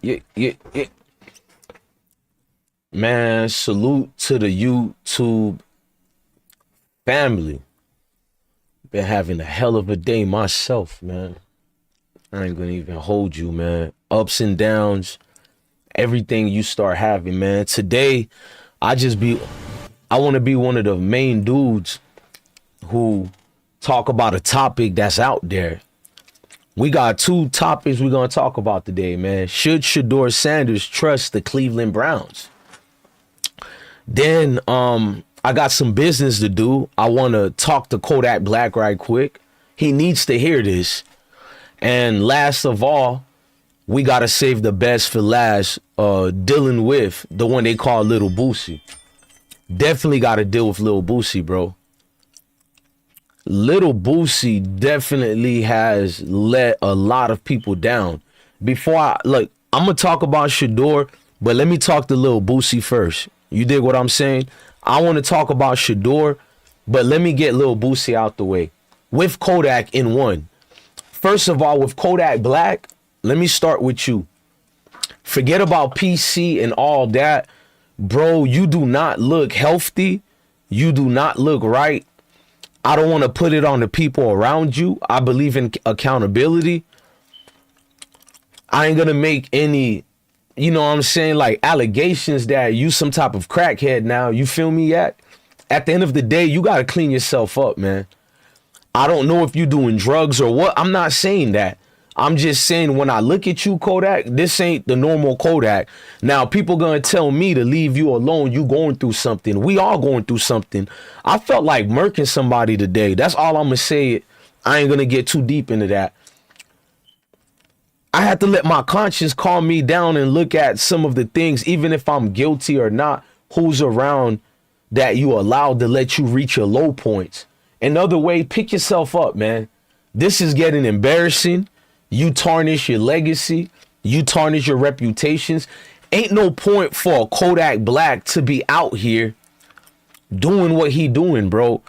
Yeah. Man, salute to the YouTube family. Been having a hell of a day myself, man. I ain't gonna even hold you, man. Ups and downs, everything you start having, man. Today, I want to be one of the main dudes who talk about a topic that's out there. We got two topics we're gonna talk about today, man. Should Shedeur Sanders trust the Cleveland Browns? Then I got some business to do. I want to talk to Kodak Black right quick. He needs to hear this. And last of all, we got to save the best for last, dealing with the one they call Little Boosie. Definitely got to deal with Little Boosie, bro. Little Boosie definitely has let a lot of people down. I'm going to talk about Shedeur, but let me talk to Little Boosie first. You dig what I'm saying? I want to talk about Shedeur, but let me get Lil Boosie out the way. With Kodak in one. First of all, with Kodak Black, let me start with you. Forget about PC and all that. Bro, you do not look healthy. You do not look right. I don't want to put it on the people around you. I believe in accountability. I ain't going to make any, you know what I'm saying, like allegations that you some type of crackhead now. You feel me? At the end of the day, you got to clean yourself up, man. I don't know if you're doing drugs or what. I'm not saying that. I'm just saying when I look at you, Kodak, this ain't the normal Kodak. Now, people going to tell me to leave you alone. You going through something. We all going through something. I felt like murking somebody today. That's all I'm going to say. I ain't going to get too deep into that. I had to let my conscience calm me down and look at some of the things, even if I'm guilty or not, who's around that you allowed to let you reach your low points. Another way, pick yourself up, man. This is getting embarrassing. You tarnish your legacy. You tarnish your reputations. Ain't no point for a Kodak Black to be out here doing what he doing, bro.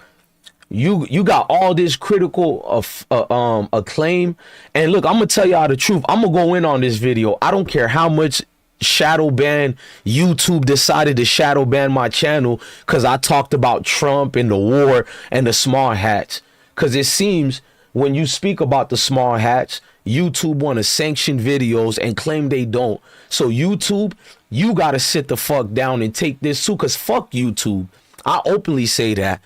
You got all this critical acclaim. And look, I'm going to tell y'all the truth. I'm going to go in on this video. I don't care how much shadow ban YouTube decided to shadow ban my channel because I talked about Trump and the war and the small hats. Because it seems when you speak about the small hats, YouTube want to sanction videos and claim they don't. So YouTube, you got to sit the fuck down and take this too, because fuck YouTube. I openly say that.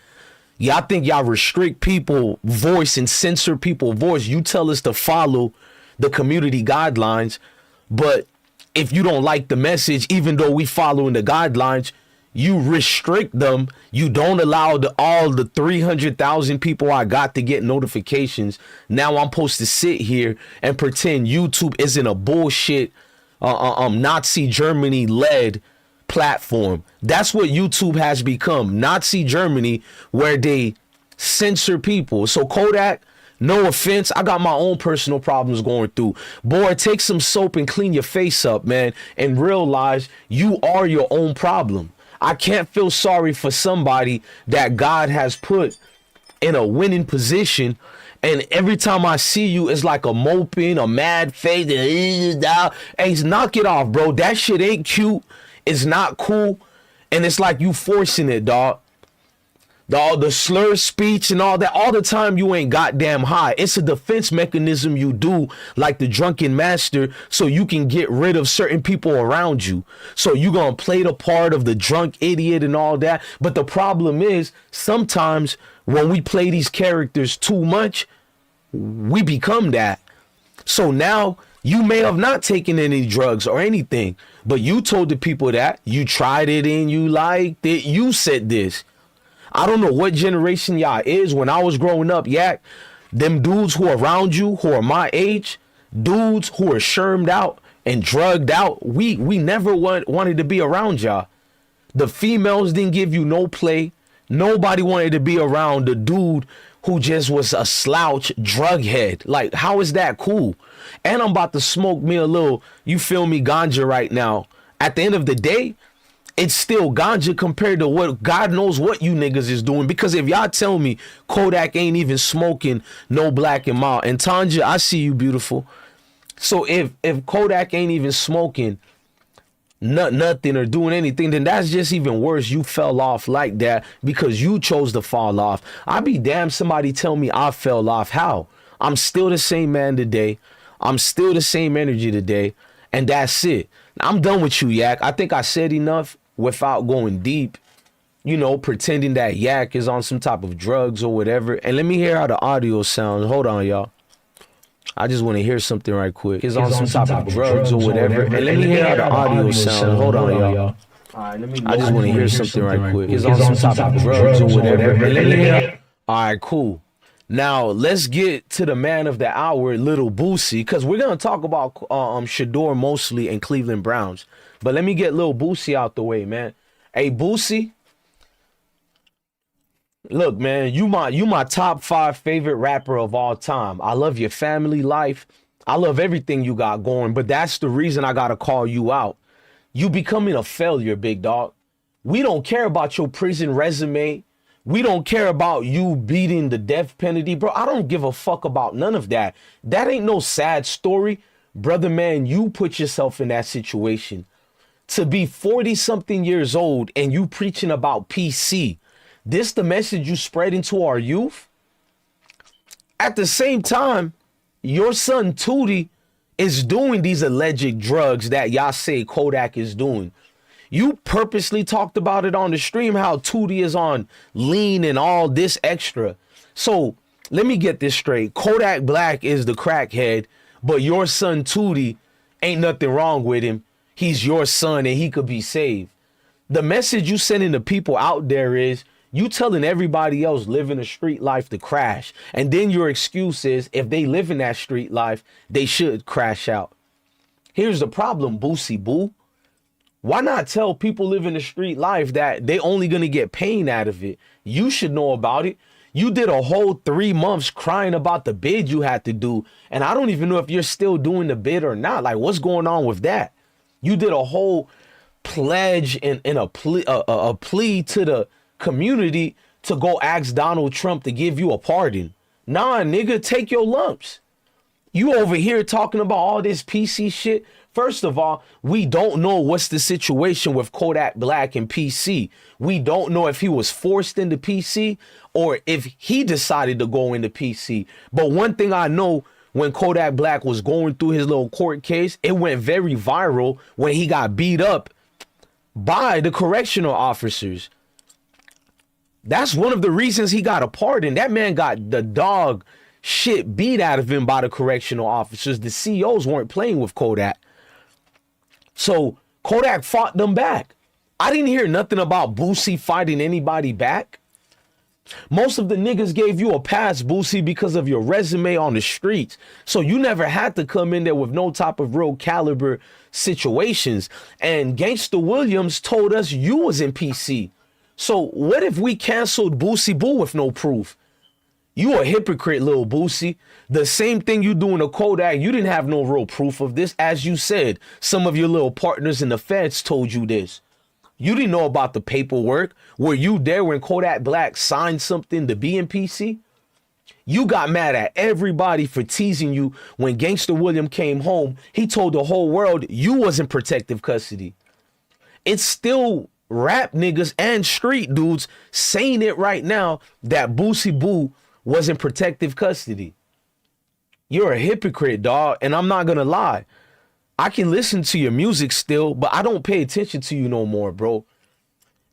Y'all think y'all restrict people voice and censor people voice. You tell us to follow the community guidelines, but if you don't like the message, even though we following the guidelines, you restrict them. You don't allow all the 300,000 people I got to get notifications. Now I'm supposed to sit here and pretend YouTube isn't a bullshit Nazi Germany led platform. That's what YouTube has become. Nazi Germany, where they censor people. So Kodak, no offense, I got my own personal problems going through. Boy, take some soap and clean your face up, man, and realize you are your own problem. I can't feel sorry for somebody that God has put in a winning position, and every time I see you, it's like a moping, a mad face. Hey, knock it off, bro. That shit ain't cute. It's not cool. And it's like you forcing it, dog. All the slur speech and all that, all the time you ain't goddamn high. It's a defense mechanism you do like the drunken master so you can get rid of certain people around you. So you gonna play the part of the drunk idiot and all that. But the problem is sometimes when we play these characters too much, we become that. So now you may have not taken any drugs or anything, but you told the people that you tried it and you liked it. You said this. I don't know what generation y'all is. When I was growing up, yak, them dudes who are around you, who are my age, dudes who are shermed out and drugged out, we never wanted to be around y'all. The females didn't give you no play. Nobody wanted to be around the dude who just was a slouch drug head. Like, how is that cool? And I'm about to smoke me a little, you feel me, ganja right now. At the end of the day, it's still ganja compared to what God knows what you niggas is doing. Because if y'all tell me Kodak ain't even smoking no black and mild, and Tanja, I see you, beautiful. So if Kodak ain't even smoking nothing or doing anything, then that's just even worse. You fell off like that because you chose to fall off. I'd be damned somebody tell me I fell off. How? I'm still the same man today. I'm still the same energy today. And that's it. I'm done with you, Yak. I think I said enough without going deep, you know, pretending that Yak is on some type of drugs or whatever. And let me hear how the audio sounds. Hold on, y'all. I just want to hear something right quick. He's on some type of drugs or whatever. And let me hear how the audio sounds. Hold on, y'all. I just want to hear something right quick. He's on some type of drugs or whatever. And let me hear. All right, cool. Now, let's get to the man of the hour, Little Boosie, because we're going to talk about Shedeur mostly and Cleveland Browns. But let me get Little Boosie out the way, man. Hey, Boosie. Look, man, you my top 5 favorite rapper of all time. I love your family life. I love everything you got going, but that's the reason I got to call you out. You becoming a failure, big dog. We don't care about your prison resume. We don't care about you beating the death penalty, bro. I don't give a fuck about none of that. That ain't no sad story. Brother, man, you put yourself in that situation. To be 40-something years old and you preaching about PC. This the message you spread into our youth? At the same time, your son Tootie is doing these alleged drugs that y'all say Kodak is doing. You purposely talked about it on the stream, how Tootie is on lean and all this extra. So let me get this straight. Kodak Black is the crackhead, but your son Tootie, ain't nothing wrong with him. He's your son and he could be saved. The message you sending the people out there is you telling everybody else living a street life to crash. And then your excuse is if they live in that street life, they should crash out. Here's the problem, Boosie Boo. Why not tell people living the street life that they only gonna get pain out of it? You should know about it. You did a whole 3 months crying about the bid you had to do. And I don't even know if you're still doing the bid or not. Like, what's going on with that? You did a whole pledge and a plea to the community to go ask Donald Trump to give you a pardon. Nah, nigga, take your lumps. You over here talking about all this PC shit. First of all, we don't know what's the situation with Kodak Black and PC. We don't know if he was forced into PC or if he decided to go into PC. But one thing I know, when Kodak Black was going through his little court case, it went very viral when he got beat up by the correctional officers. That's one of the reasons he got a pardon. That man got the dog shit beat out of him by the correctional officers. The CEOs weren't playing with Kodak. So Kodak fought them back. I didn't hear nothing about Boosie fighting anybody back. Most of the niggas gave you a pass, Boosie, because of your resume on the streets. So you never had to come in there with no type of real caliber situations. And Gangsta Williams told us you was in PC. So what if we canceled Boosie Boo with no proof? You a hypocrite, Little Boosie. The same thing you doing to Kodak, you didn't have no real proof of this. As you said, some of your little partners in the feds told you this. You didn't know about the paperwork. Were you there when Kodak Black signed something to be in PC? You got mad at everybody for teasing you when Gangsta William came home. He told the whole world you was in protective custody. It's still rap niggas and street dudes saying it right now that Boosie Boo was in protective custody. You're a hypocrite, dog, and I'm not gonna lie. I can listen to your music still, but I don't pay attention to you no more, bro.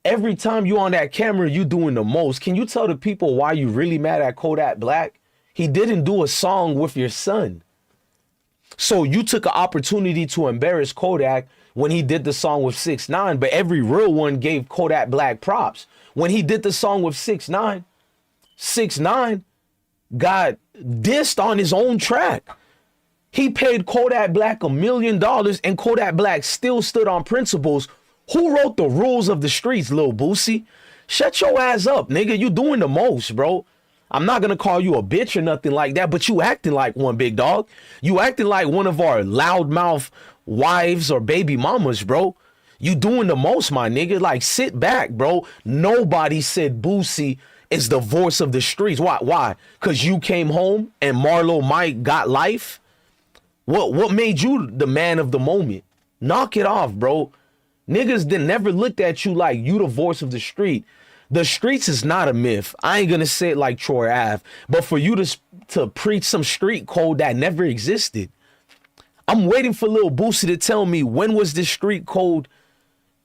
Every time you on that camera, you doing the most. Can you tell the people why you really mad at Kodak Black? He didn't do a song with your son. So you took an opportunity to embarrass Kodak when he did the song with 6ix9ine, but every real one gave Kodak Black props. When he did the song with 6ix9ine, 6ix9ine got dissed on his own track. He paid Kodak Black $1 million and Kodak Black still stood on principles. Who wrote the rules of the streets, Lil Boosie? Shut your ass up, nigga. You doing the most, bro. I'm not gonna call you a bitch or nothing like that, but you acting like one, big dog. You acting like one of our loudmouth wives or baby mamas, bro. You doing the most, my nigga. Like, sit back, bro. Nobody said Boosie is the voice of the streets. Why? Because you came home and Marlo Mike got life? What made you the man of the moment? Knock it off, bro. Niggas that never looked at you like you the voice of the street. The streets is not a myth. I ain't gonna say it like Troy Ave, but for you to preach some street code that never existed. I'm waiting for Lil Boosie to tell me when was this street code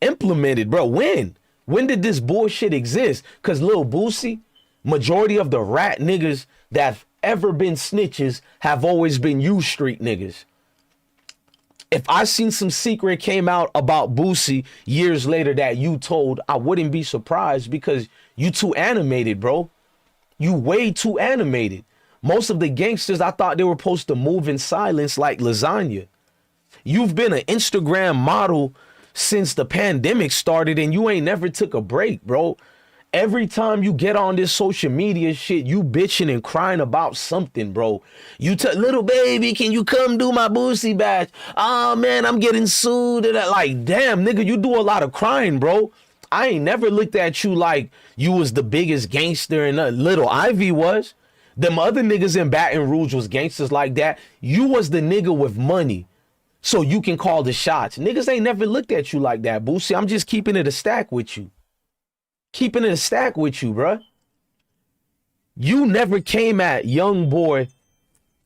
implemented, bro. When? When did this bullshit exist? Cause Lil Boosie, majority of the rat niggas that have ever been snitches have always been you street niggas. If I seen some secret came out about Boosie years later that you told, I wouldn't be surprised because you too animated, bro. You way too animated. Most of the gangsters, I thought they were supposed to move in silence like lasagna. You've been an Instagram model since the pandemic started and you ain't never took a break, bro. Every time you get on this social media shit, you bitching and crying about something, bro. You tell little baby, can you come do my Boosie badge? Oh man, I'm getting sued. And like, damn, nigga, you do a lot of crying, bro. I ain't never looked at you like you was the biggest gangster and Little Ivy was. Them other niggas in Baton Rouge was gangsters like that. You was the nigga with money. So you can call the shots. Niggas ain't never looked at you like that, Boosie. I'm just keeping it a stack with you. Keeping it a stack with you, bruh. You never came at young boy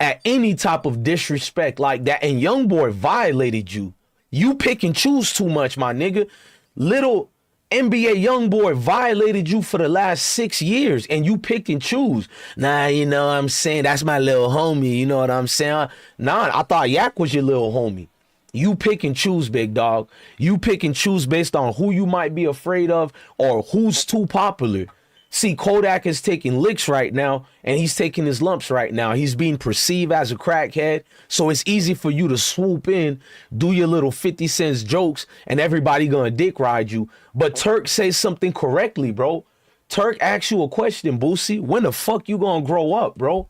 at any type of disrespect like that. And young boy violated you. You pick and choose too much, my nigga. Little NBA young boy violated you for the last 6 years and you pick and choose. Nah, you know what I'm saying? That's my little homie. You know what I'm saying? Nah, I thought Yak was your little homie. You pick and choose, big dog. You pick and choose based on who you might be afraid of or who's too popular. See, Kodak is taking licks right now and he's taking his lumps right now. He's being perceived as a crackhead. So it's easy for you to swoop in, do your little 50 cents jokes and everybody gonna dick ride you. But Turk says something correctly, bro. Turk asks you a question, Boosie. When the fuck you gonna grow up, bro?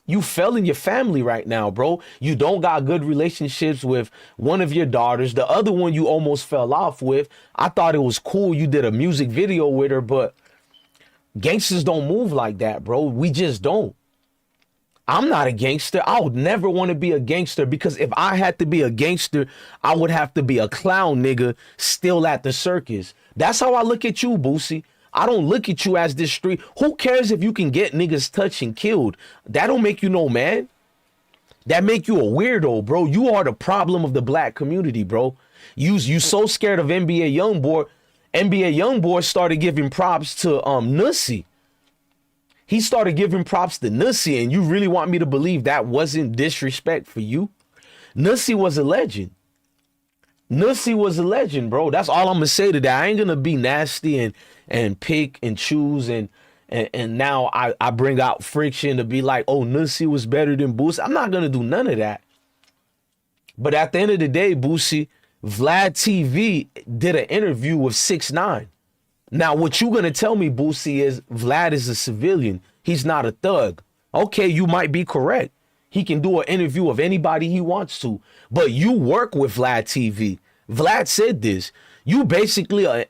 You fell in your family right now, bro. You don't got good relationships with one of your daughters. The other one you almost fell off with. I thought it was cool you did a music video with her, but gangsters don't move like that, bro. We just don't. I'm not a gangster. I would never want to be a gangster because if I had to be a gangster, I would have to be a clown nigga still at the circus. That's how I look at you, Boosie. I don't look at you as this street. Who cares if you can get niggas touched and killed? That don't make you no man. That make you a weirdo, bro. You are the problem of the black community, bro. You so scared of NBA Youngboy. NBA Youngboy started giving props to Nussie. He started giving props to Nussie, and you really want me to believe that wasn't disrespect for you? Nussie was a legend. Nussie was a legend, bro. That's all I'm gonna say to that. I ain't gonna be nasty and pick and choose and now I bring out friction to be like, oh, Nussie was better than Boosie. I'm not gonna do none of that. But at the end of the day, Boosie, Vlad TV did an interview with 6ix9ine. Now, what you gonna tell me, Boosie, is Vlad is a civilian. He's not a thug. Okay, you might be correct. He can do an interview of anybody he wants to, but you work with Vlad TV. Vlad said this. You basically a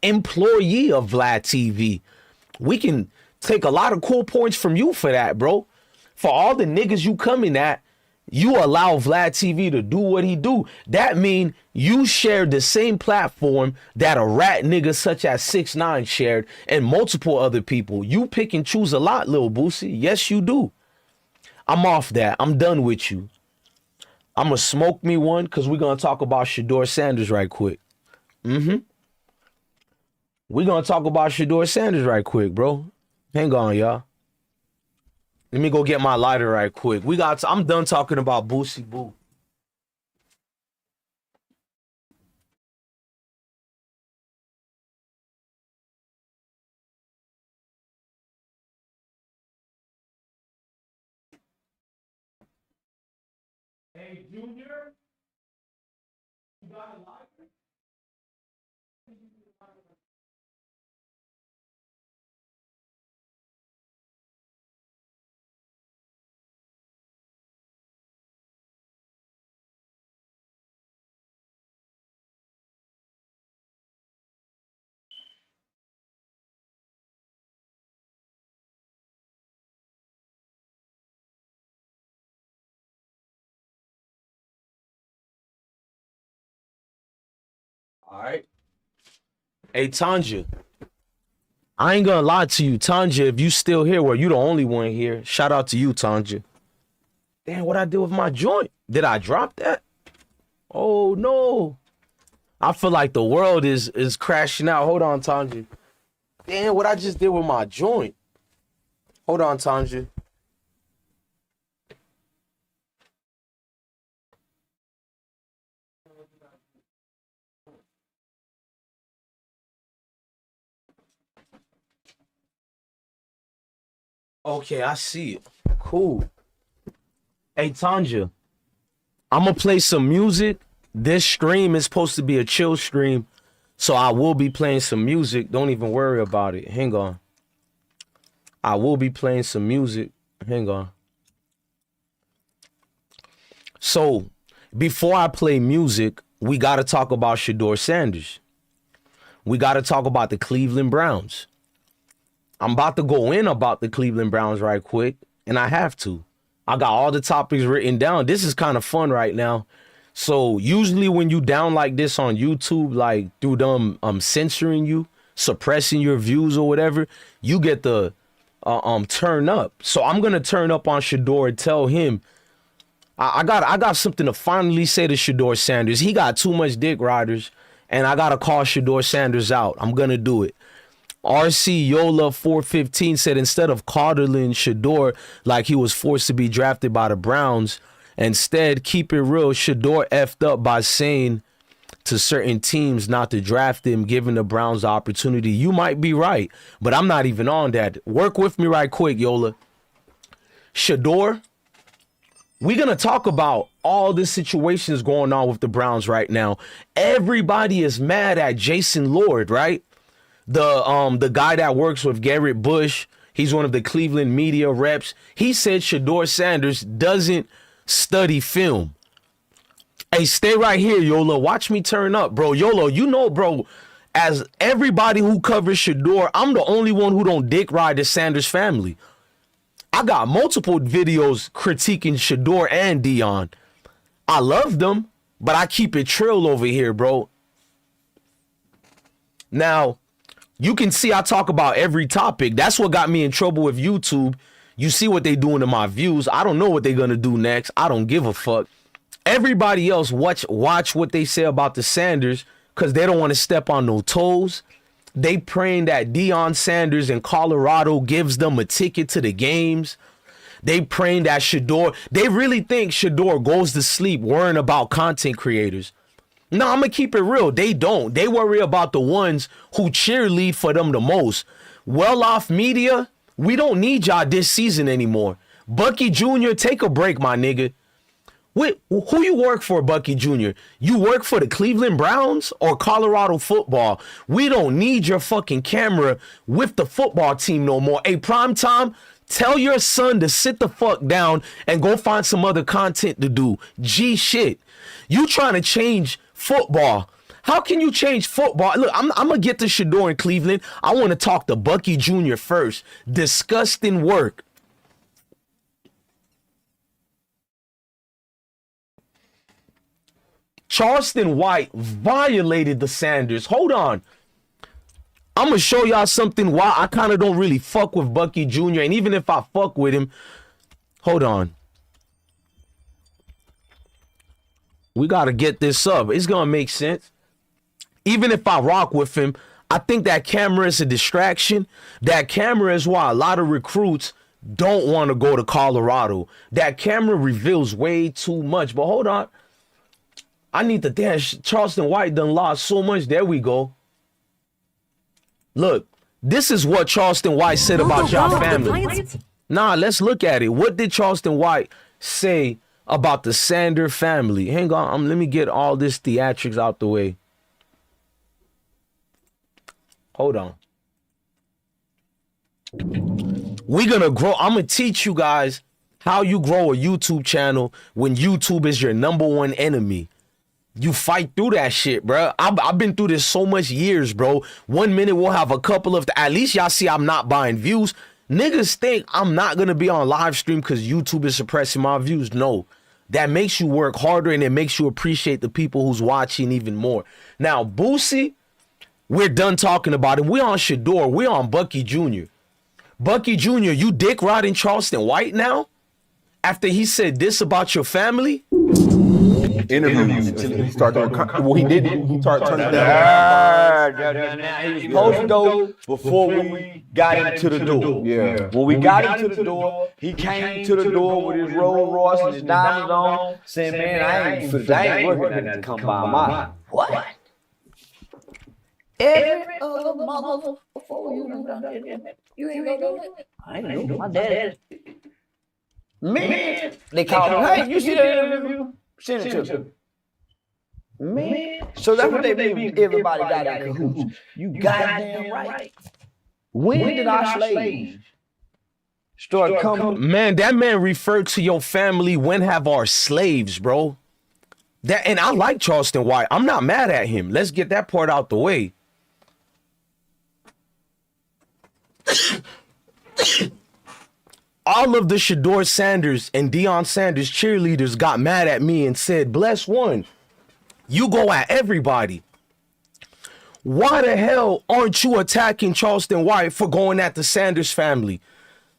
employee of Vlad TV. We can take a lot of cool points from you for that, bro. For all the niggas you coming at, you allow Vlad TV to do what he do. That mean you shared the same platform that a rat nigga such as 6ix9ine shared and multiple other people. You pick and choose a lot, Lil Boosie. Yes, you do. I'm off that. I'm done with you. I'm going to smoke me one because we're going to talk about Shedeur Sanders right quick. We're going to talk about Shedeur Sanders right quick, bro. Hang on, y'all. Let me go get my lighter right quick. I'm done talking about Boosie Boo. Hey, Junior, you got a lighter? All right. Hey, Tanja. I ain't gonna lie to you, Tanja. If you still here, well, you the only one here. Shout out to you, Tanja. Damn, what I did with my joint? Did I drop that? Oh no. I feel like the world is crashing out. Hold on, Tanja. Damn, what I just did with my joint. Hold on, Tanja. Okay, I see it. Cool. Hey, Tanja, I'm gonna play some music. This stream is supposed to be a chill stream, so I will be playing some music. Don't even worry about it. Hang on. I will be playing some music. Hang on. So, before I play music, we got to talk about Shedeur Sanders. We got to talk about the Cleveland Browns. I'm about to go in about the Cleveland Browns right quick, and I have to. I got all the topics written down. This is kind of fun right now. So usually when you down like this on YouTube, like through them censoring you, suppressing your views or whatever, you get the turn up. So I'm gonna turn up on Shedeur and tell him I got something to finally say to Shedeur Sanders. He got too much dick riders, and I gotta call Shedeur Sanders out. I'm gonna do it. RC Yola 415 said instead of coddling Shedeur like he was forced to be drafted by the Browns, instead keep it real. Shedeur effed up by saying to certain teams not to draft him, giving the Browns the opportunity. You might be right, but I'm not even on that. Work with me right quick, Yola. Shedeur, we're going to talk about all the situations going on with the Browns right now. Everybody is mad at Jason Lord, right? The guy that works with Garrett Bush. He's one of the Cleveland media reps. He said Shedeur Sanders doesn't study film. Hey, stay right here, Yola. Watch me turn up, bro. Yola, you know, bro, as everybody who covers Shedeur, I'm the only one who don't dick ride the Sanders family. I got multiple videos critiquing Shedeur and Dion. I love them, but I keep it trill over here, bro. Now, you can see I talk about every topic. That's what got me in trouble with YouTube. You see what they doing to my views. I don't know what they're going to do next. I don't give a fuck. Everybody else watch what they say about the Sanders because they don't want to step on no toes. They praying that Deion Sanders in Colorado gives them a ticket to the games. They praying that Shedeur, they really think Shedeur goes to sleep worrying about content creators. No, I'm going to keep it real. They don't. They worry about the ones who cheerlead for them the most. Well-off media, we don't need y'all this season anymore. Bucky Jr., take a break, my nigga. Who you work for, Bucky Jr.? You work for the Cleveland Browns or Colorado football? We don't need your fucking camera with the football team no more. Hey, Primetime, tell your son to sit the fuck down and go find some other content to do. G shit. You trying to change football. How can you change football? Look, I'm going to get to Shedeur in Cleveland. I want to talk to Bucky Jr. first. Disgusting work. Charleston White violated the Sanders. Hold on. I'm going to show y'all something why I kind of don't really fuck with Bucky Jr. And even if I fuck with him, hold on. We got to get this up. It's going to make sense. Even if I rock with him, I think that camera is a distraction. That camera is why a lot of recruits don't want to go to Colorado. That camera reveals way too much. But hold on. I need the damn Charleston White done lost so much. There we go. Look, this is what Charleston White said about y'all family. Nah, let's look at it. What did Charleston White say about the Sander family? Hang on, let me get all this theatrics out the way. Hold on. We're gonna grow. I'm gonna teach you guys how you grow a YouTube channel when YouTube is your #1 enemy. You fight through that shit, bro. I've been through this so much years, bro. 1 minute we'll have a couple of, at least y'all see I'm not buying views. Niggas think I'm not gonna be on live stream because YouTube is suppressing my views. No, that makes you work harder and it makes you appreciate the people who's watching even more. Now, Boosie, we're done talking about it. We on Shedeur. We on Bucky Jr. Bucky Jr., you dick riding Charleston White now? After he said this about your family? Interviews. He started well, he didn't. He started turning down. He was supposed to go before we got into the door. Yeah. When we got into the door, he came to the door with his Rolls Royce and his diamonds on, saying, man, I ain't working to come by mine. What? Every other mother before you done it. You ain't gonna do it. I ain't know. My dad. Man, they called him, hey, you see that interview? Send it to me. Man. So that's what they mean. Everybody got in cahoots. You goddamn right. When did our slaves start coming? Man, that man referred to your family. When have our slaves, bro? That, and I like Charleston White. I'm not mad at him. Let's get that part out the way. All of the Shedeur Sanders and Deion Sanders cheerleaders got mad at me and said, bless one, you go at everybody. Why the hell aren't you attacking Charleston White for going at the Sanders family?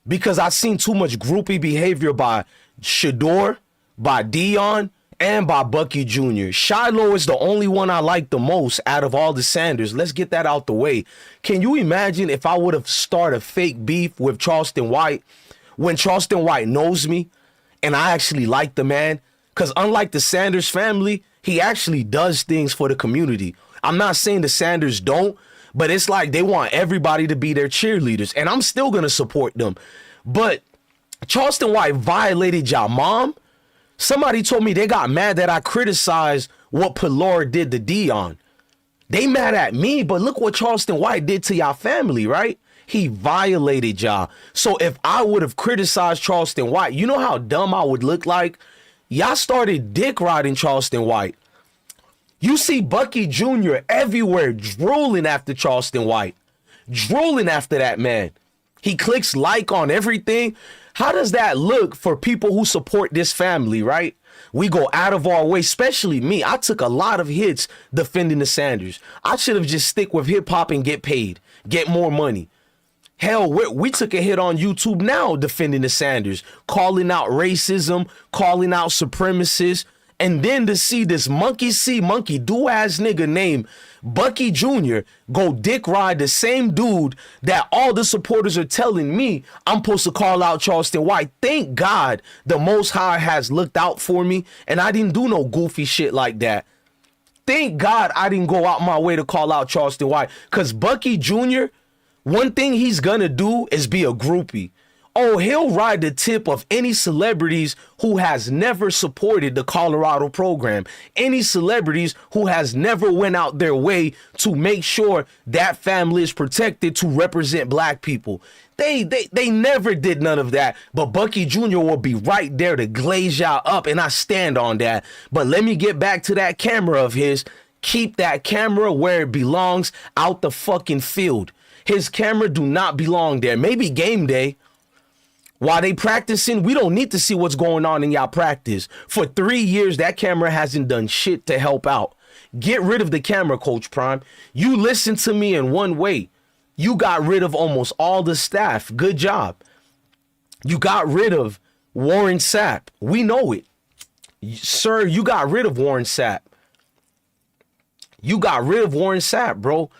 Because I seen too much groupie behavior by Shedeur, by Deion, and by Bucky Jr. Shiloh is the only one I like the most out of all the Sanders. Let's get that out the way. Can you imagine if I would have started a fake beef with Charleston White when Charleston White knows me and I actually like the man? Because unlike the Sanders family, he actually does things for the community. I'm not saying the Sanders don't, but it's like they want everybody to be their cheerleaders, and I'm still going to support them. But Charleston White violated y'all mom. Somebody told me they got mad that I criticized what Pillar did to Deion. They mad at me, but look what Charleston White did to y'all family, right? He violated y'all. So if I would have criticized Charleston White, you know how dumb I would look like? Y'all started dick riding Charleston White. You see Bucky Jr. everywhere drooling after Charleston White. Drooling after that man. He clicks like on everything. How does that look for people who support this family, right? We go out of our way, especially me. I took a lot of hits defending the Sanders. I should have just stick with hip hop and get paid, get more money. Hell, we took a hit on YouTube now defending the Sanders, calling out racism, calling out supremacists. And then to see this monkey see, monkey do ass nigga named Bucky Jr. go dick ride the same dude that all the supporters are telling me I'm supposed to call out Charleston White. Thank God the Most High has looked out for me and I didn't do no goofy shit like that. Thank God I didn't go out my way to call out Charleston White, because Bucky Jr., one thing he's gonna do is be a groupie. Oh, he'll ride the tip of any celebrities who has never supported the Colorado program. Any celebrities who has never went out their way to make sure that family is protected to represent black people. They never did none of that. But Bucky Jr. will be right there to glaze y'all up, and I stand on that. But let me get back to that camera of his. Keep that camera where it belongs, out the fucking field. His camera do not belong there. Maybe game day. While they practicing, we don't need to see what's going on in y'all practice. For 3 years, that camera hasn't done shit to help out. Get rid of the camera, Coach Prime. You listened to me in one way. You got rid of almost all the staff. Good job. You got rid of Warren Sapp. We know it. Sir, you got rid of Warren Sapp. You got rid of Warren Sapp, bro.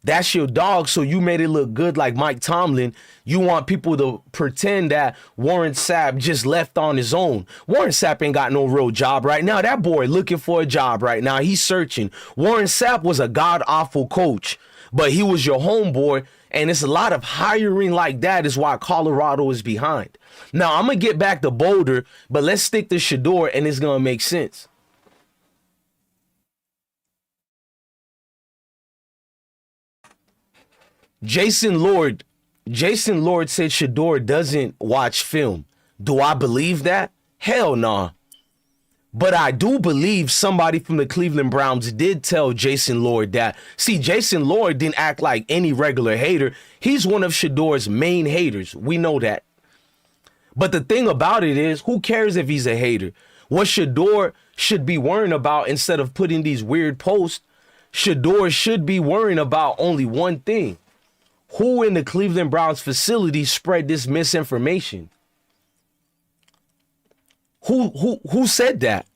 That's your dog, so you made it look good like Mike Tomlin. You want people to pretend that Warren Sapp just left on his own. Warren Sapp ain't got no real job right now. That boy looking for a job right now. He's searching. Warren Sapp was a god-awful coach, but he was your homeboy, and it's a lot of hiring like that is why Colorado is behind. Now, I'm going to get back to Boulder, but let's stick to Shedeur, and it's going to make sense. Jason Lord said Shedeur doesn't watch film. Do I believe that? Hell nah. But I do believe somebody from the Cleveland Browns did tell Jason Lord that. See, Jason Lord didn't act like any regular hater. He's one of Shedeur's main haters. We know that. But the thing about it is, who cares if he's a hater? What Shedeur should be worrying about instead of putting these weird posts, Shedeur should be worrying about only one thing. Who in the Cleveland Browns facility spread this misinformation? Who said that?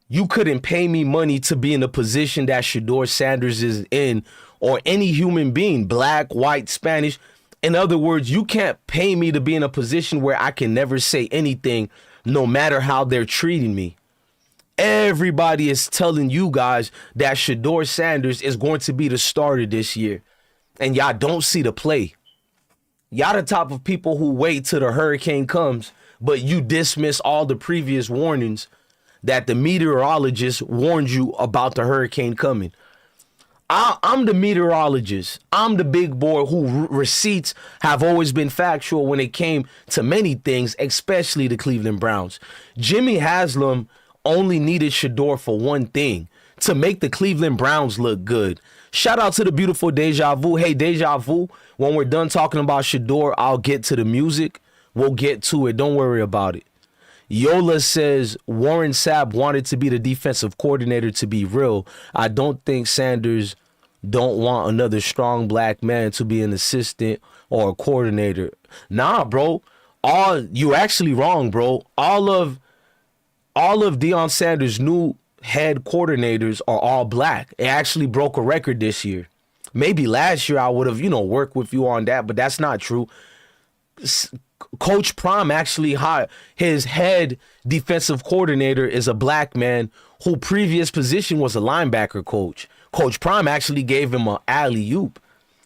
You couldn't pay me money to be in the position that Shedeur Sanders is in, or any human being, black, white, Spanish. In other words, you can't pay me to be in a position where I can never say anything, no matter how they're treating me. Everybody is telling you guys that Shedeur Sanders is going to be the starter this year, and y'all don't see the play. Y'all the type of people who wait till the hurricane comes, but you dismiss all the previous warnings that the meteorologist warned you about the hurricane coming. I'm the meteorologist. I'm the big boy who receipts have always been factual when it came to many things, especially the Cleveland Browns. Jimmy Haslam only needed Shedeur for one thing, to make the Cleveland Browns look good. Shout out to the beautiful Deja Vu. Hey, Deja Vu, when we're done talking about Shedeur, I'll get to the music. We'll get to it. Don't worry about it. Yola says Warren Sapp wanted to be the defensive coordinator. To be real, I don't think Sanders don't want another strong black man to be an assistant or a coordinator. Nah, bro. You're actually wrong, bro. All of Deion Sanders' new head coordinators are all black. It actually broke a record this year. Maybe last year I would have, worked with you on that, but that's not true. Coach Prime actually hired his head defensive coordinator is a black man who previous position was a linebacker coach. Coach Prime actually gave him an alley-oop,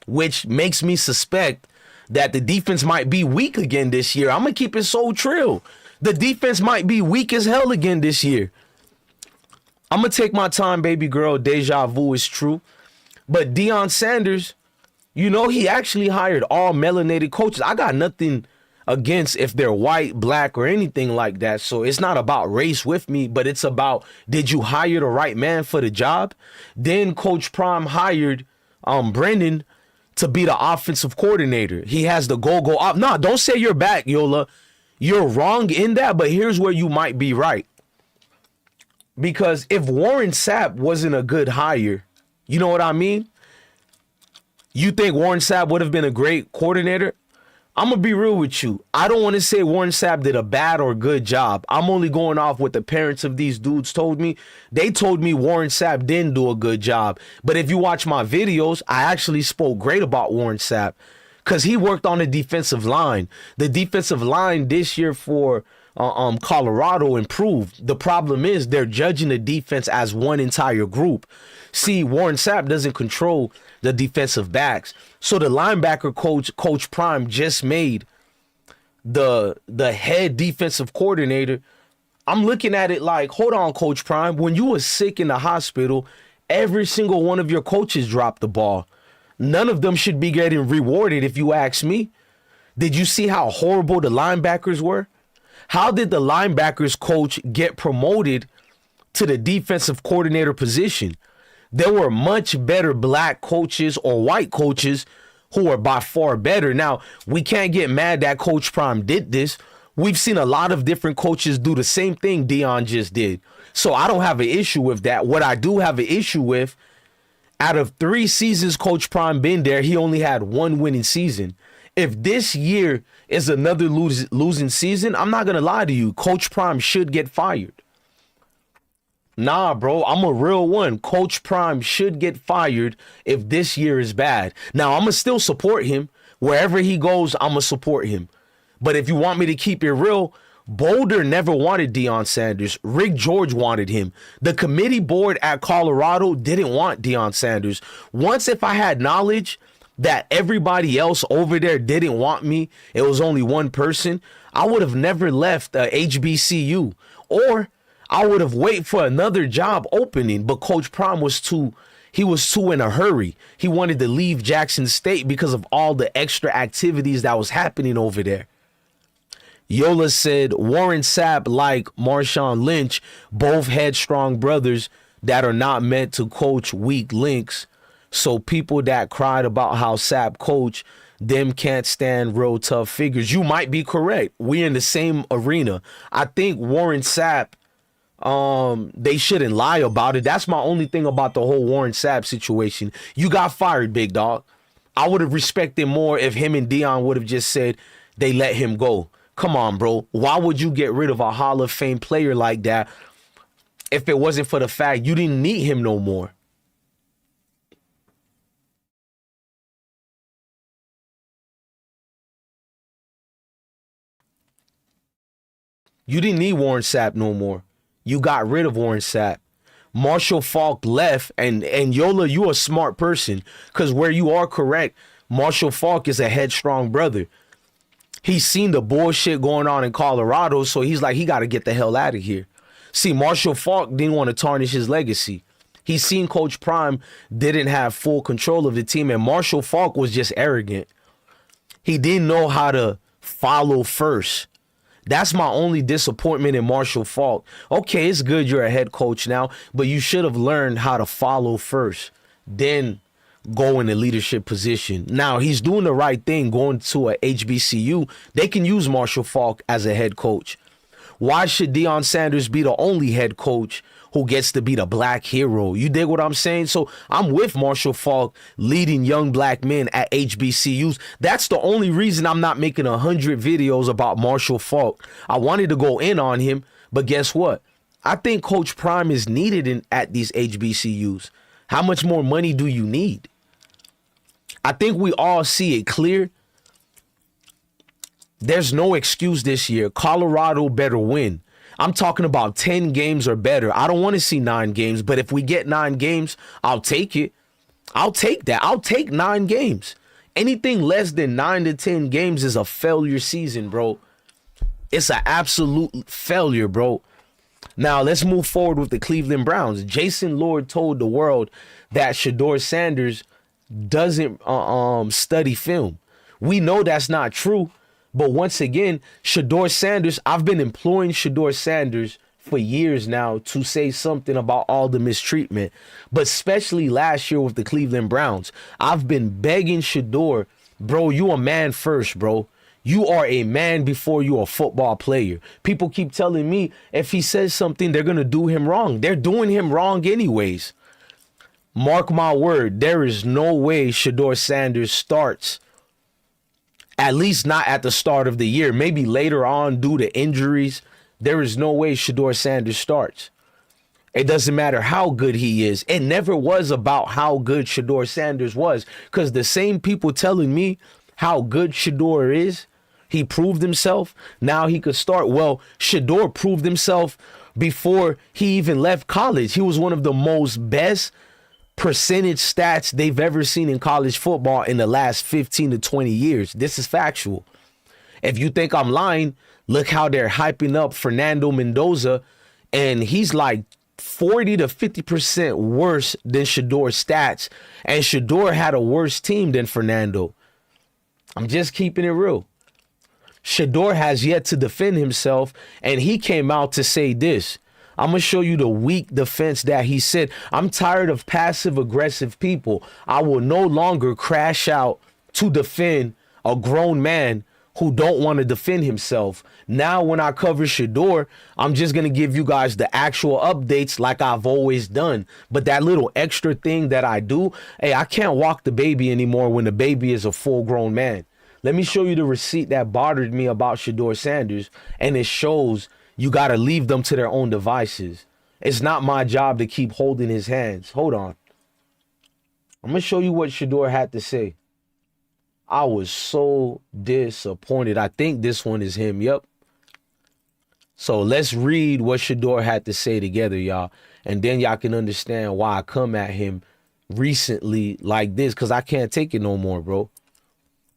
which makes me suspect that the defense might be weak again this year. I'm going to keep it so trill. The defense might be weak as hell again this year. I'm going to take my time, baby girl. Deja vu is true. But Deion Sanders, he actually hired all melanated coaches. I got nothing against if they're white, black, or anything like that. So it's not about race with me, but it's about, did you hire the right man for the job? Then Coach Prime hired Brendan to be the offensive coordinator. He has the go up. No, don't say you're back, Yola. You're wrong in that, but here's where you might be right. Because if Warren Sapp wasn't a good hire, you know what I mean? You think Warren Sapp would have been a great coordinator? I'm going to be real with you. I don't want to say Warren Sapp did a bad or good job. I'm only going off what the parents of these dudes told me. They told me Warren Sapp didn't do a good job. But if you watch my videos, I actually spoke great about Warren Sapp because he worked on the defensive line. The defensive line this year for Colorado improved. The problem is they're judging the defense as one entire group. See, Warren Sapp doesn't control the defensive backs. So the linebacker Coach Prime just made the head defensive coordinator. I'm looking at it like, hold on, Coach Prime. When you were sick in the hospital, every single one of your coaches dropped the ball. None of them should be getting rewarded if you ask me. Did you see how horrible the linebackers were? How did the linebackers coach get promoted to the defensive coordinator position? There were much better black coaches or white coaches who are by far better. Now, we can't get mad that Coach Prime did this. We've seen a lot of different coaches do the same thing Deion just did. So I don't have an issue with that. What I do have an issue with, out of 3 seasons Coach Prime been there, he only had 1 winning season. If this year is another losing season, I'm not going to lie to you. Coach Prime should get fired. Nah, bro, I'm a real one. Coach Prime should get fired if this year is bad. Now, I'm going to still support him. Wherever he goes, I'm going to support him. But if you want me to keep it real, Boulder never wanted Deion Sanders. Rick George wanted him. The committee board at Colorado didn't want Deion Sanders. Once if I had knowledge that everybody else over there didn't want me, it was only one person, I would have never left HBCU, or I would have waited for another job opening. But Coach Prime was too in a hurry. He wanted to leave Jackson State because of all the extra activities that was happening over there. Yola said Warren Sapp, like Marshawn Lynch, both headstrong brothers that are not meant to coach weak links. So people that cried about how Sapp coached them can't stand real tough figures. You might be correct. We're in the same arena. I think Warren Sapp, they shouldn't lie about it. That's my only thing about the whole Warren Sapp situation. You got fired, big dog. I would have respected more if him and Dion would have just said they let him go. Come on, bro. Why would you get rid of a Hall of Fame player like that if it wasn't for the fact you didn't need him no more? You didn't need Warren Sapp no more. You got rid of Warren Sapp. Marshall Faulk left, and Yola, you a smart person, because where you are correct, Marshall Faulk is a headstrong brother. He's seen the bullshit going on in Colorado, so he's like, he got to get the hell out of here. See, Marshall Faulk didn't want to tarnish his legacy. He's seen Coach Prime didn't have full control of the team, and Marshall Faulk was just arrogant. He didn't know how to follow first. That's my only disappointment in Marshall Faulk. Okay, it's good you're a head coach now, but you should have learned how to follow first, then go in a leadership position. Now, he's doing the right thing going to a HBCU. They can use Marshall Faulk as a head coach. Why should Deion Sanders be the only head coach who gets to be the black hero? You dig what I'm saying? So I'm with Marshall Faulk leading young black men at HBCUs. That's the only reason I'm not making 100 videos about Marshall Faulk. I wanted to go in on him, but guess what? I think Coach Prime is needed at these HBCUs. How much more money do you need? I think we all see it clear. There's no excuse this year. Colorado better win. I'm talking about 10 games or better. I don't want to see 9 games, but if we get 9 games, I'll take it. I'll take that. I'll take 9 games. Anything less than 9 to 10 games is a failure season, bro. It's an absolute failure, bro. Now, let's move forward with the Cleveland Browns. Jason Lord told the world that Shedeur Sanders doesn't study film. We know that's not true. But once again, Shedeur Sanders, I've been imploring Shedeur Sanders for years now to say something about all the mistreatment, but especially last year with the Cleveland Browns. I've been begging Shedeur, bro, you a man first, bro. You are a man before you're a football player. People keep telling me if he says something, they're going to do him wrong. They're doing him wrong anyways. Mark my word, there is no way Shedeur Sanders starts. At least not at the start of the year. Maybe later on due to injuries. There is no way Shedeur Sanders starts. It doesn't matter how good he is. It never was about how good Shedeur Sanders was. Because the same people telling me how good Shedeur is, he proved himself, now he could start. Well, Shedeur proved himself before he even left college. He was one of the most best percentage stats they've ever seen in college football in the last 15 to 20 years. This is factual. If you think I'm lying, look how they're hyping up Fernando Mendoza, and he's like 40 to 50% worse than Shedeur's stats, and Shedeur had a worse team than Fernando. I'm just keeping it real. Shedeur has yet to defend himself, and he came out to say this. I'm going to show you the weak defense that he said. I'm tired of passive-aggressive people. I will no longer crash out to defend a grown man who don't want to defend himself. Now, when I cover Shedeur, I'm just going to give you guys the actual updates like I've always done. But that little extra thing that I do, hey, I can't walk the baby anymore when the baby is a full-grown man. Let me show you the receipt that bothered me about Shedeur Sanders, and it shows you got to leave them to their own devices. It's not my job to keep holding his hands. Hold on. I'm going to show you what Shedeur had to say. I was so disappointed. I think this one is him. Yep. So let's read what Shedeur had to say together, y'all. And then y'all can understand why I come at him recently like this, because I can't take it no more, bro.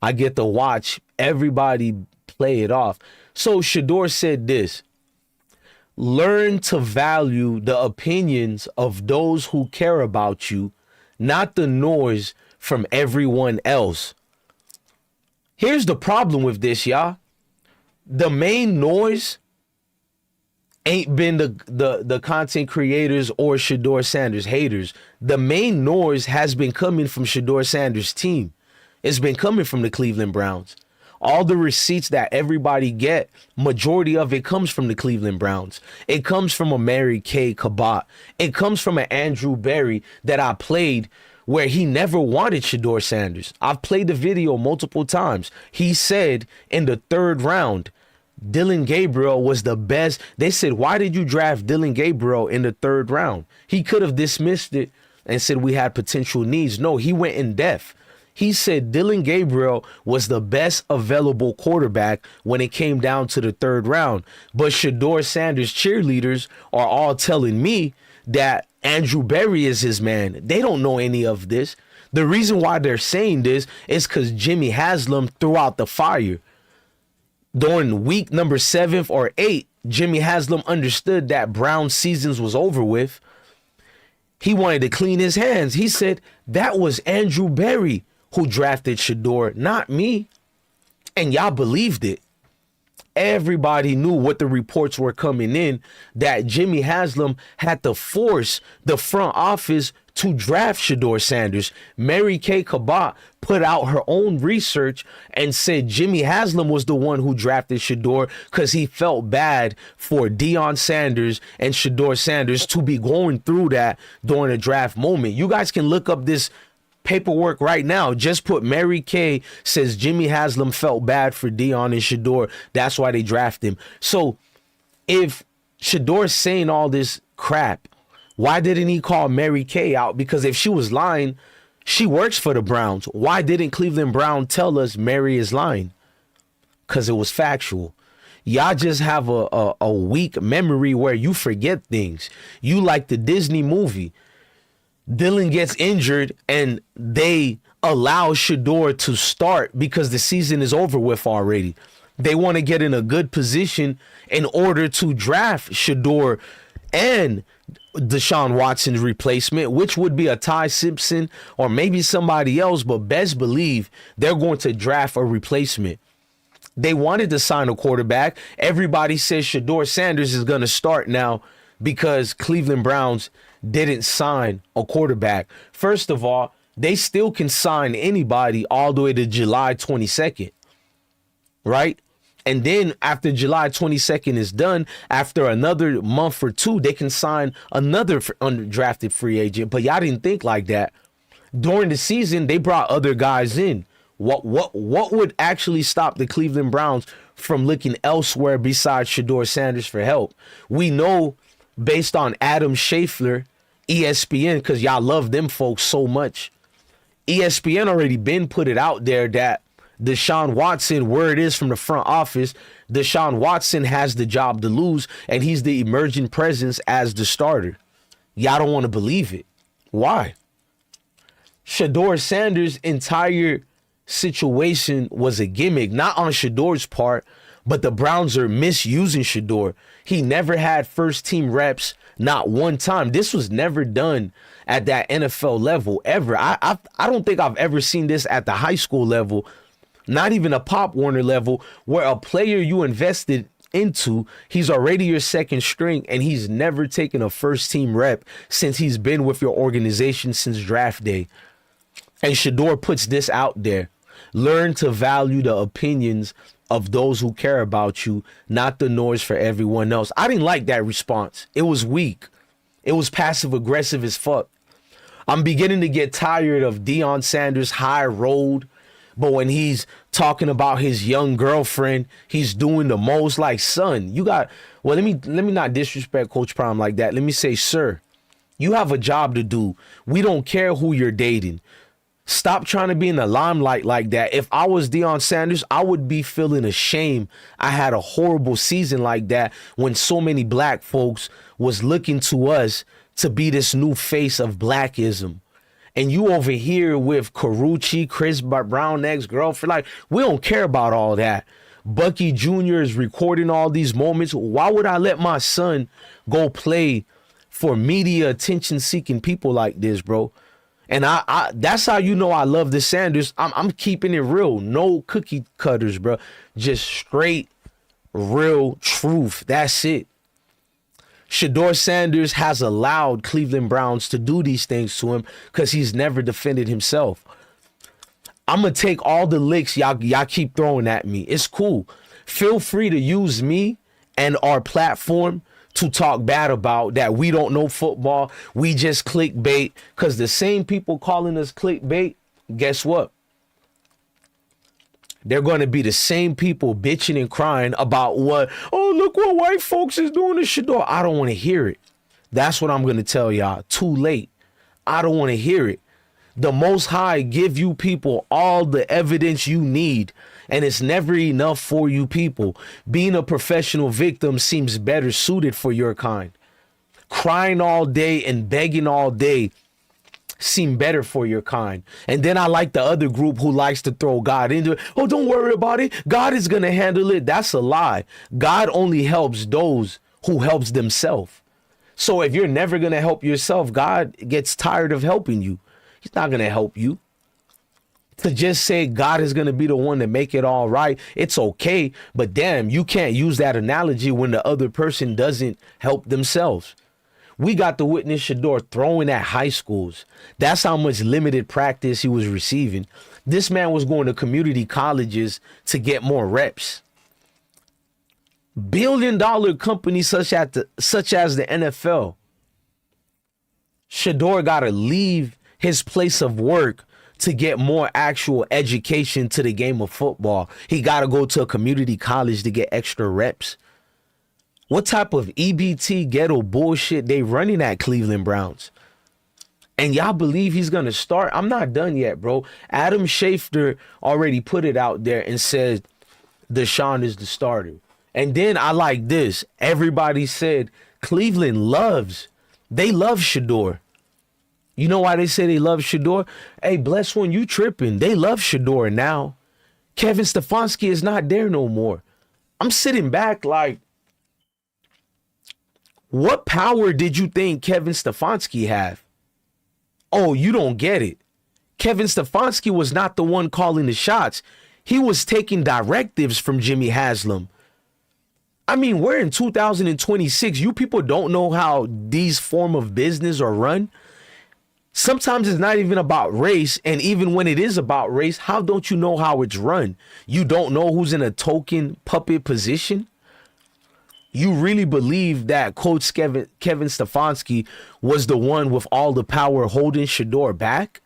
I get to watch everybody play it off. So Shedeur said this. Learn to value the opinions of those who care about you, not the noise from everyone else. Here's the problem with this, y'all. The main noise ain't been the content creators or Shedeur Sanders haters. The main noise has been coming from Shedeur Sanders' team. It's been coming from the Cleveland Browns. All the receipts that everybody get, majority of it comes from the Cleveland Browns. It comes from a Mary Kay Cabot. It comes from an Andrew Berry that I played where he never wanted Shedeur Sanders. I've played the video multiple times. He said in the 3rd round, Dylan Gabriel was the best. They said, why did you draft Dylan Gabriel in the 3rd round? He could have dismissed it and said we had potential needs. No, he went in depth. He said Dylan Gabriel was the best available quarterback when it came down to the 3rd round. But Shedeur Sanders cheerleaders are all telling me that Andrew Berry is his man. They don't know any of this. The reason why they're saying this is because Jimmy Haslam threw out the fire. During week number 7 or 8, Jimmy Haslam understood that Brown's seasons was over with. He wanted to clean his hands. He said, that was Andrew Berry who drafted Shedeur, not me. And y'all believed it. Everybody knew what the reports were coming in, that Jimmy Haslam had to force the front office to draft Shedeur Sanders. Mary Kay Cabot put out her own research and said Jimmy Haslam was the one who drafted Shedeur because he felt bad for Deion Sanders and Shedeur Sanders to be going through that during a draft moment. You guys can look up this paperwork right now. Just put Mary Kay says Jimmy Haslam felt bad for Deion and Shedeur. That's why they draft him. So if Shedeur's saying all this crap, why didn't he call Mary Kay out? Because if she was lying, she works for the Browns. Why didn't Cleveland Brown tell us Mary is lying? Because it was factual. Y'all just have a weak memory where you forget things. You like the Disney movie. Dylan gets injured and they allow Shedeur to start because the season is over with already. They want to get in a good position in order to draft Shedeur and Deshaun Watson's replacement, which would be a Ty Simpson or maybe somebody else, but best believe they're going to draft a replacement. They wanted to sign a quarterback. Everybody says Shedeur Sanders is going to start now because Cleveland Browns didn't sign a quarterback. First of all, they still can sign anybody all the way to July 22nd, right? And then after July 22nd is done, after another month or two, they can sign another undrafted free agent. But y'all didn't think like that. During the season, they brought other guys in. What would actually stop the Cleveland Browns from looking elsewhere besides Shedeur Sanders for help? We know based on Adam Scheffler, ESPN, because y'all love them folks so much. ESPN already been put it out there that Deshaun Watson, where it is from the front office, Deshaun Watson has the job to lose, and he's the emerging presence as the starter. Y'all don't want to believe it. Why? Shedeur Sanders' entire situation was a gimmick, not on Shedeur's part, but the Browns are misusing Shedeur. He never had first team reps, not one time. This was never done at that NFL level ever. I don't think I've ever seen this at the high school level, not even a Pop Warner level, where a player you invested into, he's already your second string, and he's never taken a first team rep since he's been with your organization since draft day. And Shedeur puts this out there. Learn to value the opinions of those who care about you, not the noise for everyone else. I didn't like that response. It was weak. It was passive aggressive as fuck. I'm beginning to get tired of Deion Sanders' high road, but when he's talking about his young girlfriend, he's doing the most. Like, son, you got, well, let me not disrespect Coach Prime like that. Let me say, sir, you have a job to do. We don't care who you're dating. Stop trying to be in the limelight like that. If I was Deion Sanders, I would be feeling ashamed. I had a horrible season like that when so many black folks was looking to us to be this new face of blackism. And you over here with Carucci, Chris Brown ex-girlfriend, like, we don't care about all that. Bucky Jr. is recording all these moments. Why would I let my son go play for media attention-seeking people like this, bro? And I that's how you know I love the Sanders. I'm keeping it real. No cookie cutters, bro. Just straight, real truth. That's it. Shedeur Sanders has allowed Cleveland Browns to do these things to him because he's never defended himself. I'm gonna take all the licks y'all keep throwing at me. It's cool. Feel free to use me and our platform to talk bad about that. We don't know football. We just clickbait. Cause the same people calling us clickbait, guess what? They're going to be the same people bitching and crying about what, oh, look what white folks is doing to Shedeur. I don't want to hear it. That's what I'm going to tell y'all. Too late. I don't want to hear it. The Most High give you people all the evidence you need, and it's never enough for you people. Being a professional victim seems better suited for your kind. Crying all day and begging all day seem better for your kind. And then I like the other group who likes to throw God into it. Oh, don't worry about it. God is going to handle it. That's a lie. God only helps those who helps themselves. So if you're never going to help yourself, God gets tired of helping you. He's not going to help you. To just say God is going to be the one to make it all right, it's okay. But damn, you can't use that analogy when the other person doesn't help themselves. We got to witness Shedeur throwing at high schools. That's how much limited practice he was receiving. This man was going to community colleges to get more reps. Billion-dollar companies such as the NFL. Shedeur got to leave his place of work to get more actual education to the game of football. He got to go to a community college to get extra reps. What type of EBT ghetto bullshit they running at Cleveland Browns? And y'all believe he's going to start? I'm not done yet, bro. Adam Schefter already put it out there and said Deshaun is the starter. And then I like this. Everybody said Cleveland love Shedeur. You know why they say they love Shedeur? Hey, bless one, you tripping. They love Shedeur now. Kevin Stefanski is not there no more. I'm sitting back like, what power did you think Kevin Stefanski have? Oh, you don't get it. Kevin Stefanski was not the one calling the shots. He was taking directives from Jimmy Haslam. I mean, we're in 2026. You people don't know how these form of business are run. Sometimes it's not even about race. And even when it is about race, how don't you know how it's run? You don't know who's in a token puppet position? You really believe that Coach Kevin Stefanski was the one with all the power holding Shedeur back?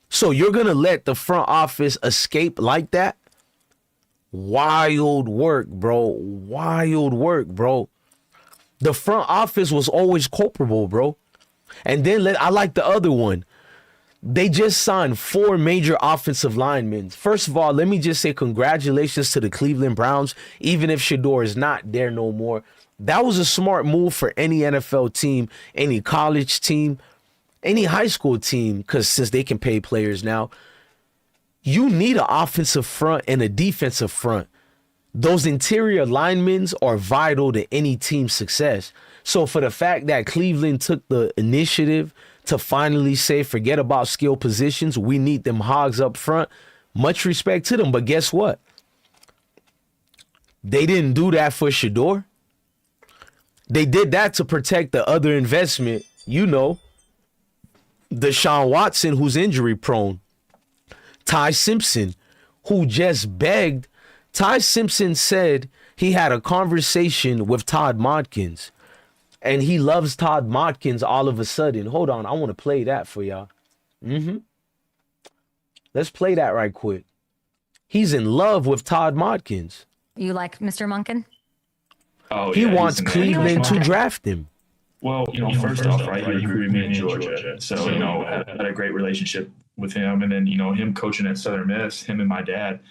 So you're going to let the front office escape like that? Wild work, bro. Wild work, bro. The front office was always culpable, bro. And then I like the other one. They just signed 4 major offensive linemen. First of all, let me just say congratulations to the Cleveland Browns, even if Shedeur is not there no more. That was a smart move for any NFL team, any college team, any high school team, because since they can pay players now, you need an offensive front and a defensive front. Those interior linemen are vital to any team's success. So for the fact that Cleveland took the initiative to finally say, forget about skill positions, we need them hogs up front, much respect to them. But guess what? They didn't do that for Shedeur. They did that to protect the other investment, you know, Deshaun Watson, who's injury prone, Ty Simpson, who just begged. Ty Simpson said he had a conversation with Todd Montkins. And he loves Todd Montkins all of a sudden. Hold on, I want to play that for y'all. Let's play that right quick. He's in love with Todd Montkins. You like Mr. Monken? Oh, He yeah, wants he's Cleveland to Okay. draft him. Well, first off, right, he grew me in Georgia. So, had a great relationship with him. And then, him coaching at Southern Miss, him and my dad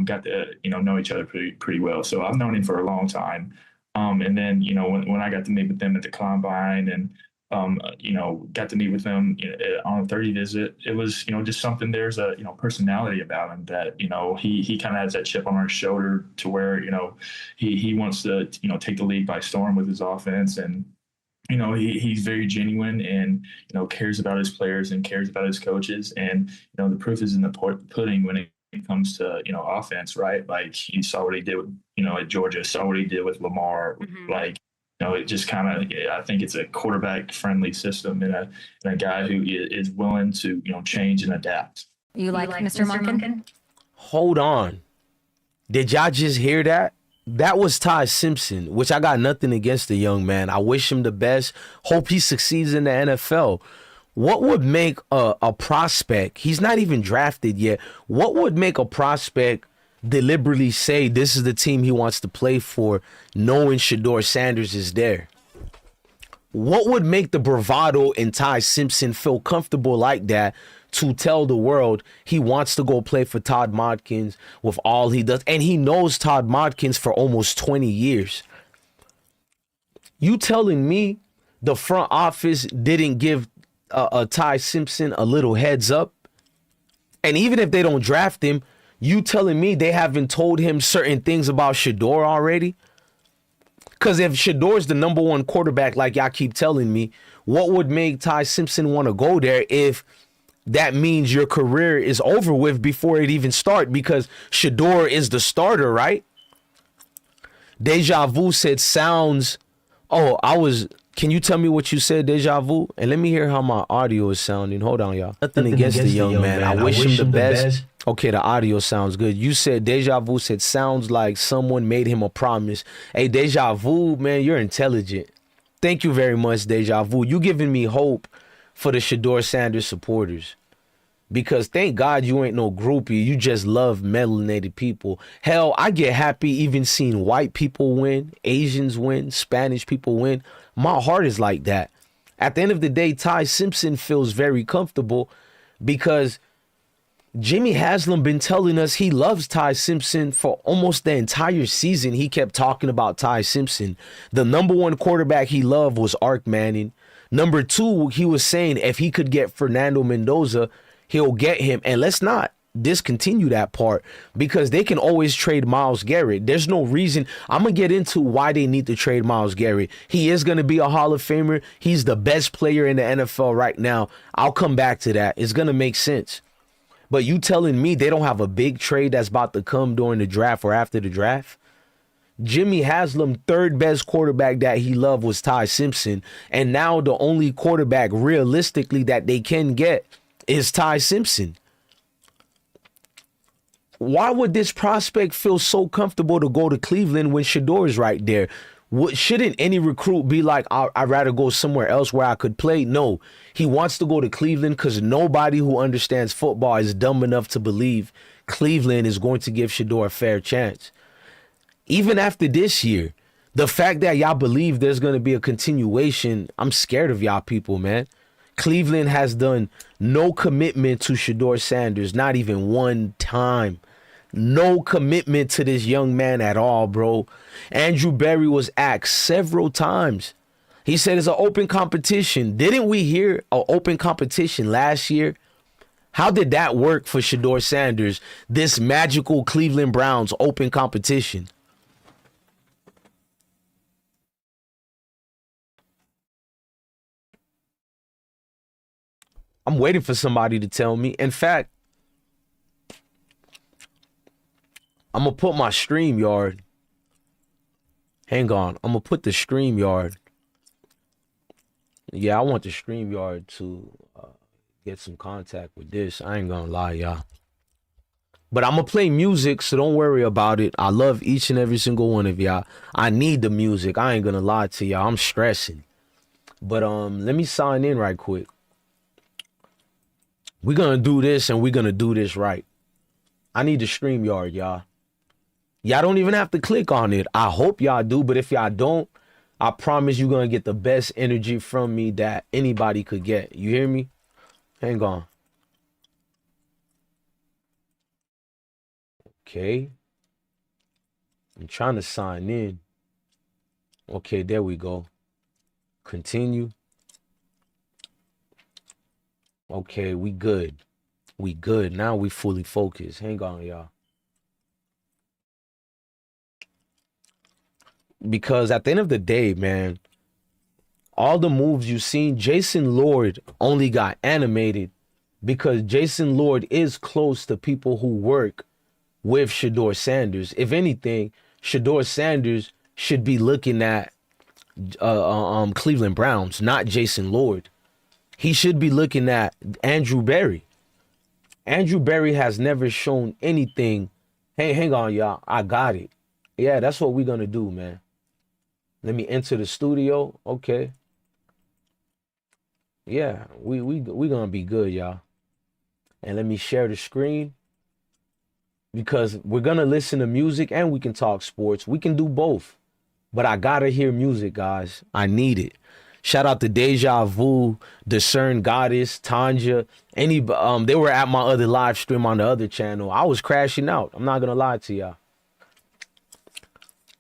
got to, know each other pretty well. So I've known him for a long time. And then, when I got to meet with them at the combine and, got to meet with them on a 30 visit, it was, just something, there's a, personality about him that, he kind of has that chip on his shoulder to where, he wants to, take the league by storm with his offense. And, he's very genuine and, cares about his players and cares about his coaches. And, the proof is in the pudding when it comes to, offense, right? Like you saw what he did with, at Georgia, saw what he did with Lamar. Like, it just kind of, I think it's a quarterback friendly system and a guy who is willing to, change and adapt. You like Mr. Monken? Hold on. Did y'all just hear that? That was Ty Simpson, which I got nothing against the young man. I wish him the best. Hope he succeeds in the NFL. What would make a prospect, he's not even drafted yet, what would make a prospect deliberately say this is the team he wants to play for, knowing Shedeur Sanders is there? What would make the bravado in Ty Simpson feel comfortable like that to tell the world he wants to go play for Todd Modkins with all he does? And he knows Todd Modkins for almost 20 years. You telling me the front office didn't give Ty Simpson a little heads up? And even if they don't draft him, you telling me they haven't told him certain things about Shedeur already? Because if Shedeur's the number one quarterback, like y'all keep telling me, what would make Ty Simpson want to go there if that means your career is over with before it even starts? Because Shedeur is the starter, right? Deja Vu said sounds. Oh, can you tell me what you said, Deja Vu? And let me hear how my audio is sounding. Hold on, y'all. Nothing against the young man. I wish him the best. Okay, the audio sounds good. You said, Deja Vu said, sounds like someone made him a promise. Hey, Deja Vu, man, you're intelligent. Thank you very much, Deja Vu. You giving me hope for the Shedeur Sanders supporters. Because thank God you ain't no groupie. You just love melanated people. Hell, I get happy even seeing white people win, Asians win, Spanish people win. My heart is like that. At the end of the day, Ty Simpson feels very comfortable because Jimmy Haslam been telling us he loves Ty Simpson for almost the entire season. He kept talking about Ty Simpson. The number one quarterback he loved was Ark Manning. Number two, he was saying if he could get Fernando Mendoza, he'll get him. And let's not discontinue that part because they can always trade Myles Garrett. There's no reason. I'm going to get into why they need to trade Myles Garrett. He is going to be a Hall of Famer. He's the best player in the NFL right now. I'll come back to that. It's going to make sense. But you telling me they don't have a big trade that's about to come during the draft or after the draft? Jimmy Haslam, third best quarterback that he loved was Ty Simpson. And now the only quarterback realistically that they can get is Ty Simpson. Why would this prospect feel so comfortable to go to Cleveland when Shedeur is right there? Shouldn't any recruit be like, I'd rather go somewhere else where I could play? No, he wants to go to Cleveland because nobody who understands football is dumb enough to believe Cleveland is going to give Shedeur a fair chance. Even after this year, the fact that y'all believe there's going to be a continuation, I'm scared of y'all people, man. Cleveland has done no commitment to Shedeur Sanders, not even one time. No commitment to this young man at all, bro. Andrew Berry was asked several times. He said it's an open competition. Didn't we hear an open competition last year? How did that work for Shedeur Sanders, this magical Cleveland Browns open competition? I'm waiting for somebody to tell me. In fact, I'm going to put my StreamYard. Hang on. I'm going to put the StreamYard. Yeah, I want the StreamYard to get some contact with this. I ain't going to lie, y'all. But I'm going to play music, so don't worry about it. I love each and every single one of y'all. I need the music. I ain't going to lie to y'all. I'm stressing. But let me sign in right quick. We're going to do this, and we're going to do this right. I need the StreamYard, y'all. Y'all don't even have to click on it. I hope y'all do, but if y'all don't, I promise you're going to get the best energy from me that anybody could get. You hear me? Hang on. Okay. I'm trying to sign in. Okay, there we go. Continue. Okay, we good. We good. Now we fully focused. Hang on, y'all. Because at the end of the day, man, all the moves you've seen, Jason Lord only got animated because Jason Lord is close to people who work with Shedeur Sanders. If anything, Shedeur Sanders should be looking at Cleveland Browns, not Jason Lord. He should be looking at Andrew Berry. Andrew Berry has never shown anything. Hey, hang on, y'all. I got it. Yeah, that's what we're gonna do, man. Let me enter the studio. Okay. Yeah, we gonna be good, y'all. And let me share the screen because we're gonna listen to music and we can talk sports. We can do both. But I gotta hear music, guys. I need it. Shout out to Deja Vu, Discern Goddess, Tanja. They were at my other live stream on the other channel. I was crashing out. I'm not gonna lie to y'all.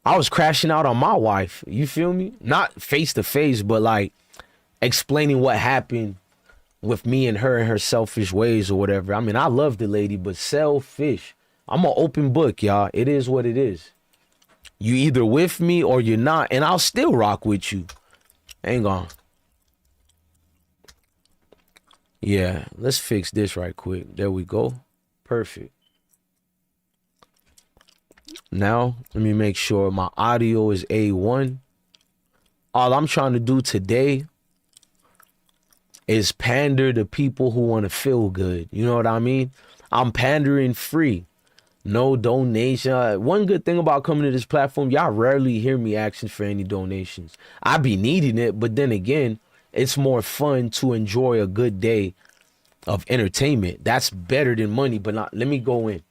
I was crashing out on my wife. You feel me? Not face to face, but like explaining what happened with me and her selfish ways or whatever. I mean, I love the lady, but selfish. I'm an open book, y'all. It is what it is. You either with me or you're not, and I'll still rock with you. Hang on. Yeah, let's fix this right quick. There we go. Perfect. Now, let me make sure my audio is A1. All I'm trying to do today is pander to people who want to feel good. You know what I mean? I'm pandering free. No donation. One good thing about coming to this platform, y'all rarely hear me asking for any donations. I be needing it, but then again, it's more fun to enjoy a good day of entertainment. That's better than money, but not. Let me go in.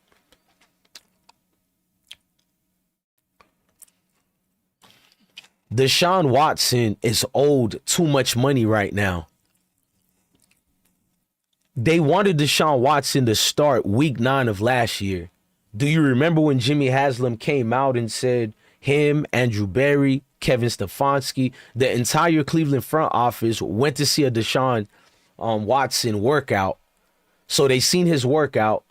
Deshaun Watson is owed too much money right now. They wanted Deshaun Watson to start week 9 of last year. Do you remember when Jimmy Haslam came out and said him, Andrew Berry, Kevin Stefanski, the entire Cleveland front office went to see a Deshaun Watson workout. So they seen his workout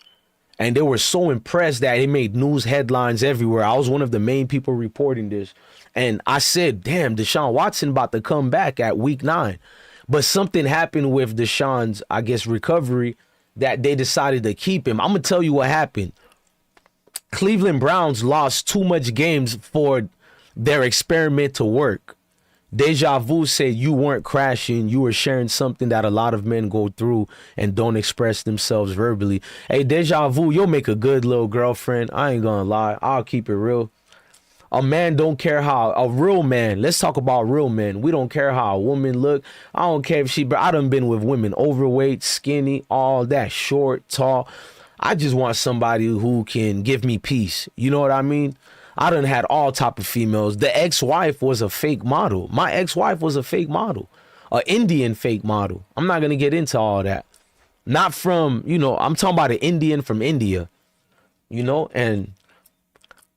and they were so impressed that it made news headlines everywhere. I was one of the main people reporting this. And I said, damn, Deshaun Watson about to come back at week 9. But something happened with Deshaun's, I guess, recovery that they decided to keep him. I'm going to tell you what happened. Cleveland Browns lost too much games for their experiment to work. Deja Vu said you weren't crashing. You were sharing something that a lot of men go through and don't express themselves verbally. Hey, Deja Vu, you'll make a good little girlfriend. I ain't going to lie. I'll keep it real. A man don't care how, a real man, let's talk about real men. We don't care how a woman look. I don't care if I done been with women overweight, skinny, all that, short, tall. I just want somebody who can give me peace. You know what I mean? I done had all type of females. The ex-wife was a fake model. My ex-wife was a fake model, an Indian fake model. I'm not going to get into all that. Not from, I'm talking about an Indian from India, and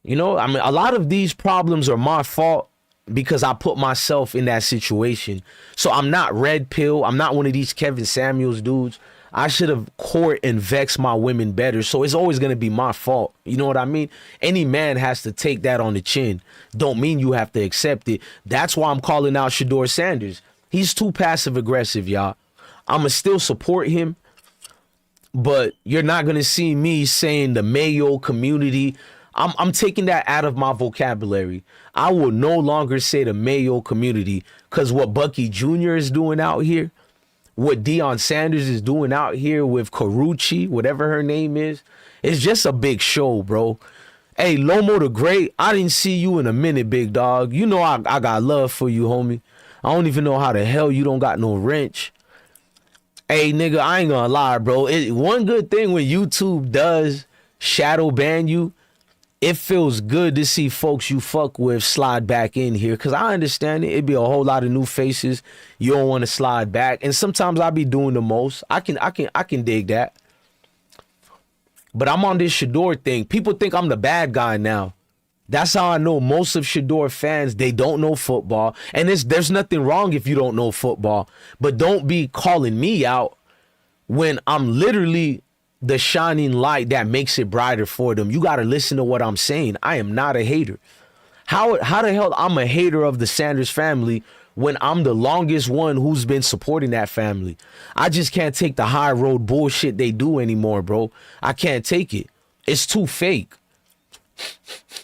I mean, a lot of these problems are my fault because I put myself in that situation. So I'm not red pill. I'm not one of these Kevin Samuels dudes. I should have court and vexed my women better. So it's always going to be my fault. You know what I mean? Any man has to take that on the chin. Don't mean you have to accept it. That's why I'm calling out Shedeur Sanders. He's too passive aggressive, y'all. I'm going to still support him. But you're not going to see me saying the Mayo community. I'm taking that out of my vocabulary. I will no longer say the Mayo community because what Bucky Jr. is doing out here, what Deion Sanders is doing out here with Carucci, whatever her name is, it's just a big show, bro. Hey, Lomo the Great, I didn't see you in a minute, big dog. You know I got love for you, homie. I don't even know how the hell you don't got no wrench. Hey, nigga, I ain't gonna lie, bro. One good thing when YouTube does shadow ban you, it feels good to see folks you fuck with slide back in here. Cause I understand it. It'd be a whole lot of new faces. You don't want to slide back. And sometimes I be doing the most. I can dig that. But I'm on this Shedeur thing. People think I'm the bad guy now. That's how I know most of Shedeur fans, they don't know football. And there's nothing wrong if you don't know football. But don't be calling me out when I'm literally the shining light that makes it brighter for them. You got to listen to what I'm saying. I am not a hater. How the hell I'm a hater of the Sanders family when I'm the longest one who's been supporting that family? I just can't take the high road bullshit they do anymore, bro. I can't take it. It's too fake.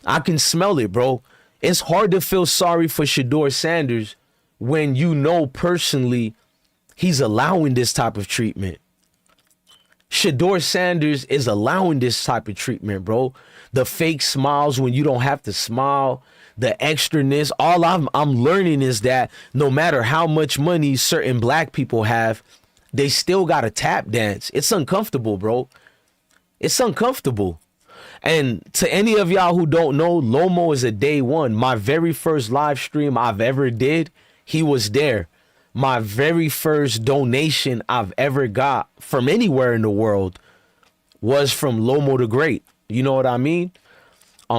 I can smell it, bro. It's hard to feel sorry for Shedeur Sanders when you know personally he's allowing this type of treatment. Shedeur Sanders is allowing this type of treatment, bro. The fake smiles when you don't have to smile, the extraness. All I'm learning is that no matter how much money certain black people have, they still got to tap dance. It's uncomfortable, bro. It's uncomfortable. And to any of y'all who don't know, Lomo is a day one. My very first live stream I've ever did, he was there. My very first donation I've ever got from anywhere in the world was from Lomo the Great. You know what I mean?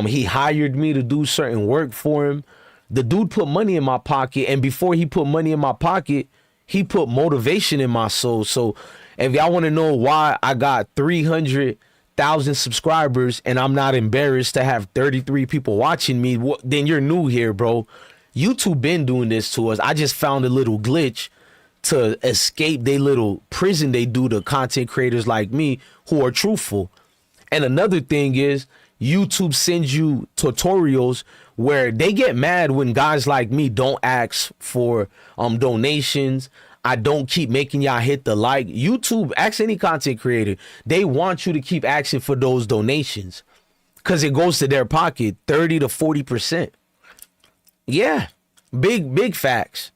He hired me to do certain work for him. The dude put money in my pocket, and before he put money in my pocket, he put motivation in my soul. So if y'all want to know why I got 300,000 subscribers and I'm not embarrassed to have 33 people watching me, then you're new here, bro. YouTube been doing this to us. I just found a little glitch to escape they little prison they do to content creators like me who are truthful. And another thing is YouTube sends you tutorials where they get mad when guys like me don't ask for donations. I don't keep making y'all hit the like. YouTube, ask any content creator. They want you to keep asking for those donations because it goes to their pocket 30 to 40%. Yeah, big facts.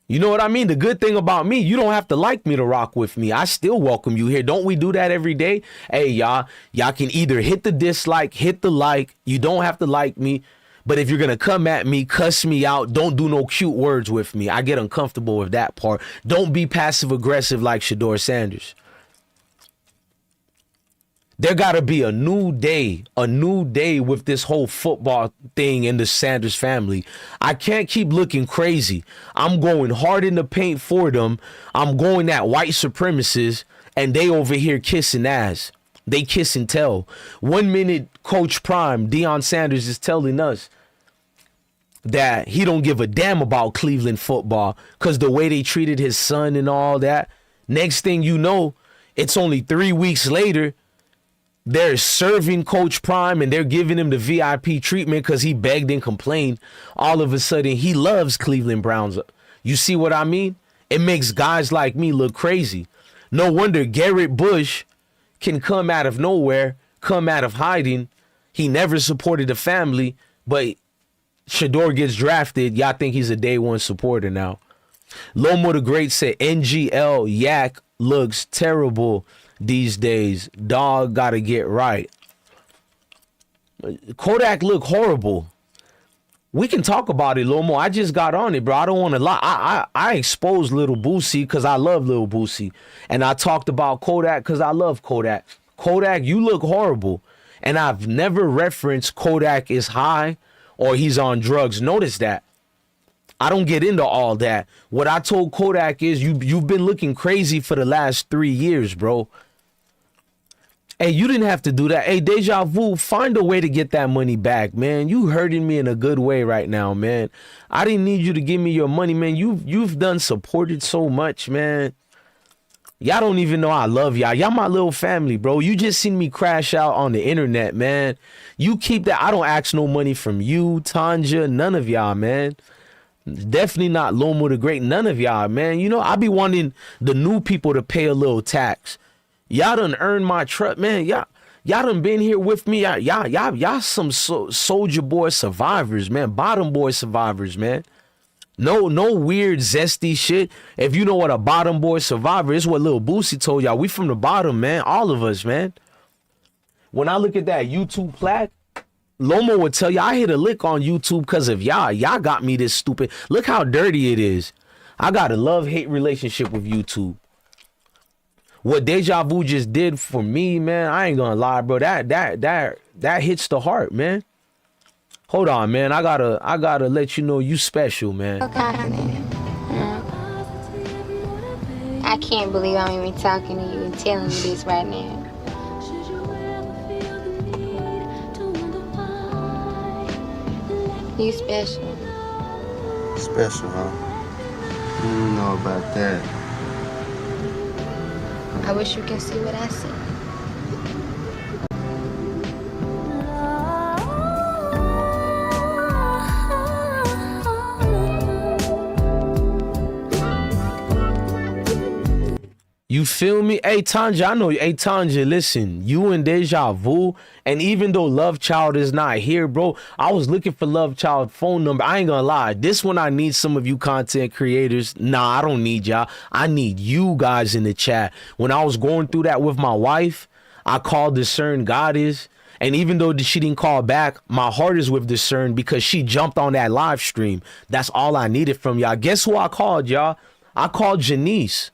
You know what I mean? The good thing about me, you don't have to like me to rock with me. I still welcome you here. Don't we do that every day? Hey, y'all can either hit the dislike, hit the like. You don't have to like me. But if you're going to come at me, cuss me out, don't do no cute words with me. I get uncomfortable with that part. Don't be passive aggressive like Shedeur Sanders. There got to be a new day with this whole football thing in the Sanders family. I can't keep looking crazy. I'm going hard in the paint for them. I'm going at white supremacists, and they over here kissing ass. They kiss and tell. 1 minute, Coach Prime, Deion Sanders, is telling us that he don't give a damn about Cleveland football because the way they treated his son and all that. Next thing you know, it's only 3 weeks later, they're serving Coach Prime and they're giving him the VIP treatment because he begged and complained. All of a sudden, he loves Cleveland Browns. You see what I mean? It makes guys like me look crazy. No wonder Garrett Bush can come out of nowhere, come out of hiding. He never supported the family, but Shedeur gets drafted. Y'all think he's a day one supporter now. Lomo the Great said NGL Yak looks terrible these days. Dog gotta get right. Kodak look horrible. We can talk about it, Lomo. I just got on it, bro. I don't want to lie. I exposed Little Boosie because I love Little Boosie. And I talked about Kodak because I love Kodak. Kodak, you look horrible. And I've never referenced Kodak is high or he's on drugs. Notice that. I don't get into all that. What I told Kodak is you've been looking crazy for the last 3 years, bro. Hey, you didn't have to do that. Hey, Deja Vu, find a way to get that money back, man. You hurting me in a good way right now, man. I didn't need you to give me your money, man. You've done supported so much, man. Y'all don't even know I love y'all. Y'all my little family, bro. You just seen me crash out on the internet, man. You keep that. I don't ask no money from you, Tanja, none of y'all, man. Definitely not Lomo the Great, none of y'all, man. You know, I be wanting the new people to pay a little tax. Y'all done earned my trust, man. Y'all done been here with me. Y'all some soldier boy survivors, man. Bottom boy survivors, man. No weird zesty shit. If you know what a bottom boy survivor is, what Lil Boosie told y'all. We from the bottom, man. All of us, man. When I look at that YouTube plaque, Lomo would tell you I hit a lick on YouTube because of y'all. Y'all got me this stupid. Look how dirty it is. I got a love-hate relationship with YouTube. What Deja Vu just did for me, man, I ain't gonna lie, bro. That hits the heart, man. Hold on, man. I gotta let you know you special, man. So confident. I can't believe I'm even talking to you and telling you this right now. You special. Special, huh? You don't know about that. I wish you can see what I see. You feel me? Hey, Tanja, I know. Hey, Tanja, listen, you and Deja Vu, and even though Love Child is not here, bro, I was looking for Love Child phone number. I ain't gonna lie. This one, I need some of you content creators. Nah, I don't need y'all. I need you guys in the chat. When I was going through that with my wife, I called Discern Goddess. And even though she didn't call back, my heart is with Discern because she jumped on that live stream. That's all I needed from y'all. Guess who I called, y'all? I called Janice.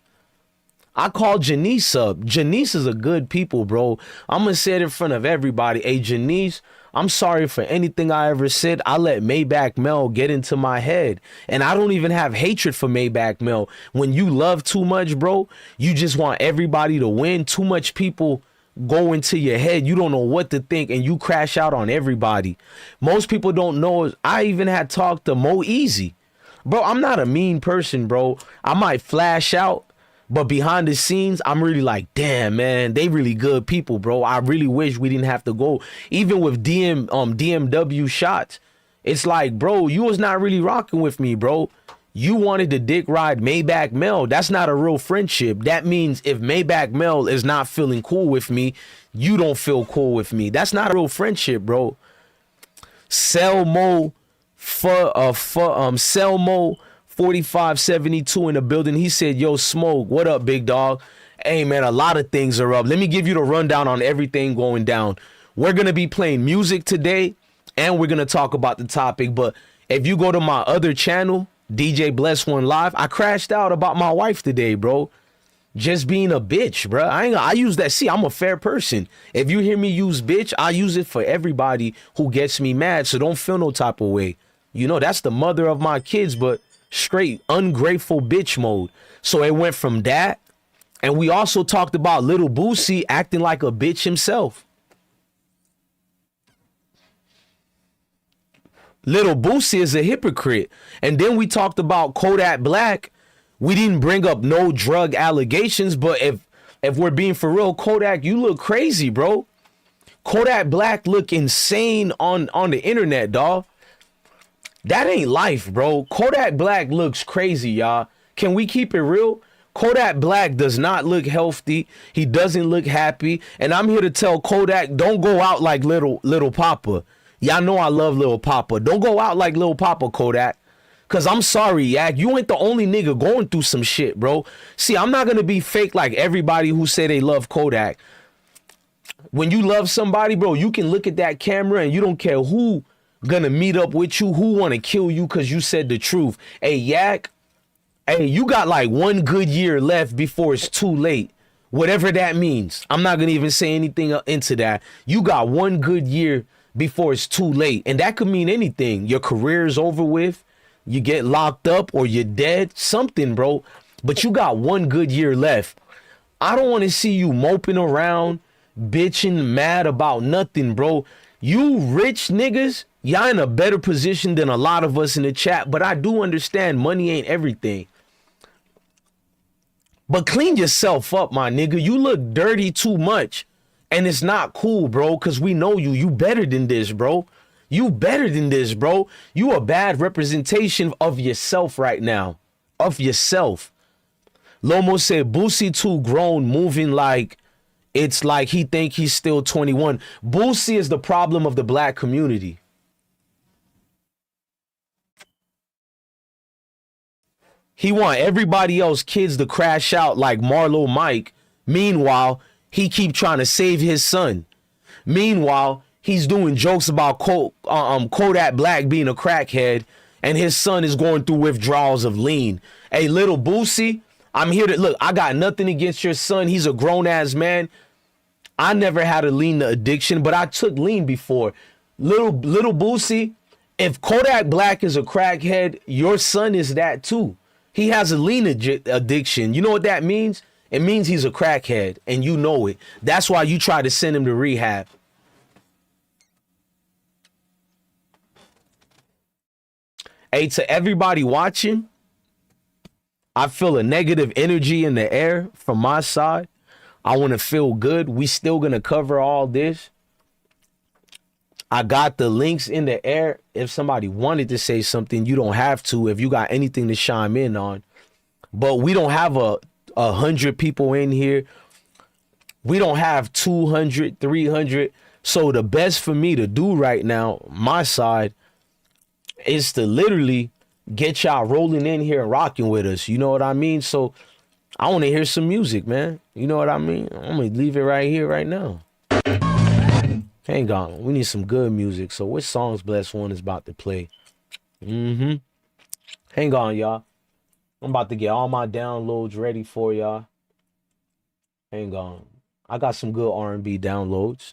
I called Janice up. Janice is a good people, bro. I'm going to say it in front of everybody. Hey, Janice, I'm sorry for anything I ever said. I let Maybach Mel get into my head. And I don't even have hatred for Maybach Mel. When you love too much, bro, you just want everybody to win. Too much people go into your head. You don't know what to think and you crash out on everybody. Most people don't know. I even had talked to Mo Easy. Bro, I'm not a mean person, bro. I might flash out, but behind the scenes, I'm really like, damn, man, they really good people, bro. I really wish we didn't have to go. Even with DMW shots, it's like, bro, you was not really rocking with me, bro. You wanted to dick ride Maybach Mel. That's not a real friendship. That means if Maybach Mel is not feeling cool with me, you don't feel cool with me. That's not a real friendship, bro. Selmo 4572 in the building. He said, yo, Smoke, what up, big dog? Hey, man, a lot of things are up. Let me give you the rundown on everything going down. We're going to be playing music today, and we're going to talk about the topic. But if you go to my other channel, DJ Bless One Live, I crashed out about my wife today, bro. Just being a bitch, bro. I use that. See, I'm a fair person. If you hear me use bitch, I use it for everybody who gets me mad. So don't feel no type of way. You know, that's the mother of my kids, but straight ungrateful bitch mode. So it went from that. And we also talked about Little Boosie acting like a bitch himself. Little Boosie is a hypocrite. And then we talked about Kodak Black. We didn't bring up no drug allegations, but if we're being for real, Kodak, you look crazy, bro. Kodak Black look insane on the internet, dawg. That ain't life, bro. Kodak Black looks crazy, y'all. Can we keep it real? Kodak Black does not look healthy. He doesn't look happy. And I'm here to tell Kodak, don't go out like little Papa. Y'all know I love Lil Papa. Don't go out like Lil Papa, Kodak. Cause I'm sorry, Yak. You ain't the only nigga going through some shit, bro. See, I'm not gonna be fake like everybody who say they love Kodak. When you love somebody, bro, you can look at that camera and you don't care who gonna meet up with you, who wanna kill you cause you said the truth. Hey, Yak, hey, you got like 1 good year left before it's too late. Whatever that means. I'm not gonna even say anything into that. You got 1 good year before it's too late. And that could mean anything. Your career is over with, you get locked up, or you're dead, something, bro. But you got 1 good year left. I don't want to see you moping around, bitching, mad about nothing, bro. You rich niggas, y'all in a better position than a lot of us in the chat, but I do understand money ain't everything. But clean yourself up, my nigga. You look dirty too much. And it's not cool, bro, because we know you. You better than this, bro. You better than this, bro. You a bad representation of yourself right now. Of yourself. Lomo said, Boosie too grown, moving like it's like he think he's still 21. Boosie is the problem of the black community. He want everybody else kids to crash out like Marlo Mike. Meanwhile, he keep trying to save his son. Meanwhile, he's doing jokes about Kodak Black being a crackhead, and his son is going through withdrawals of lean. Hey, little Boosie, I'm here to look. I got nothing against your son. He's a grown ass man. I never had a lean addiction, but I took lean before. Little Boosie, if Kodak Black is a crackhead, your son is that too. He has a lean addiction. You know what that means? It means he's a crackhead, and you know it. That's why you try to send him to rehab. Hey, to everybody watching, I feel a negative energy in the air from my side. I want to feel good. We still going to cover all this. I got the links in the air. If somebody wanted to say something, you don't have to if you got anything to chime in on. But we don't have a 100 people in here. We don't have 200, 300. So the best for me to do right now, my side, is to literally get y'all rolling in here and rocking with us. You know what I mean? So I want to hear some music, man. You know what I mean? I'm going to leave it right here, right now. Hang on. We need some good music. So which songs Bless One is about to play? Hang on, y'all. I'm about to get all my downloads ready for y'all. Hang on. I got some good R&B downloads.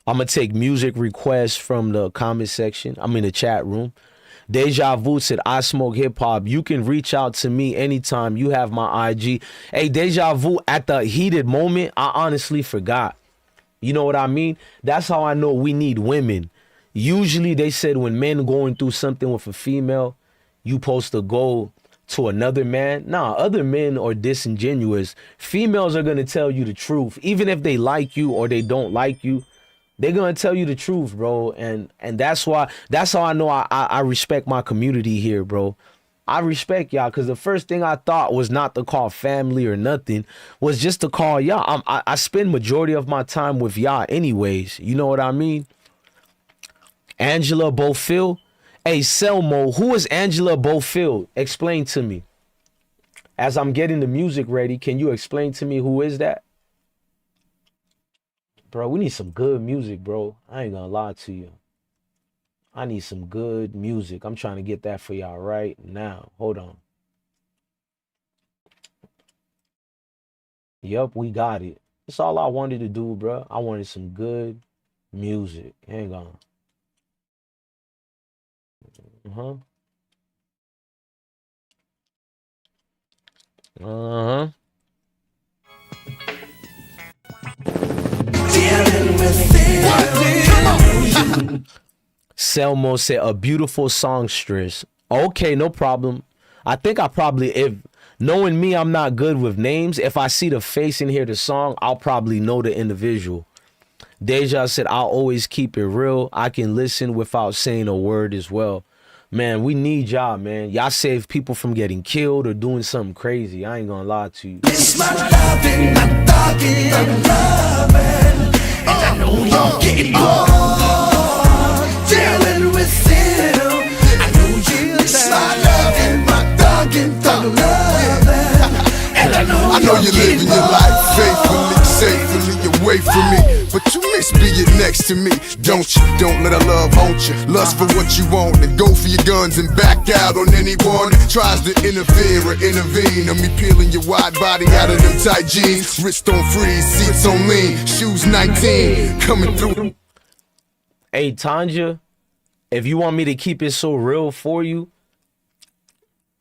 I'm going to take music requests from the comment section. I'm in the chat room. Deja Vu said, I smoke hip hop. You can reach out to me anytime. You have my IG. Hey, Deja Vu, at the heated moment, I honestly forgot. You know what I mean? That's how I know we need women. Usually they said when men going through something with a female, you supposed to go to another man. Nah, other men are disingenuous. Females are going to tell you the truth. Even if they like you or they don't like you, they're going to tell you the truth, bro. And that's how I know I respect my community here, bro. I respect y'all, because the first thing I thought was not to call family or nothing, was just to call y'all. I spend majority of my time with y'all anyways. You know what I mean? Angela Bofill. Hey, Selmo, who is Angela Bofill? Explain to me. As I'm getting the music ready, can you explain to me who is that? Bro, we need some good music, bro. I ain't gonna lie to you. I need some good music. I'm trying to get that for y'all right now. Hold on. Yup, we got it. That's all I wanted to do, bro. I wanted some good music. Hang on. Uh-huh. Uh-huh. Selmo said, a beautiful songstress. Okay, no problem. I think I probably, if knowing me, I'm not good with names. If I see the face and hear the song, I'll probably know the individual. Deja said, I'll always keep it real. I can listen without saying a word as well. Man, we need y'all, man. Y'all save people from getting killed or doing something crazy. I ain't gonna lie to you. It's my loving, my talking, I'm loving. And I know you're getting bored. Dealing with him. I know you. It's my loving, my talking, I'm loving. And I know you're living your life faithfully, safely away from me. But you miss being next to me, don't you? Don't let our love haunt you. Lust for what you want and go for your guns and back out on anyone that tries to interfere or intervene. On me peeling your wide body out of them tight jeans. Wrist on freeze, seats on lean, shoes 19, coming through. Hey, Tanja, if you want me to keep it so real for you,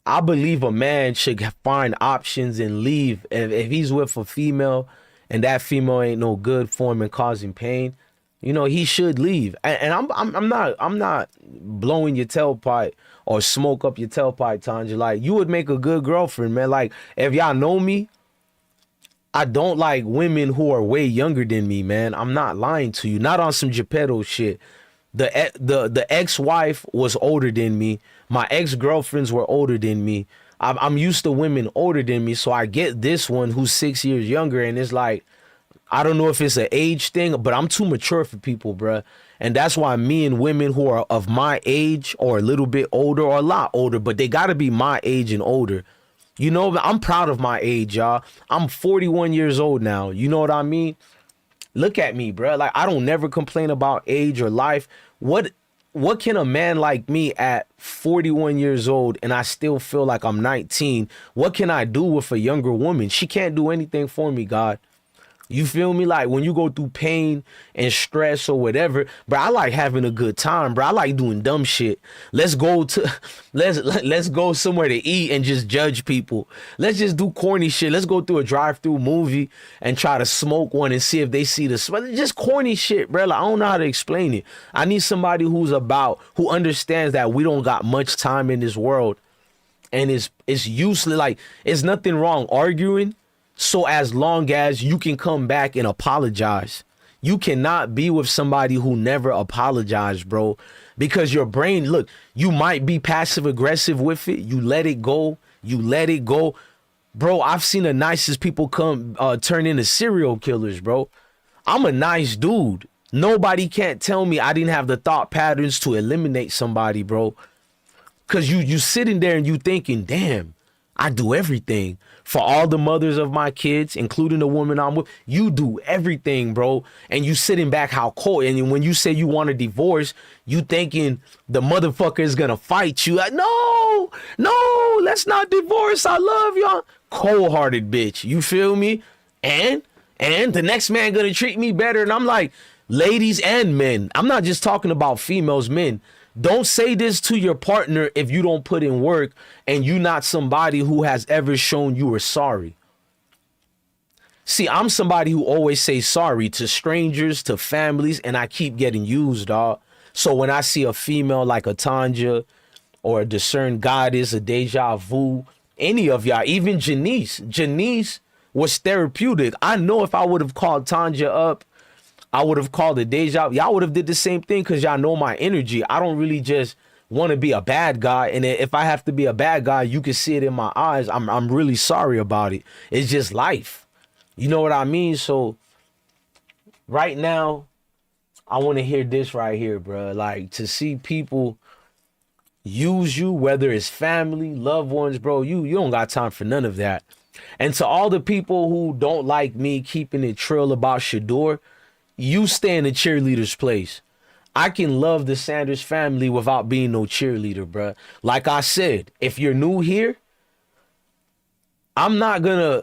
I believe a man should find options and leave. If he's with a female and that female ain't no good for him and causing pain, you know, he should leave. And I'm not blowing your tailpipe or smoke up your tailpipe, Tanja. Like, you would make a good girlfriend, man. Like, if y'all know me, I don't like women who are way younger than me, man. I'm not lying to you. Not on some Geppetto shit. The ex-wife was older than me. My ex-girlfriends were older than me. I'm used to women older than me, so I get this one who's 6 years younger, and it's like, I don't know if it's an age thing, but I'm too mature for people, bruh. And that's why me and women who are of my age or a little bit older or a lot older, but they gotta be my age and older. You know, I'm proud of my age, y'all. I'm 41 years old now. You know what I mean? Look at me, bruh. Like, I don't never complain about age or life. What can a man like me at 41 years old and I still feel like I'm 19? What can I do with a younger woman? She can't do anything for me, God. You feel me? Like, when you go through pain and stress or whatever, bro, I like having a good time, bro. I like doing dumb shit. Let's go somewhere to eat and just judge people. Let's just do corny shit. Let's go through a drive-through movie and try to smoke one and see if they see the smell. Just corny shit, bro. Like, I don't know how to explain it. I need somebody who understands that we don't got much time in this world and it's useless. Like, it's nothing wrong arguing. So as long as you can come back and apologize. You cannot be with somebody who never apologized, bro. Because your brain, look, you might be passive aggressive with it. You let it go. Bro, I've seen the nicest people turn into serial killers, bro. I'm a nice dude. Nobody can't tell me I didn't have the thought patterns to eliminate somebody, bro. Cause you sitting there and you thinking, damn, I do everything for all the mothers of my kids, including the woman I'm with. You do everything, bro. And you sitting back how cold. And when you say you want a divorce, you thinking the motherfucker is gonna fight you. Like, no, let's not divorce. I love y'all. Cold-hearted bitch. You feel me? And the next man gonna treat me better. And I'm like, ladies and men, I'm not just talking about females, men. Don't say this to your partner if you don't put in work and you're not somebody who has ever shown you are sorry. See, I'm somebody who always say sorry to strangers, to families, and I keep getting used, dog. So when I see a female like a Tanja or a Discern Goddess, a Deja Vu, any of y'all, even Janice was therapeutic. I know if I would have called Tanja up, I would have called it Deja. Y'all would have did the same thing because y'all know my energy. I don't really just want to be a bad guy. And if I have to be a bad guy, you can see it in my eyes. I'm really sorry about it. It's just life. You know what I mean? So right now, I want to hear this right here, bro. Like, to see people use you, whether it's family, loved ones, bro, you don't got time for none of that. And to all the people who don't like me keeping it trill about Shedeur, you stay in the cheerleader's place. I can love the Sanders family without being no cheerleader, bruh. Like I said, if you're new here, I'm not gonna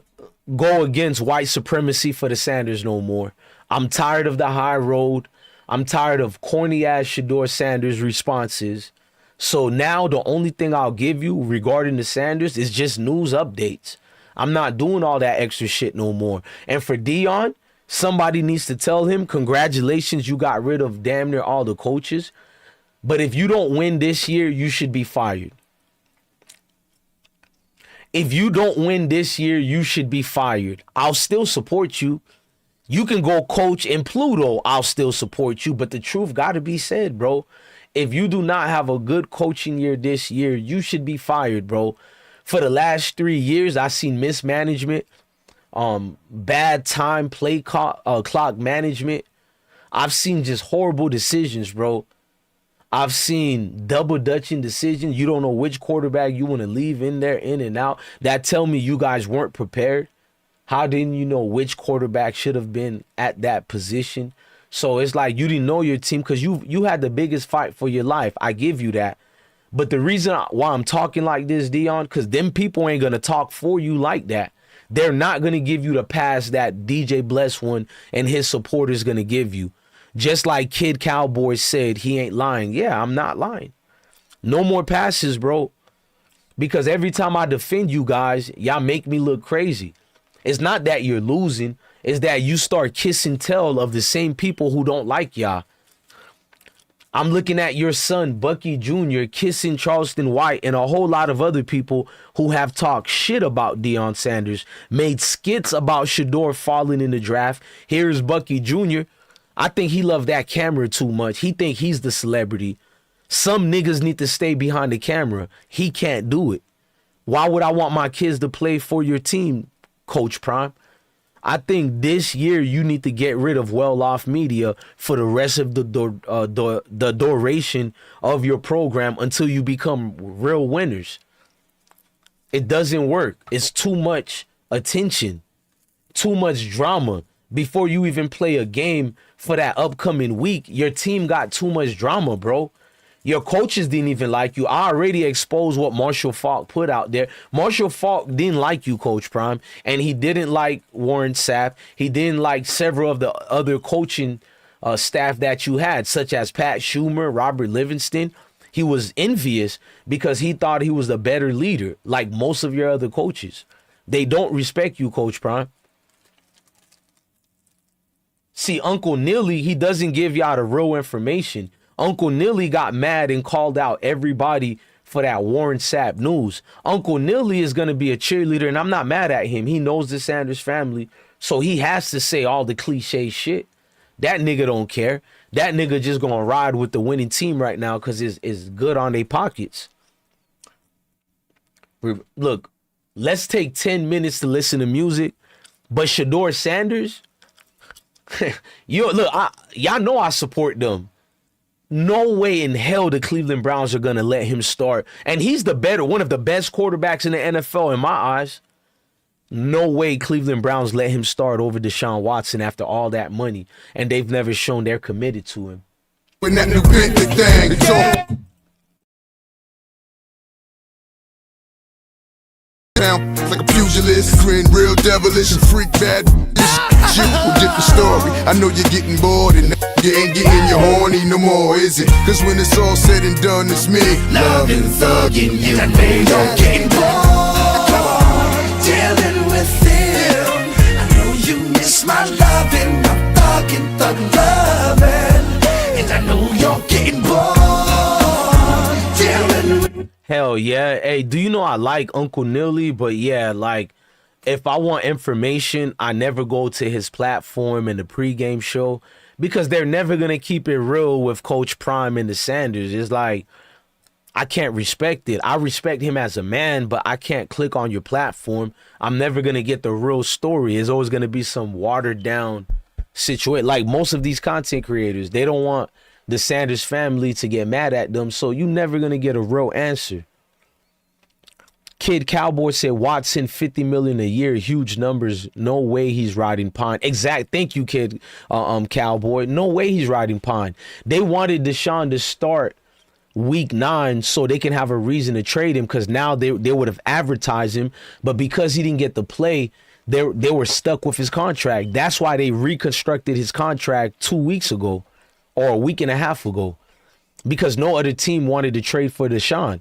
go against white supremacy for the Sanders no more. I'm tired of the high road. I'm tired of corny ass Shedeur Sanders responses. So now the only thing I'll give you regarding the Sanders is just news updates. I'm not doing all that extra shit no more. And for Dion, somebody needs to tell him, congratulations, you got rid of damn near all the coaches. But if you don't win this year, you should be fired. If you don't win this year, you should be fired. I'll still support you. You can go coach in Pluto. I'll still support you. But the truth got to be said, bro. If you do not have a good coaching year this year, you should be fired, bro. For the last 3 years, I've seen mismanagement, bad time play clock management. I've seen just horrible decisions, bro. I've seen double dutching decisions. You don't know which quarterback you want to leave in there, in and out. That tell me you guys weren't prepared. How didn't you know which quarterback should have been at that position? So it's like you didn't know your team because you had the biggest fight for your life. I give you that. But the reason why I'm talking like this, Dion, because them people ain't going to talk for you like that. They're not going to give you the pass that DJ Bless one and his supporters going to give you. Just like Kid Cowboy said, he ain't lying. Yeah, I'm not lying. No more passes, bro. Because every time I defend you guys, y'all make me look crazy. It's not that you're losing. It's that you start kissing tail of the same people who don't like y'all. I'm looking at your son, Bucky Jr., kissing Charleston White and a whole lot of other people who have talked shit about Deion Sanders, made skits about Shedeur falling in the draft. Here's Bucky Jr. I think he loved that camera too much. He think he's the celebrity. Some niggas need to stay behind the camera. He can't do it. Why would I want my kids to play for your team, Coach Prime? I think this year you need to get rid of well-off media for the rest of the duration of your program until you become real winners. It doesn't work. It's too much attention, too much drama. Before you even play a game for that upcoming week, your team got too much drama, bro. Your coaches didn't even like you. I already exposed what Marshall Faulk put out there. Marshall Faulk didn't like you, Coach Prime, and he didn't like Warren Sapp. He didn't like several of the other coaching staff that you had, such as Pat Schumer, Robert Livingston. He was envious because he thought he was a better leader, like most of your other coaches. They don't respect you, Coach Prime. See, Uncle Nilly, he doesn't give y'all the real information. Uncle Nilly got mad and called out everybody for that Warren Sapp news. Uncle Nilly is going to be a cheerleader, and I'm not mad at him. He knows the Sanders family, so he has to say all the cliche shit. That nigga don't care. That nigga just going to ride with the winning team right now because it's good on their pockets. Look, let's take 10 minutes to listen to music. But Shedeur Sanders, y'all know I support them. No way in hell the Cleveland Browns are gonna let him start. And he's one of the best quarterbacks in the NFL in my eyes. No way Cleveland Browns let him start over Deshaun Watson after all that money. And they've never shown they're committed to him. When that new Bentley thing, it's all down like a pugilist, grin real devilish and freak bad. Shit, different story. I know you're getting bored and you ain't getting your horny no more, is it? Cause when it's all said and done, it's me loving, thugging you. And they don't get bored dealing with him. I know you miss my loving, I'm thugging, thug loving. And I know you're getting bored dealing with. Hell yeah. Hey, do you know I like Uncle Nilly? But yeah, like, if I want information, I never go to his platform in the pregame show because they're never going to keep it real with Coach Prime and the Sanders. It's like, I can't respect it. I respect him as a man, but I can't click on your platform. I'm never going to get the real story. It's always going to be some watered down situation. Like most of these content creators, they don't want the Sanders family to get mad at them. So you're never going to get a real answer. Kid Cowboy said Watson $50 million a year, huge numbers. No way he's riding Pine. Exact. Thank you, Kid Cowboy. No way he's riding Pine. They wanted Deshaun to start week 9 so they can have a reason to trade him because now they would have advertised him. But because he didn't get to play, they were stuck with his contract. That's why they reconstructed his contract 2 weeks ago or a week and a half ago because no other team wanted to trade for Deshaun.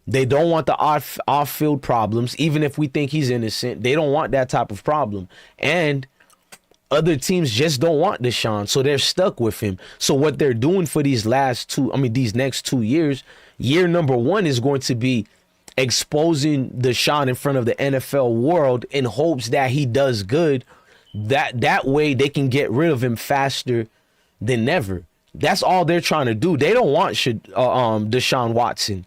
They don't want the off-field problems. Even if we think he's innocent, they don't want that type of problem. And other teams just don't want Deshaun, so they're stuck with him. So what they're doing for these next 2 years, year number 1 is going to be exposing Deshaun in front of the NFL world in hopes that he does good. That way they can get rid of him faster than ever. That's all they're trying to do. They don't want Deshaun Watson.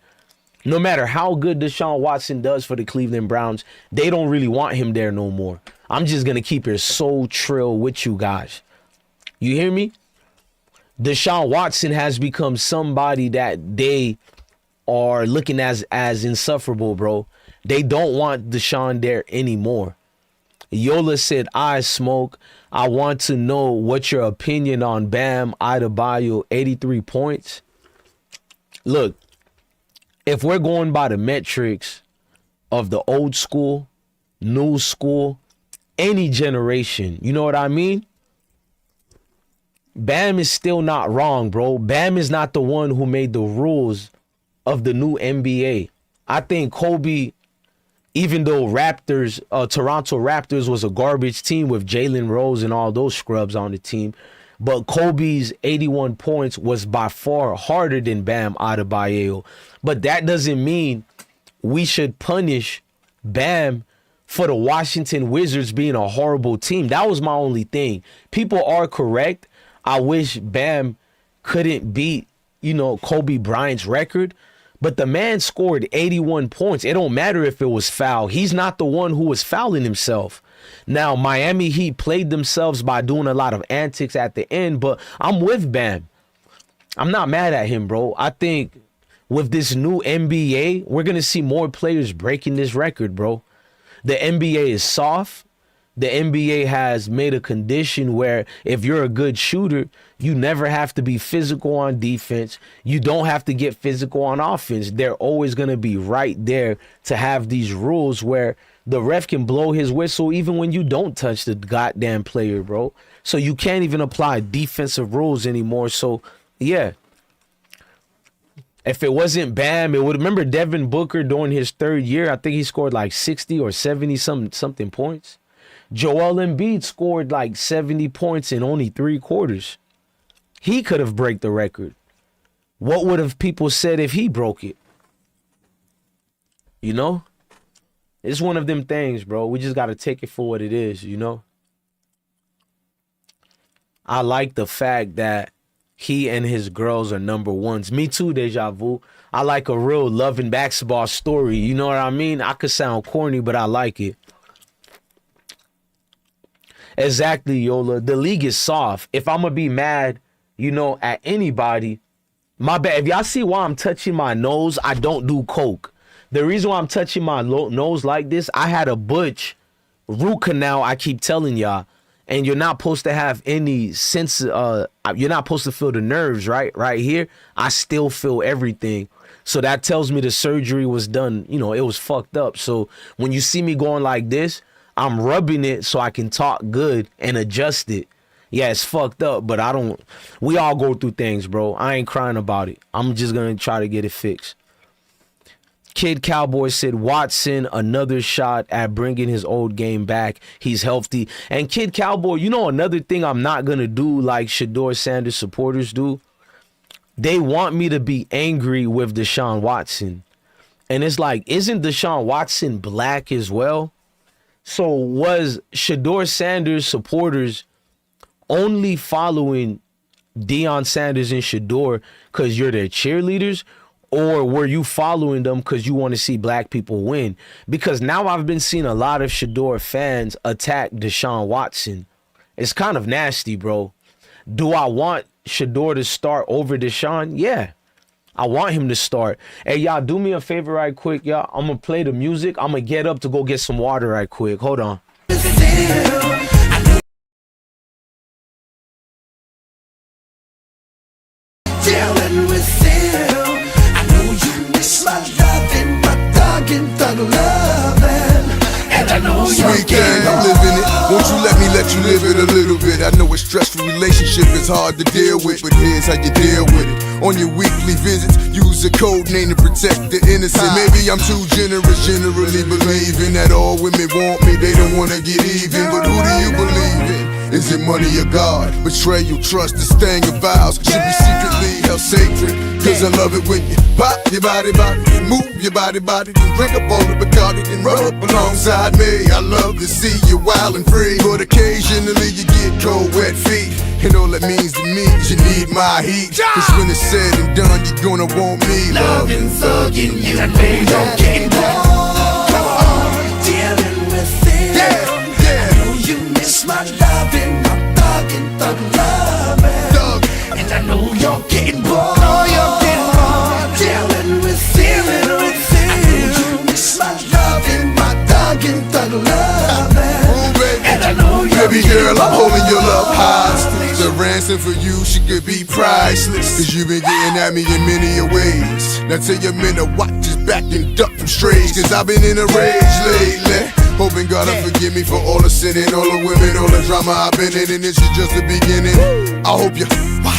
No matter how good Deshaun Watson does for the Cleveland Browns, they don't really want him there no more. I'm just going to keep it so trill with you guys. You hear me? Deshaun Watson has become somebody that they are looking as insufferable, bro. They don't want Deshaun there anymore. Yola said, I smoke. I want to know what's your opinion on Bam Adebayo, 83 points. Look. If we're going by the metrics of the old school, new school, any generation, you know what I mean? Bam is still not wrong, bro. Bam is not the one who made the rules of the new NBA. I think Kobe, even though Toronto Raptors was a garbage team with Jalen Rose and all those scrubs on the team, but Kobe's 81 points was by far harder than Bam Adebayo. But that doesn't mean we should punish Bam for the Washington Wizards being a horrible team. That was my only thing. People are correct. I wish Bam couldn't beat, Kobe Bryant's record. But the man scored 81 points. It don't matter if it was foul. He's not the one who was fouling himself. Now, Miami Heat played themselves by doing a lot of antics at the end, but I'm with Bam. I'm not mad at him, bro. I think with this new NBA, we're going to see more players breaking this record, bro. The NBA is soft. The NBA has made a condition where if you're a good shooter, you never have to be physical on defense. You don't have to get physical on offense. They're always going to be right there to have these rules where the ref can blow his whistle even when you don't touch the goddamn player, bro. So you can't even apply defensive rules anymore. So, yeah. If it wasn't Bam, it would. Remember Devin Booker during his 3rd year? I think he scored like 60 or 70 something points. Joel Embiid scored like 70 points in only 3 quarters. He could have broke the record. What would have people said if he broke it? It's one of them things, bro. We just got to take it for what it is, I like the fact that he and his girls are number ones. Me too, Deja Vu. I like a real love and basketball story. You know what I mean? I could sound corny, but I like it. Exactly, Yola. The league is soft. If I'm going to be mad, at anybody, my bad. If y'all see why I'm touching my nose, I don't do coke. The reason why I'm touching my nose like this, I had a butch root canal, I keep telling y'all. And you're not supposed to have any sense, you're not supposed to feel the nerves, right? Right here, I still feel everything. So that tells me the surgery was done, it was fucked up. So when you see me going like this, I'm rubbing it so I can talk good and adjust it. Yeah, it's fucked up, but we all go through things, bro. I ain't crying about it. I'm just going to try to get it fixed. Kid Cowboy said, Watson, another shot at bringing his old game back. He's healthy. And Kid Cowboy, another thing I'm not going to do like Shedeur Sanders supporters do? They want me to be angry with Deshaun Watson. And it's like, isn't Deshaun Watson black as well? So was Shedeur Sanders supporters only following Deion Sanders and Shedeur because you're their cheerleaders? Or were you following them because you want to see black people win? Because now I've been seeing a lot of Shedeur fans attack Deshaun Watson. It's kind of nasty, bro. Do I want Shedeur to start over Deshaun? Yeah, I want him to start. Hey, y'all, do me a favor right quick, y'all. I'm going to play the music. I'm going to get up to go get some water right quick. Hold on. Dealing with him. I know you miss my loving, my thugging, thug loving. And I know you're Sweet thing, I'm living it. Won't you let you live it a little bit? I know a stressful relationship is hard to deal with, but here's how you deal with it. On your weekly visits, use a code name to protect the innocent. Maybe I'm too generous, generally believing that all women want me, they don't wanna get even. But who do you believe in? Is it money or God? Betrayal, trust, the staying of vows should be secretly held sacred. Cause I love it when you pop your body, move your body, then drink up all the Bacardi, then run up alongside me. I love to see you wild and free, but occasionally you get cold, wet feet. And all that means to me is you need my heat. Cause when it's said and done, you're gonna want me loving, thugging you, and baby, don't get bored. Come on, dealing with it. I know you miss my loving, my thugging, thug loving. And I know you're getting bored. Dealing with it. I know you miss my loving, my thugging, thug loving. And I know you're Baby girl, I'm holding your love hostage. The ransom for you, she could be priceless. Cause you've been getting at me in many a ways. Now tell your men to watch his back and duck from strays. Cause I've been in a rage lately. Hoping God will forgive me for all the sinning, all the women, all the drama I've been in. And this is just the beginning. I hope you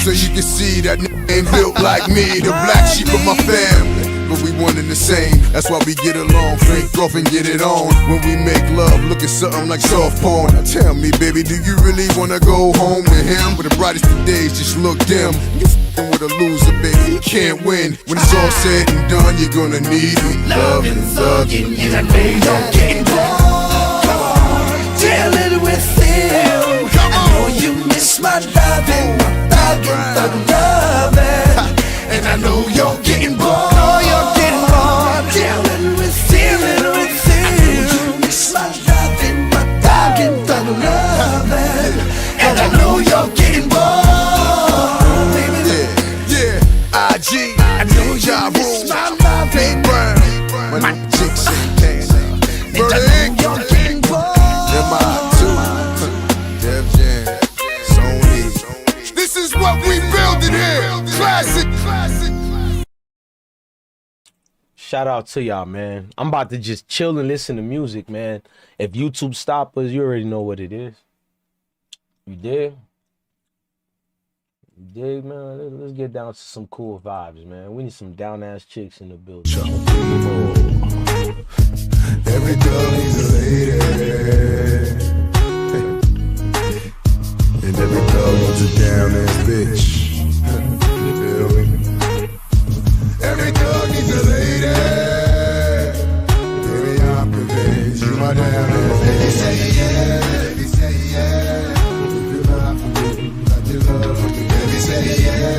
so you can see that ain't built like me, the black sheep of my family. But we one and the same, that's why we get along. Frank off and get it on. When we make love, look at something like soft porn. Now tell me, baby, do you really wanna go home to him? But the brightest of days just look dim. You f***ing with a loser, baby, he can't win. When it's all said and done, you're gonna need me. loving, thugging you, and baby, don't get bored. Come on, dealing with him. I know you miss my loving, my thugging, thug loving. And I know you're getting bored. Dealing with him. I know you miss my loving, my thugging, thug loving. And I know you're getting bored. Yeah, IG, I know Ja you miss my Rule, loving, Brown, my chicks and Canada, and I know you're getting bored. MI2, Def Jam, Sony. This is what we build it here. Classic. Shout out to y'all, man. I'm about to just chill and listen to music, man. If YouTube stop us, you already know what it is. You dig? You dig, man? Let's get down to some cool vibes, man. We need some down-ass chicks in the building. Every girl needs a lady, and every girl wants a down-ass bitch. You feel me? Every girl needs a lady. Baby, I'm convinced you my down-ass bitch. Baby, say yeah. Baby, say yeah. If you love me, let your love me. Baby, say yeah.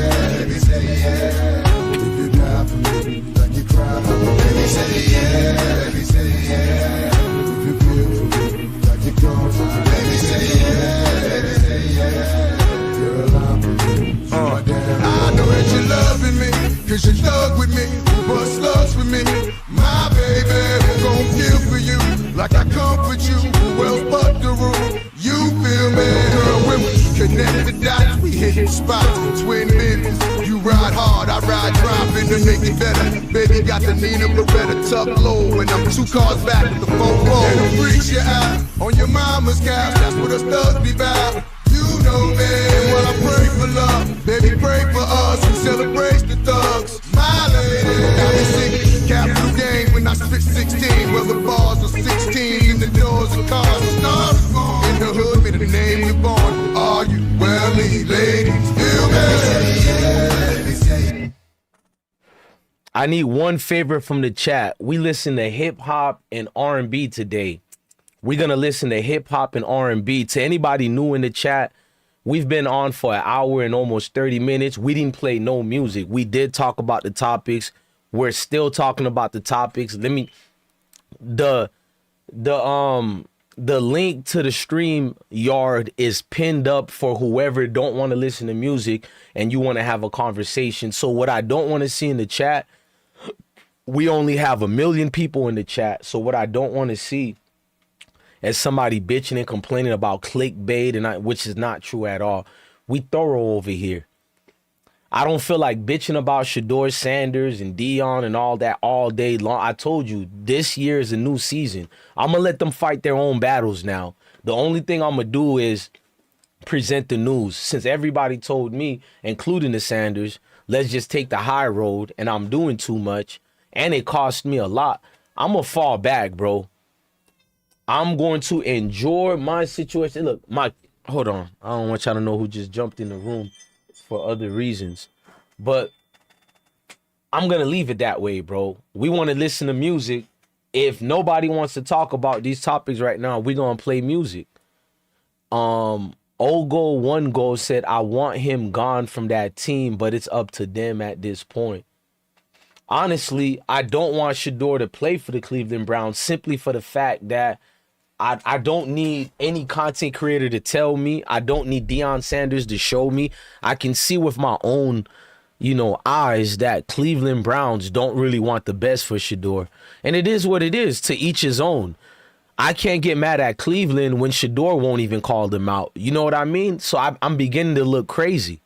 like I comfort you. Who else but the rule? You feel me? Girl, when we connect the dots, we hit the spots. Twin minutes, you ride hard, I ride dropping to make it better. Baby got the Nina Beretta tuck low, and I'm 2 cars back with the 4 roll. And I'm freaks you out on your mama's couch. That's what us thugs be about. You know me. And while I pray for love, baby pray for us. We celebrate the thugs. My lady, got me singing capital game when I spit 16. Well, the bars are 16 and the doors are cars and stars. In the hood, with the name you're born. Are you wealthy, ladies? Feel me? I need one favor from the chat. We listen to hip hop and R&B today. We're gonna listen to hip hop and R&B. To anybody new in the chat, we've been on for an hour and almost 30 minutes. We didn't play no music. We did talk about the topics. We're still talking about the topics. Let me the link to the stream yard is pinned up for whoever don't want to listen to music and you want to have a conversation. So what I don't want to see in the chat, we only have 1 million people in the chat. So what I don't want to see is somebody bitching and complaining about clickbait, which is not true at all. We thorough over here. I don't feel like bitching about Shedeur Sanders and Dion and all that all day long. I told you, this year is a new season. I'm going to let them fight their own battles now. The only thing I'm going to do is present the news. Since everybody told me, including the Sanders, let's just take the high road, and I'm doing too much, and it cost me a lot, I'm going to fall back, bro. I'm going to enjoy my situation. Look, hold on. I don't want y'all to know who just jumped in the room for other reasons. But I'm going to leave it that way, bro. We want to listen to music. If nobody wants to talk about these topics right now, we're going to play music. Ogo One Goal said, I want him gone from that team, but it's up to them at this point. Honestly, I don't want Shedeur to play for the Cleveland Browns simply for the fact that I don't need any content creator to tell me. I don't need Deion Sanders to show me. I can see with my own, eyes that Cleveland Browns don't really want the best for Shedeur. And it is what it is, to each his own. I can't get mad at Cleveland when Shedeur won't even call them out. You know what I mean? So I'm beginning to look crazy.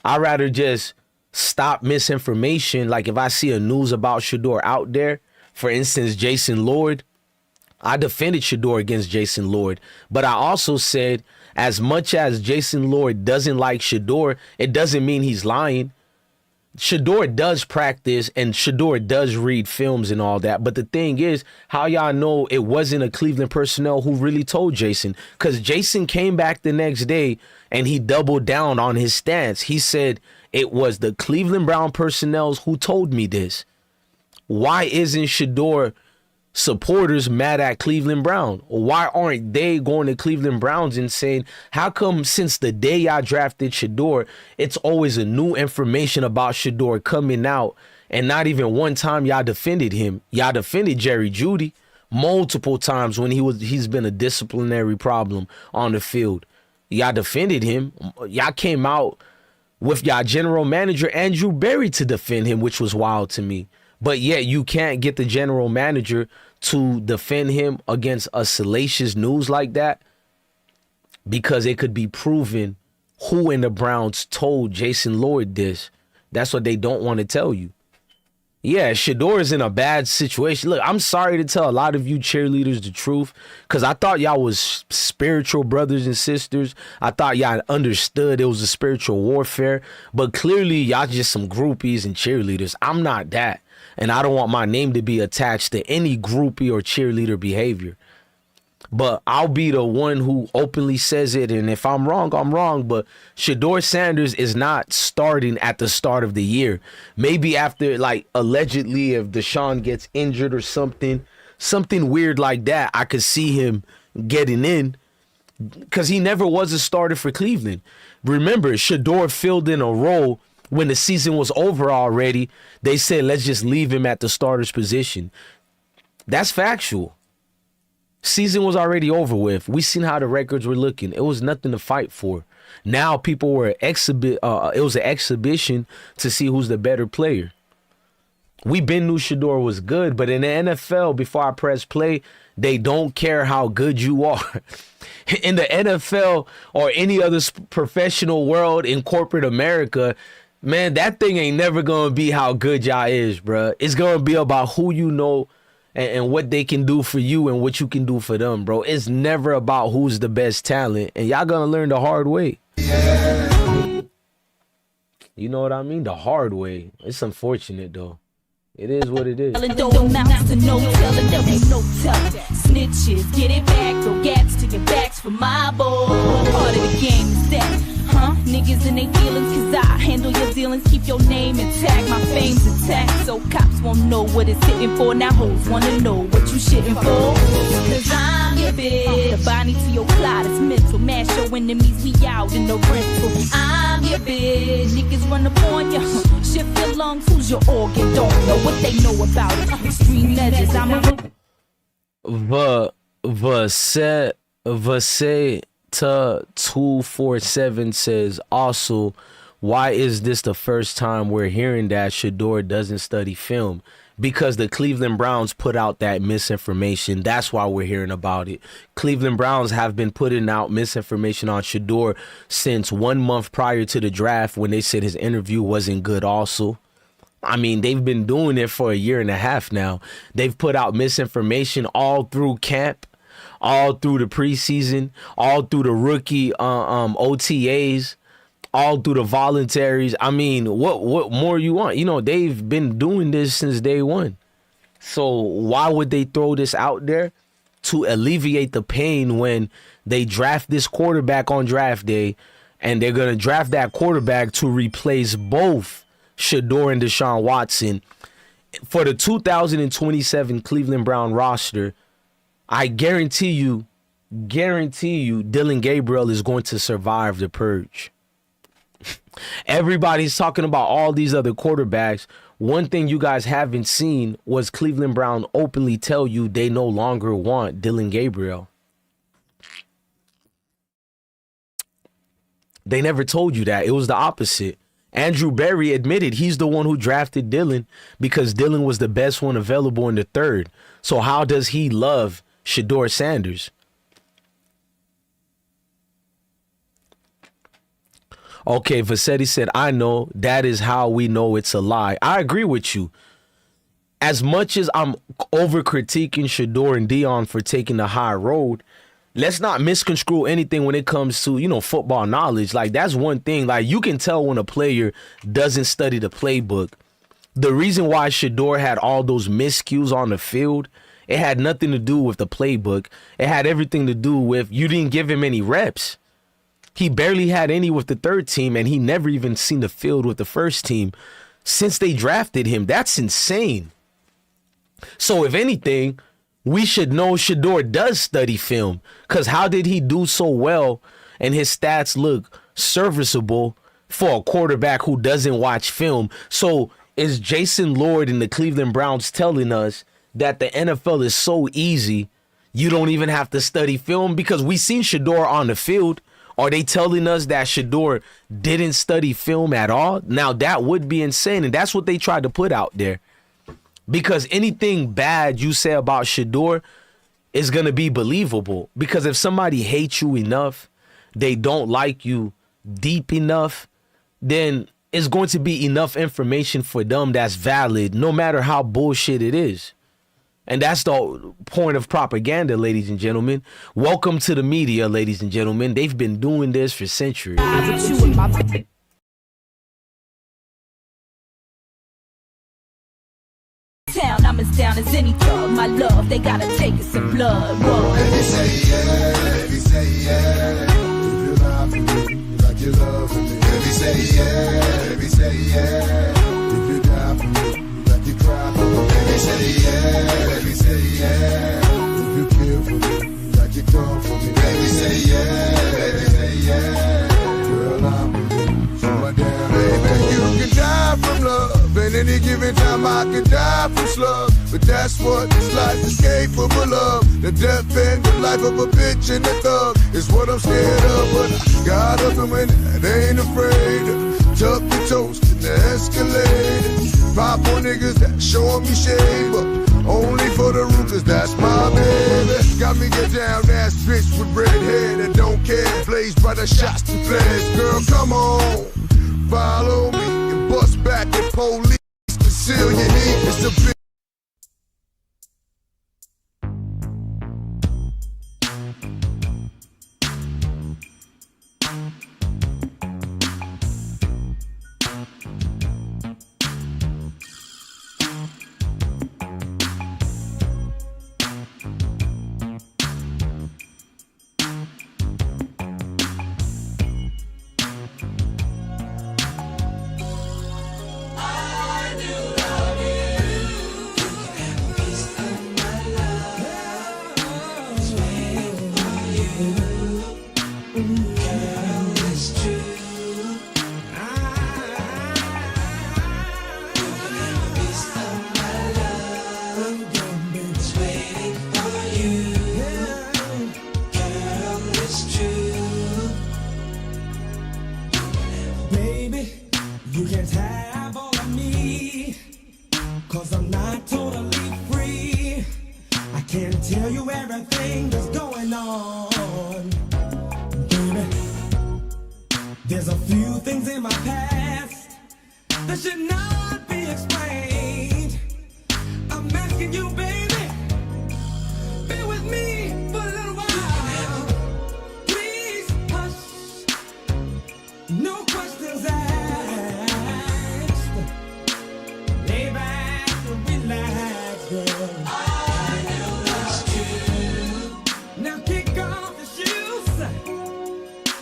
I'd rather just stop misinformation. Like if I see a news about Shedeur out there, for instance, Jason Lord, I defended Shedeur against Jason Lord, but I also said as much as Jason Lord doesn't like Shedeur, it doesn't mean he's lying. Shedeur does practice and Shedeur does read films and all that. But the thing is, how y'all know it wasn't a Cleveland personnel who really told Jason? Because Jason came back the next day and he doubled down on his stance. He said it was the Cleveland Brown personnel who told me this. Why isn't Shedeur supporters mad at Cleveland Brown? Why aren't they going to Cleveland Browns and saying, how come since the day y'all drafted Shedeur, it's always a new information about Shedeur coming out, and not even one time y'all defended him? Y'all defended Jerry Jeudy multiple times when he's been a disciplinary problem on the field. Y'all defended him. Y'all came out with y'all general manager Andrew Berry to defend him, which was wild to me. But yet you can't get the general manager to defend him against a salacious news like that, because it could be proven who in the Browns told Jason Lord this. That's what they don't want to tell you. Yeah, Shedeur is in a bad situation. Look, I'm sorry to tell a lot of you cheerleaders the truth, because I thought y'all was spiritual brothers and sisters. I thought y'all understood it was a spiritual warfare, but clearly y'all just some groupies and cheerleaders. I'm not that, and I don't want my name to be attached to any groupie or cheerleader behavior. But I'll be the one who openly says it, and if I'm wrong, I'm wrong. But Shedeur Sanders is not starting at the start of the year. Maybe after, like, allegedly, if Deshaun gets injured or something weird like that, I could see him getting in, because he never was a starter for Cleveland. Remember, Shedeur filled in a role when the season was over already. They said, let's just leave him at the starter's position. That's factual. Season was already over with. We seen how the records were looking. It was nothing to fight for. Now people were it was an exhibition to see who's the better player. We been knew Shedeur was good, but in the NFL, before I press play, they don't care how good you are. In the NFL or any other professional world in corporate America, man, that thing ain't never going to be how good y'all is, bruh. It's going to be about who you know and what they can do for you and what you can do for them, bro. It's never about who's the best talent, and y'all going to learn the hard way. You know what I mean? The hard way. It's unfortunate, though. It is what it is. Don't amount to no telling, there ain't no telling. Snitches, get it back, throw gaps to your backs for my boy. Part of the game is that, huh? Niggas and they feelings, cause I handle your dealings, keep your name intact, my fame's intact, so cops won't know what it's hitting for. Now hoes wanna know what you shitting for. Cause I'm your bitch, the body to your clot is mental, mash your enemies, we out in the rental. I'm your bitch, niggas run up on ya, shift your lungs, who's your organ, don't know what they know about it. Extreme measures, I'm a Vaseta 247 says, also, why is this the first time we're hearing that Shedeur doesn't study film? Because the Cleveland Browns put out that misinformation. That's why we're hearing about it. Cleveland Browns have been putting out misinformation on Shedeur since 1 month prior to the draft when they said his interview wasn't good also. I mean, they've been doing it for a year and a half now. They've put out misinformation all through camp, all through the preseason, all through the rookie OTAs, all through the voluntaries. I mean, what more you want? You know, they've been doing this since day one. So why would they throw this out there? To alleviate the pain when they draft this quarterback on draft day, and they're going to draft that quarterback to replace both Shedeur and Deshaun Watson. For the 2027 Cleveland Brown roster, I guarantee you, Dillon Gabriel is going to survive the purge. Everybody's talking about all these other quarterbacks. One thing you guys haven't seen was Cleveland Brown openly tell you they no longer want Dillon Gabriel. They never told you that. It was the opposite. Andrew Berry admitted he's the one who drafted Dillon because Dillon was the best one available in the third. So how does he love Shedeur Sanders? Okay, Vassetti said, I know. That is how we know it's a lie. I agree with you. As much as I'm over-critiquing Shedeur and Dion for taking the high road, let's not misconstrue anything when it comes to, you know, football knowledge. Like, that's one thing. Like, you can tell when a player doesn't study the playbook. The reason why Shedeur had all those miscues on the field, it had nothing to do with the playbook. It had everything to do with you didn't give him any reps. He barely had any with the third team, and he never even seen the field with the first team since they drafted him. That's insane. So if anything, we should know Shedeur does study film, because how did he do so well and his stats look serviceable for a quarterback who doesn't watch film? So is Jason Lord and the Cleveland Browns telling us that the NFL is so easy, you don't even have to study film? Because we seen Shedeur on the field. Are they telling us that Shedeur didn't study film at all? Now, that would be insane, and that's what they tried to put out there. Because anything bad you say about Shedeur is going to be believable. Because if somebody hates you enough, they don't like you deep enough, then it's going to be enough information for them that's valid, no matter how bullshit it is. And that's the point of propaganda, ladies and gentlemen. Welcome to the media, ladies and gentlemen. They've been doing this for centuries. Town, I'm as down as any thug. My love, they gotta take us some blood. Whoa. Baby, say yeah, baby, say yeah. If you lie for me, like you love me. Baby, say yeah, baby, say yeah. If you die for me, like you cry for me. Baby, say yeah, baby, say yeah. If you kill for me, like you come for me. Baby, say yeah, baby, say yeah. Girl, I'm with you, so I down. Baby, you can die from love. And any given time I can die from slug. But that's what this life is capable of. The death and the life of a bitch and a thug is what I'm scared of. But I got up and went, they ain't afraid. Tuck the toast in the escalator. Pop on niggas that showing me shade, but only for the root, cause that's my baby. Got me get down ass bitch with red hair that don't care. Blaze by the shots to flares. Girl, come on, follow me and bust back at police. Conceal your heat, it's the big. You can't have all of me, 'cause I'm not totally free. I can't tell you everything that's going on, baby. There's a few things in my past that should not be explained. I'm asking you, baby, be with me for a little while. Please hush, no questions asked. Lay back and relax, girl. I know it's true. Now kick off your shoes.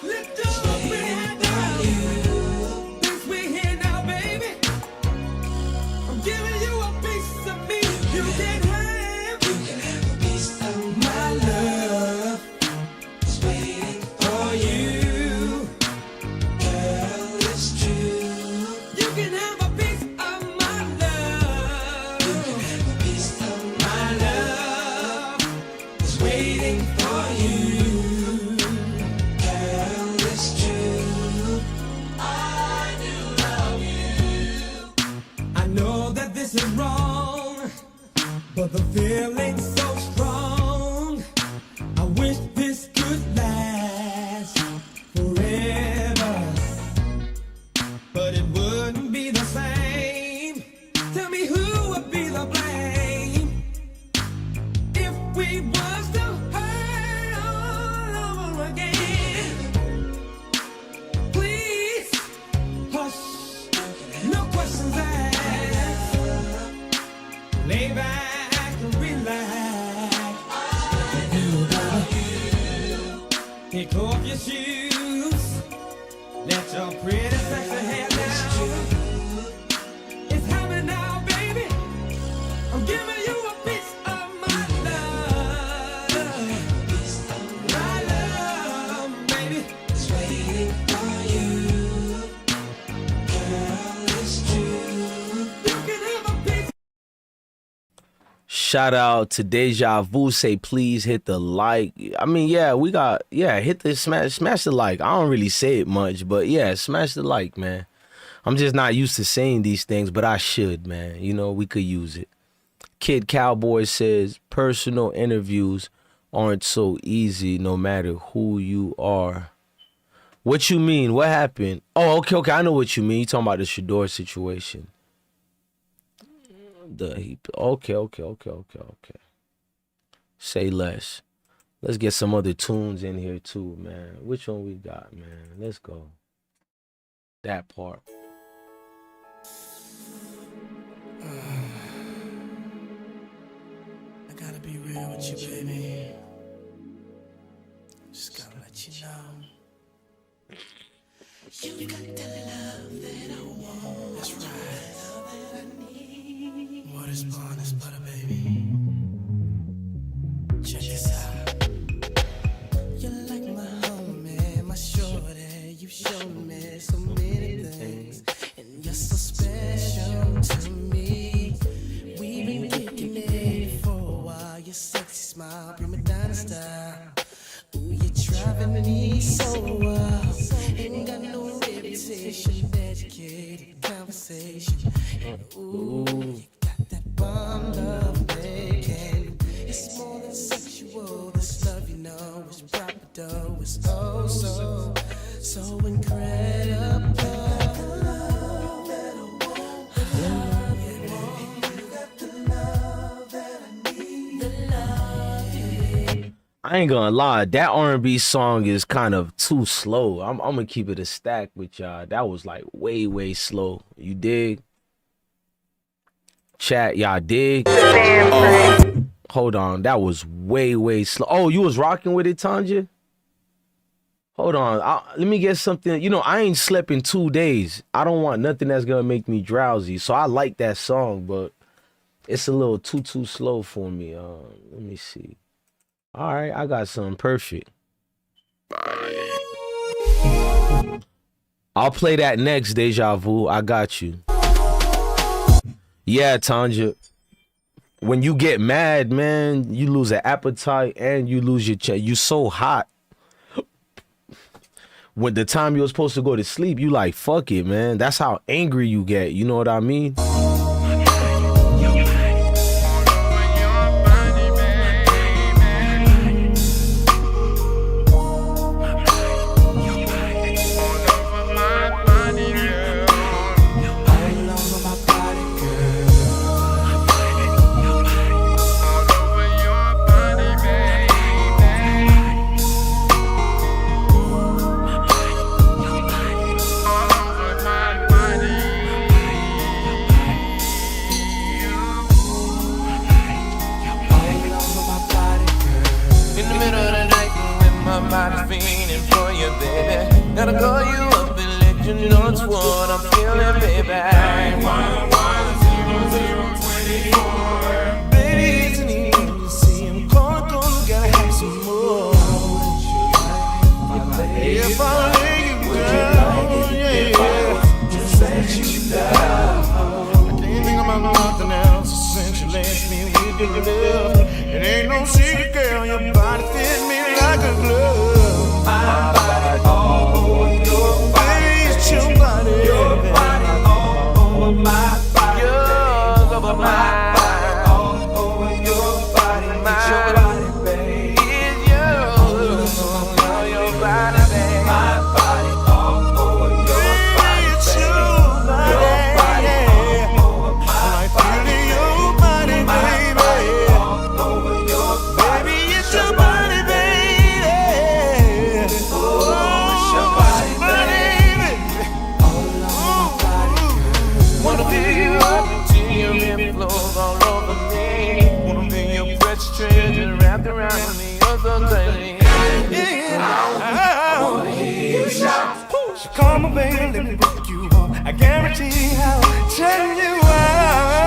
Lift your head down. This we here now, baby. I'm giving you a piece of me. You can have a piece of my love. It's waiting for you. Girl, it's true. You can have a piece of my love. You can have a piece of my love. It's waiting for you. Girl, it's true. I do love you. I know that this is wrong, but the feeling's so strong. I wish this could last forever, but it wouldn't be the same. Tell me who would be the blame if we was to hurt all over again. Please hush, no questions asked. Lay back and relax. Take off your shoes. Let your pretty sexy hair down. It's happening now, baby. I'm giving you a piece of my love. My love, baby. It's waiting for you. Girl, it's true. You can have a piece. Shout out to Deja Vu. Say please hit the like. I mean, yeah, we got, yeah, hit the smash the like. I don't really say it much, but yeah, smash the like, man. I'm just not used to saying these things, but I should, man. You know, we could use it. Kid Cowboy says personal interviews aren't so easy no matter who you are. What you mean? What happened? Oh, okay. I know what you mean. You talking about the Shedeur situation. Okay. Say less. Let's get some other tunes in here too, man. Which one we got, man? Let's go. That part. I gotta be real with you, baby. Just gotta let you know. You got the love that I want. That's right. What is born is butter, baby. Check this out. You're like my homie, my shorty. You showed me so many things, and you're so special to me. We've been kicking it for a while. Your sexy smile bring me down to style. Ooh, you're driving me so wild. Ain't got no reputation, educated. conversation. Ooh, you got that bomb love making. It's more than sexual. This love, you know, is proper though. It's oh so incredible. I ain't gonna lie, that R&B song is kind of too slow. I'm gonna keep it a stack with y'all. That was like way slow. You dig? Chat, y'all dig? Hold on, that was way slow. Oh, you was rocking with it, Tanja? Hold on, let me get something. You know, I ain't slept in 2 days. I don't want nothing that's gonna make me drowsy. So I like that song, but it's a little too slow for me. Let me see. All right, I got something perfect. I'll play that next, Deja Vu. I got you. Yeah, Tanja. When you get mad, man, you lose an appetite and you lose your chest. You so hot. When the time you're supposed to go to sleep, you like, fuck it, man. That's how angry you get. You know what I mean? Gotta call you up and let you know it's what I'm feeling, baby. 910-024. Baby, it's an emergency. I'm calling, gotta have some more. If I lay you down, just let you down. I can't think about nothing else since you left me with your love. It ain't no secret, girl, your body fits me like a glove. My body all over your body, your body all over my body, yours over my body, all over your body, it's your body, babe, it's yours over your body, babe, my body all over your body, it's your body all over my body, your body, baby, all over your body, it's your body. Treasure wrapped around me, you're so tiny. Yeah, I wanna hear you shout. So come on, baby, let me pick you up. I guarantee I'll turn you out.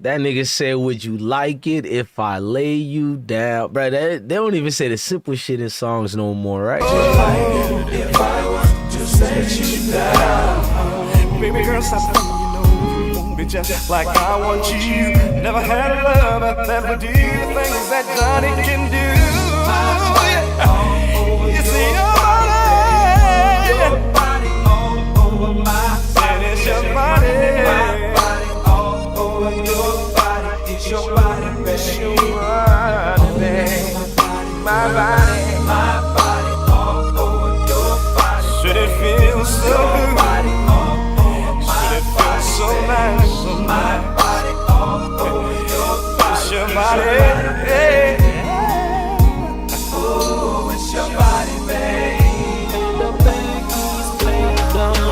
That nigga said, would you like it if I lay you down? Bro, they don't even say the simple shit in songs no more, right? Oh, if I was to let you down. Baby girl, stop telling me. Just like I want you. Never had a lover that would do the things that Johnny can do. You see your body all over my body. It's your body. My body all over your body. It's your body, baby. It's your body, baby. My body all over your body. Should it feel so good? Should it feel so nice? My body all over your body. It's your body, hey. Oh, it's your body, babe. The baby's playing dumb.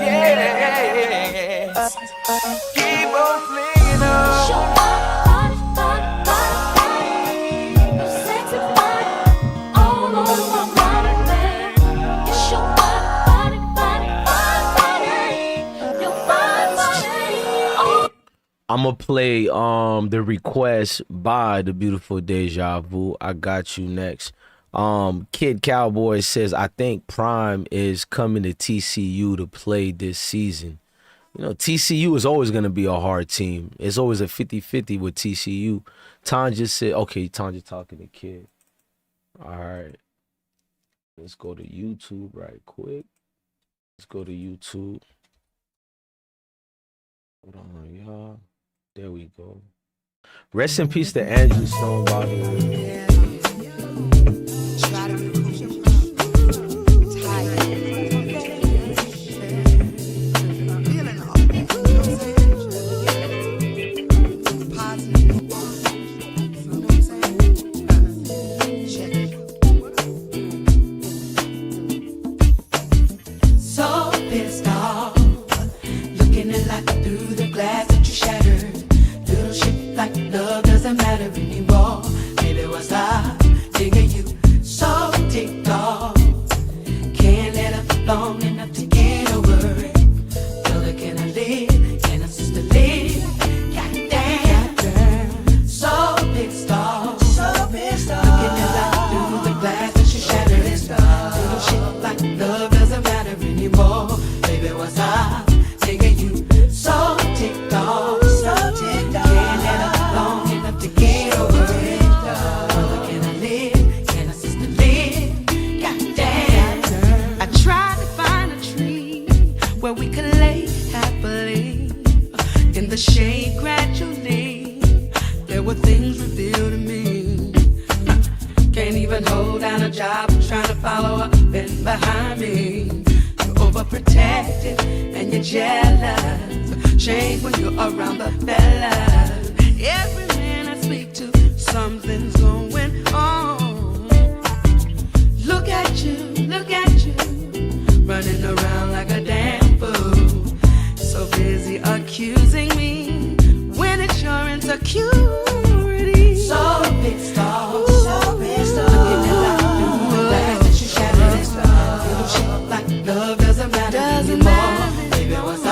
Yeah. Keep on flinging on. I'ma play the request by the beautiful Deja Vu. I got you next. Kid Cowboy says, I think Prime is coming to TCU to play this season. You know, TCU is always going to be a hard team. It's always a 50-50 with TCU. Tanja said, okay, Tanja talking to Kid. All right. Let's go to YouTube right quick. Let's go to YouTube. Hold on, y'all. There we go. Rest in peace to Andrew Stone, by the way. So pissed off, looking at life through the glass that you shattered. Little shit like love doesn't matter anymore. Maybe it was I digging you so ticked off. Can't let up long enough to get over it. Brother, can I live? Can I sister live? Goddamn, so pissed off. Looking at life through the glass that you shattered. Little shit like love doesn't matter anymore. Maybe it was I digging you so ticked off. Can't let up long enough to get over it. Brother, can I live? Can I sister live? Goddamn. I tried to find a tree where we could lay happily in the shade gradually. There were things revealed to me. Can't even hold down a job, trying to follow up and behind me. You're overprotected and you're jealous. Shame when you're around the fellas. Every man I speak to, something's going on. Look at you, running around like a damn fool. So busy accusing me when it's your insecurity. So pissed off, looking at life through the glass that you shattered. Little shit like love doesn't matter anymore. Maybe it was I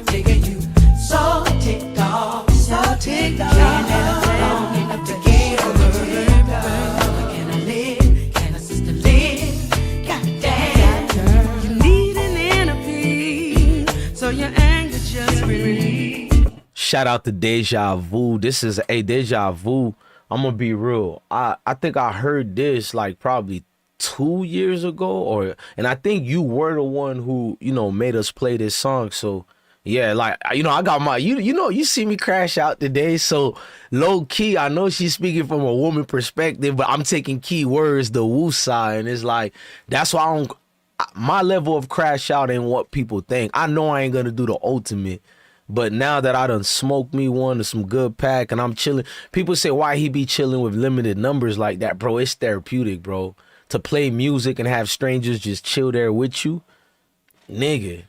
digging you so ticked off. Can't let up long enough to get over it. Can I live? Can a sister live? Goddamn, you need an intervene so your anger just release. Shout out to Deja Vu. This is a Deja Vu. I'm gonna be real. I think I heard this like probably 2 years ago, and I think you were the one who, you know, made us play this song. So yeah, like, you know, I got my, you know, you see me crash out today. So low key, I know she's speaking from a woman perspective, but I'm taking key words, the woo side, and it's like, that's why my level of crash out ain't what people think. I know I ain't gonna do the ultimate. But now that I done smoked me one of some good pack and I'm chilling, people say why he be chilling with limited numbers like that, bro. It's therapeutic, bro. To play music and have strangers just chill there with you, nigga.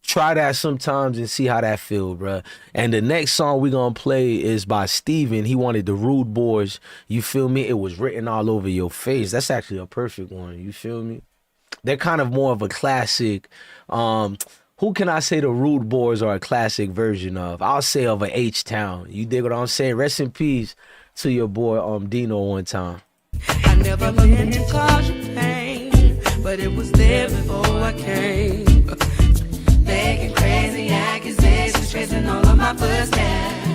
Try that sometimes and see how that feel, bro. And the next song we gonna play is by Steven. He wanted the Rude Boys. You feel me? It was written all over your face. That's actually a perfect one. You feel me? They're kind of more of a classic. Who can I say the Rude Boys are a classic version of? I'll say of a H-Town. You dig what I'm saying? Rest in peace to your boy Dino one time. I never meant to cause you pain, but it was there before I came. Begging crazy accusations, tracing all of my footsteps.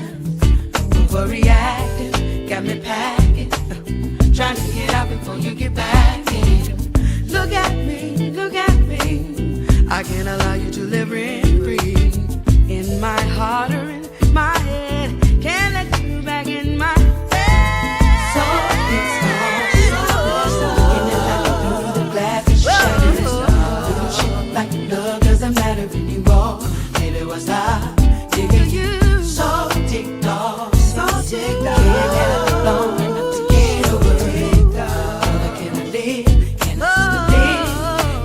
Overreacting, got me packing, trying to get out before you get back in. Look at me, I can't allow you to live rent-free in my heart or in my head. Can't let you back in my head. So it's looking at life through the glass and shattered. Little shit like love doesn't matter anymore. Maybe it was I digging you so ticked off. Can't let it long enough to get over it. Brother, can I live? Can I still live?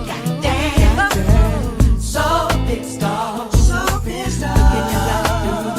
Goddamn, girl, so pissed off. Looking at life through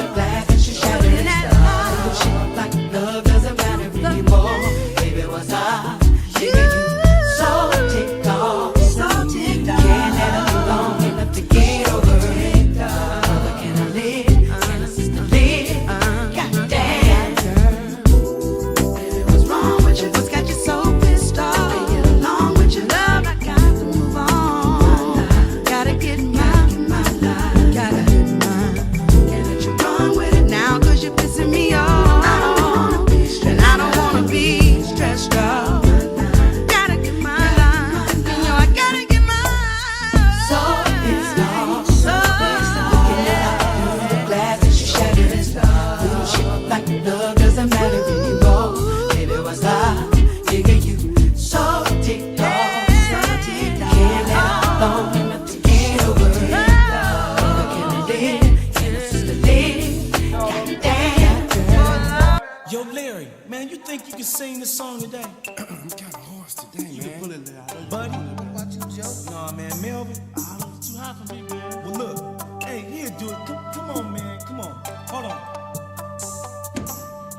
think you can sing this song today? I'm kinda hoarse today, man. Pull it out. Buddy, what about you, Joe? Nah, man, Melvin. I don't too high for me, man. Well, look. Hey, here, do it. Come on, man. Come on. Hold on.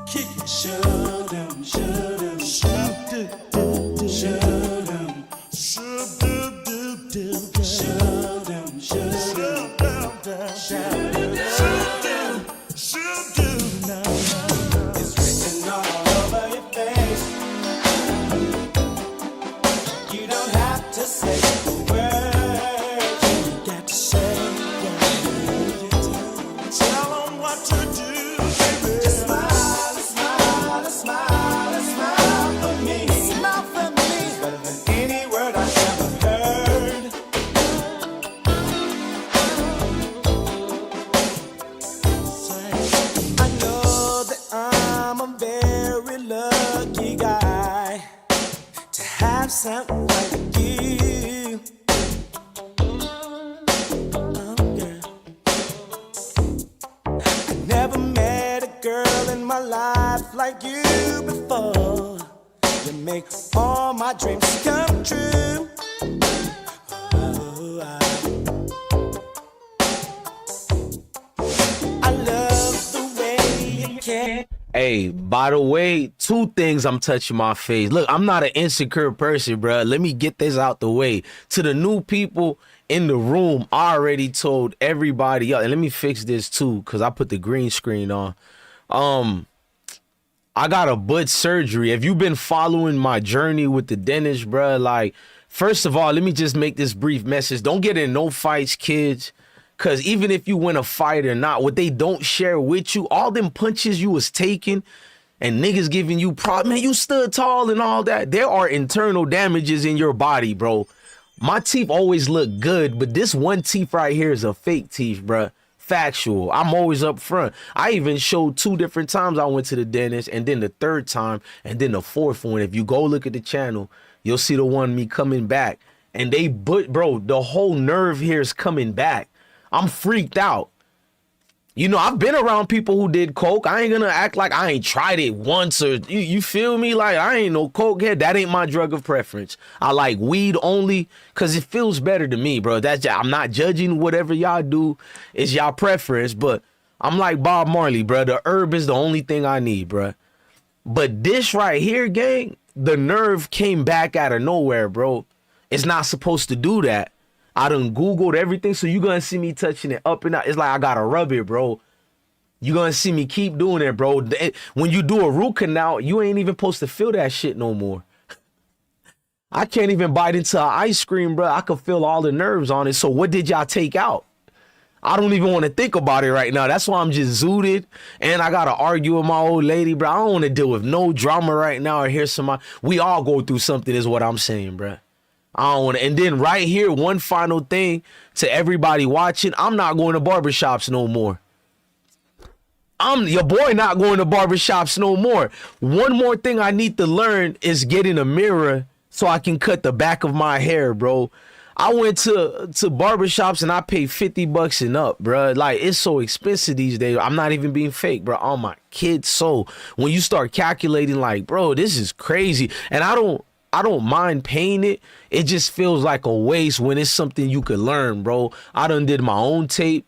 Kick it. Shut down, shut down, shut down, shut down, shut down, shut down. It's written all over your face. You don't have to say the words. You got to say tell them what to do, baby. Just smile, smile, smile, smile for me. Smile for me. It's better than any word I've ever heard. I know that I'm a very lucky guy to have someone like you. Oh, girl. I never met a girl in my life like you before. You make all my dreams come true. Oh, I love the way you care. Hey, by the way, 2 things I'm touching my face. Look, I'm not an insecure person, bro. Let me get this out the way. To the new people in the room, I already told everybody else. And let me fix this too, because I put the green screen on. I got a butt surgery. Have you been following my journey with the dentist, bro? Like, first of all, let me just make this brief message. Don't get in no fights, kids. Because even if you win a fight or not, what they don't share with you, all them punches you was taking and niggas giving you man, you stood tall and all that. There are internal damages in your body, bro. My teeth always look good, but this one teeth right here is a fake teeth, bro. Factual. I'm always up front. I even showed 2 different times I went to the dentist, and then the 3rd time, and then the 4th one. If you go look at the channel, you'll see the one me coming back. And bro, the whole nerve here is coming back. I'm freaked out. You know, I've been around people who did coke. I ain't gonna act like I ain't tried it once or you feel me? Like I ain't no coke head. That ain't my drug of preference. I like weed only because it feels better to me, bro. I'm not judging whatever y'all do. It's y'all preference, but I'm like Bob Marley, bro. The herb is the only thing I need, bro. But this right here, gang, the nerve came back out of nowhere, bro. It's not supposed to do that. I done Googled everything, so you gonna see me touching it up and out. It's like I gotta rub it, bro. You gonna see me keep doing it, bro. When you do a root canal, you ain't even supposed to feel that shit no more. I can't even bite into an ice cream, bro. I can feel all the nerves on it. So what did y'all take out? I don't even want to think about it right now. That's why I'm just zooted. And I got to argue with my old lady, bro. I don't want to deal with no drama right now or hear somebody. We all go through something is what I'm saying, bro. I don't want to. And then right here, one final thing to everybody watching. I'm not going to barbershops no more. I'm your boy not going to barbershops no more. One more thing I need to learn is getting a mirror so I can cut the back of my hair, bro. I went to barbershops and I paid $50 and up, bro. Like, it's so expensive these days. I'm not even being fake, bro. On my kid's soul. When you start calculating, like, bro, this is crazy. And I don't mind paying it. It just feels like a waste when it's something you could learn, bro. I done did my own tape.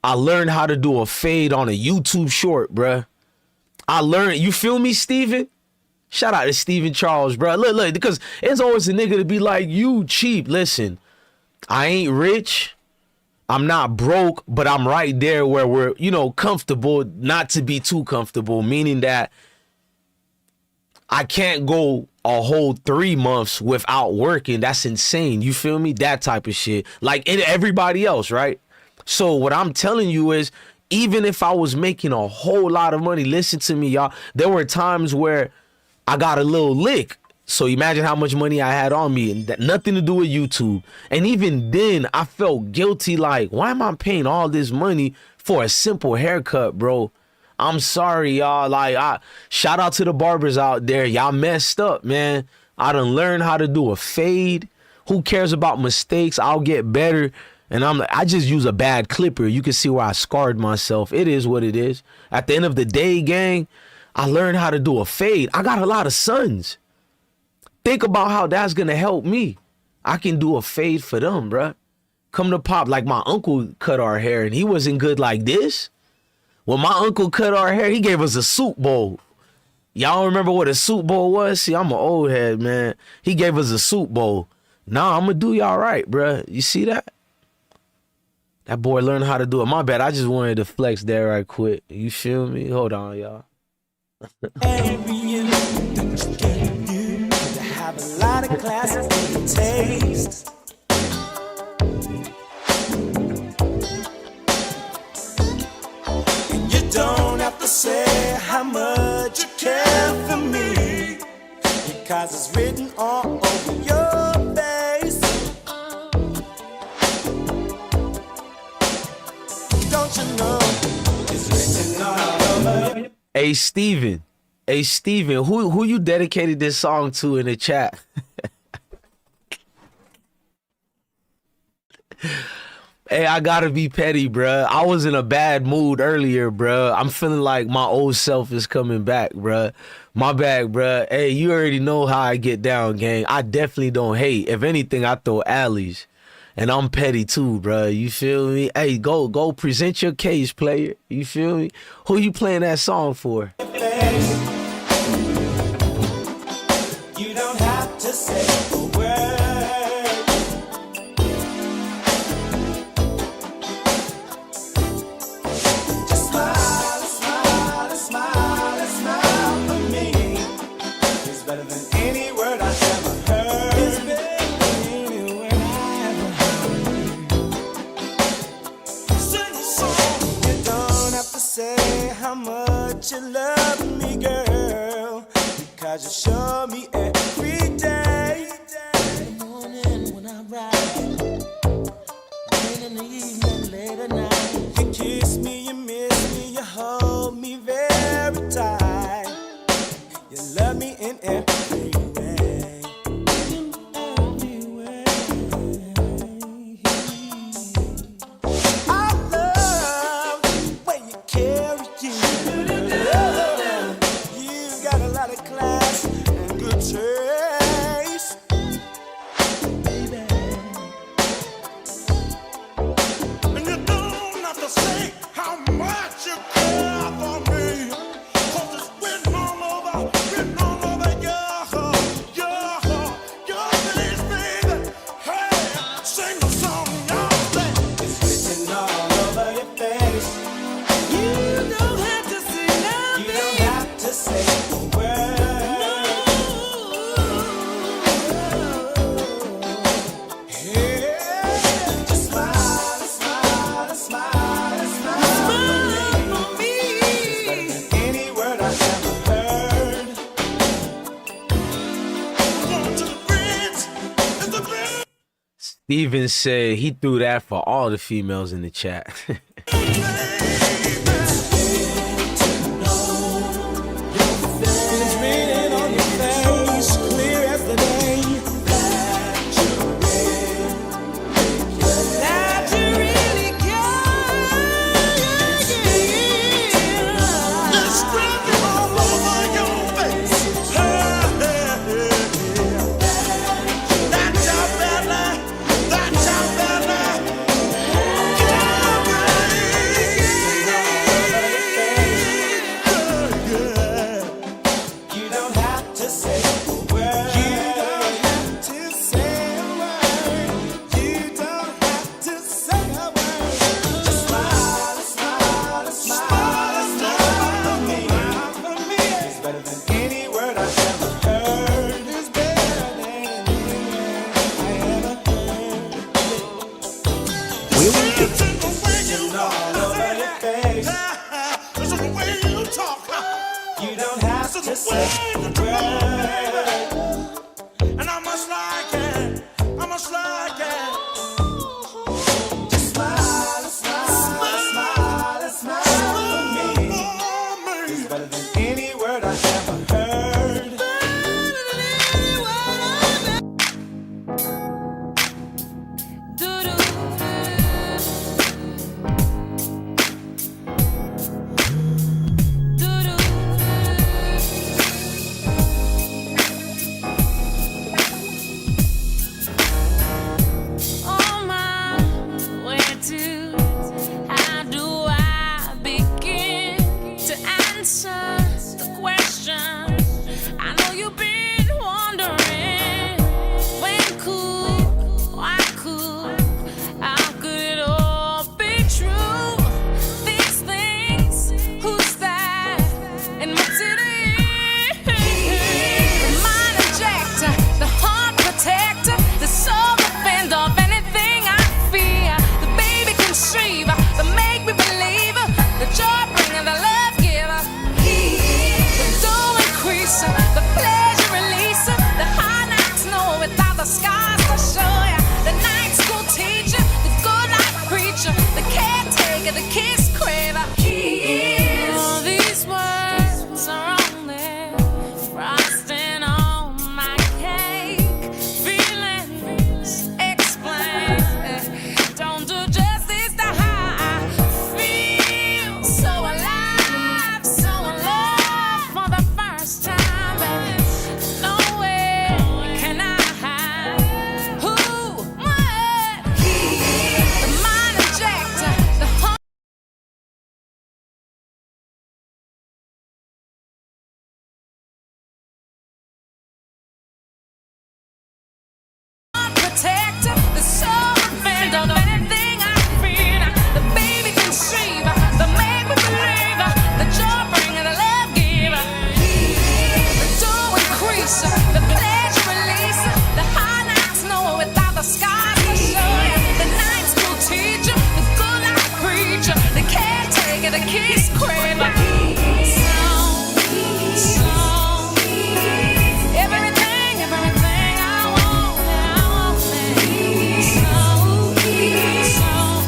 I learned how to do a fade on a YouTube short, bro. I learned, you feel me, Steven? Shout out to Steven Charles, bro. Look, because it's always a nigga to be like, you cheap. Listen, I ain't rich. I'm not broke, but I'm right there where we're, comfortable, not to be too comfortable, meaning that I can't go a whole 3 months without working. That's insane. You feel me? That type of shit. Like everybody else, right? So what I'm telling you is, even if I was making a whole lot of money, listen to me, y'all. There were times where I got a little lick. So imagine how much money I had on me, and that nothing to do with YouTube. And even then, I felt guilty. Like, why am I paying all this money for a simple haircut, bro? I'm sorry, y'all. Like, shout out to the barbers out there. Y'all messed up, man. I done learned how to do a fade. Who cares about mistakes? I'll get better. And I just use a bad clipper. You can see where I scarred myself. It is what it is. At the end of the day, gang, I learned how to do a fade. I got a lot of sons. Think about how that's gonna help me. I can do a fade for them, bruh. Come to pop, like my uncle cut our hair and he wasn't good like this. When my uncle cut our hair, he gave us a soup bowl. Y'all remember what a soup bowl was? See, I'm an old head, man. He gave us a soup bowl. Nah, I'm gonna do y'all right, bruh. You see that? That boy learned how to do it. My bad, I just wanted to flex there right quick. You feel me? Hold on, y'all. You have a lot of class and taste. And you don't have to say how much you care for me, because it's written all over your face. Don't you know it's written all over your. Hey Steven, who you dedicated this song to in the chat? Hey, I gotta be petty, bruh. I was in a bad mood earlier, bruh. I'm feeling like my old self is coming back, bruh. My bad, bruh. Hey, you already know how I get down, gang. I definitely don't hate. If anything, I throw alleys. And I'm petty too, bruh. You feel me? Hey, go present your case, player. You feel me? Who you playing that song for? You don't have to say a word. Just smile, smile, smile, smile for me. It's better than any word I've ever heard. It's better than any word I ever heard. Sing a song. You don't have to say how much you love me, girl, because you show me every day. In the morning when I ride, late in the evening, late at night. You kiss me, you miss me, you hold me very tight. You love me in every way. In every way. I love the way you carry you. You got a lot of class and good taste, baby. And you don't have to say how much you care for me, 'cause it's written all over your face, baby. Hey, sing the song, y'all. It's written all over your face. You don't have to say nothing. You don't have to say a word. Yeah. Just smile, smile, smile, smile for me. It's better than any word I've ever heard. Going to the bridge, it's the bridge. Steven said he threw that for all the females in the chat. It's written on your face, clear as the day, that you really care. It's written all over your face. That's your belly, that's your belly. You don't have to say a word. You don't have to say a word. You don't have to say a word. Just smile, smile, smile, smile for me. It's better than any word I've ever heard. It's better than any word I ever heard. It's all over your face. It's the way you talk. You don't have to say a word. And I must like it. I must like it. Just smile, smile, smile, smile for me. It's better than any word I've ever heard. crease, the pleasure release, the high nights know without the scars to show ya. The night school teacher, the good life preacher, the caretaker, the kiss craver. He is. All these words are only frosting on my cake. Feelings explain, don't do justice to how I feel. So alive, so in love for the first time, baby. Nowhere can I hide who, what. The mind injector, the heart protector, the soul defender of anything I feel. The baby conceiver, the make me believer, the joy bringer, the love giver, the door increaser, the pleasure releaser, the high nights know without the scars to show ya. The night school teacher, the good life preacher, the caretaker, the kiss craver. Everything I want,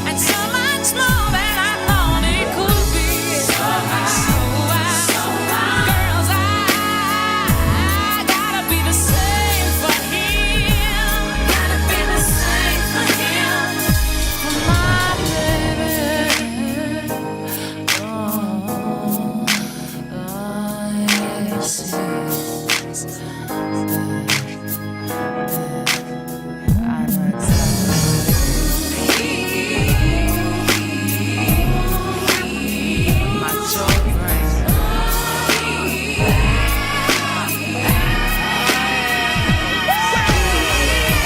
and so much more than I thought it could be. Girls, I gotta be the same for him. Gotta be the same for him, for my baby. Yes, yes. I know exactly. My joy bringer.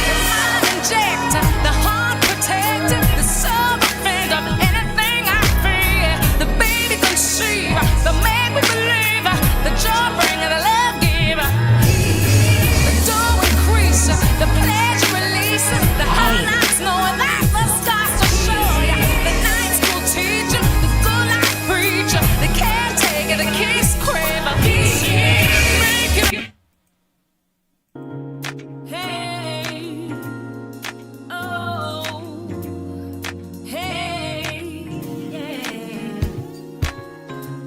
The mind injector, the heart protector, the soul defender of anything I fear. The baby conceiver, the make me believer, the joy bringer, the love giver, the door increaser, the pleasure releaser, the high nights know without the scars to show ya. The night school teacher, the good life preacher, the caretaker, the kiss craver. Make it. Hey, oh, hey, yeah.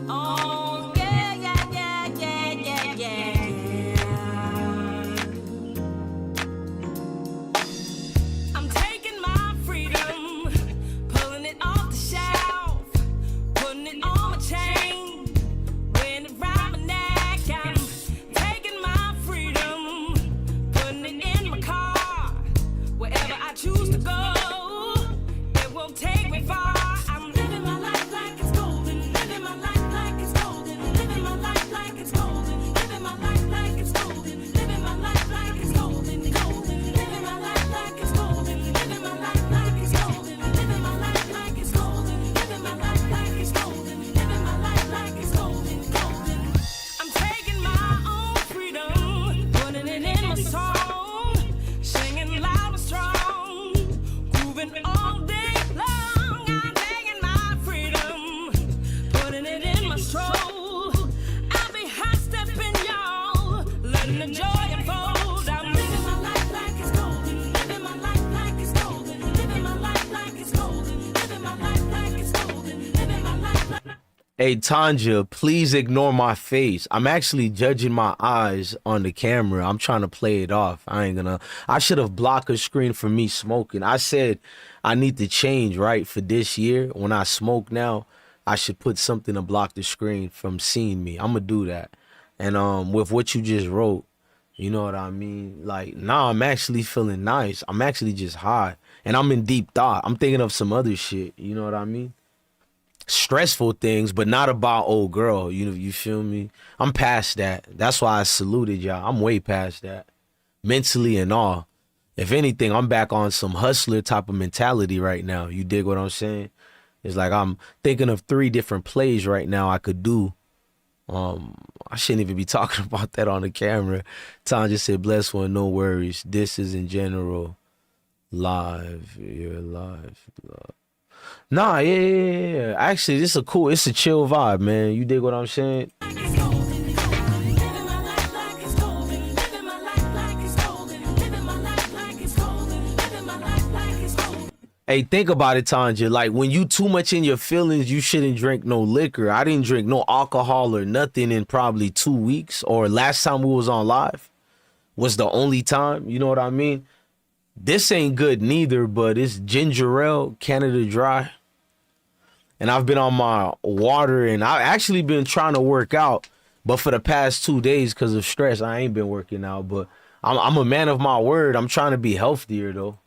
Oh, yeah, yeah, yeah, yeah, yeah, yeah. I'm taking my freedom, pulling it off the shelf, putting it on my chain, wearing it round my neck. I'm taking my freedom, putting it in my car, wherever I choose to go. It won't take me far. I'm living my life like it's golden, living my life like it's golden, living my life like it's golden, living my life like it's golden, living my life like it's golden, golden, living my life like it's golden, living my life like it's golden, living my life like it's golden, living my life like it's golden, living my life like it's golden, golden. I'm taking my own freedom, putting it in my song, singing loud and strong, grooving all day long. I'm taking my freedom, putting it in my stroll. I'll be hot stepping, y'all, letting the joy unfold. I'm living my life like it's golden, living my life like it's golden, living my life like it's golden, living my life like it's golden, living my life like. Hey Tanja, please ignore my face. I'm actually judging my eyes on the camera. I'm trying to play it off. I should have blocked a screen for me smoking. I said I need to change, right, for this year. When I smoke now, I should put something to block the screen from seeing me. I'm gonna do that. And with what you just wrote, you know what I mean? Like, nah, I'm actually feeling nice. I'm actually just high. And I'm in deep thought. I'm thinking of some other shit. You know what I mean? Stressful things, but not about old girl. You feel me? I'm past that. That's why I saluted y'all. I'm way past that. Mentally and all. If anything, I'm back on some hustler type of mentality right now. You dig what I'm saying? It's like I'm thinking of 3 different plays right now I could do. I shouldn't even be talking about that on the camera. Tom just said, bless one, no worries. This is in general live. You're live. Nah, yeah. Actually, it's a chill vibe, man. You dig what I'm saying? Hey, think about it, Tanja. Like, when you too much in your feelings, you shouldn't drink no liquor. I didn't drink no alcohol or nothing in probably 2 weeks. Or last time we was on live was the only time. You know what I mean? This ain't good neither, but it's ginger ale, Canada Dry. And I've been on my water, and I've actually been trying to work out. But for the past 2 days, because of stress, I ain't been working out. But I'm a man of my word. I'm trying to be healthier, though.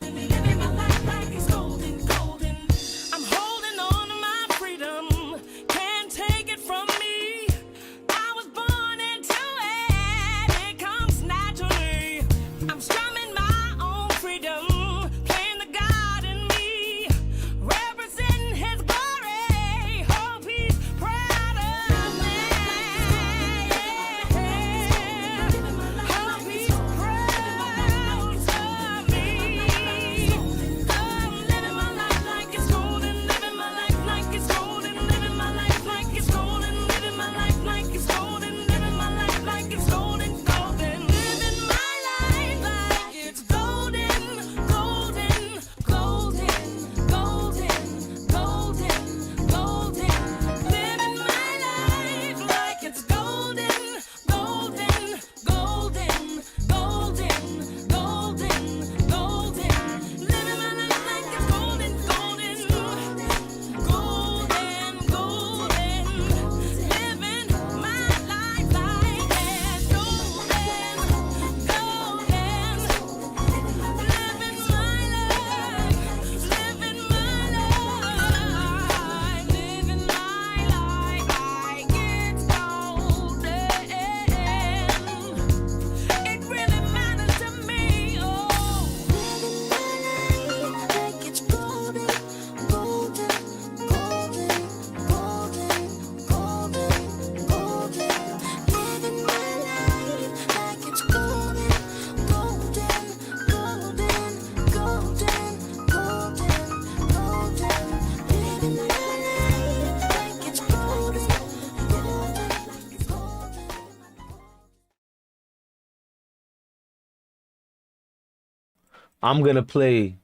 I'm gonna play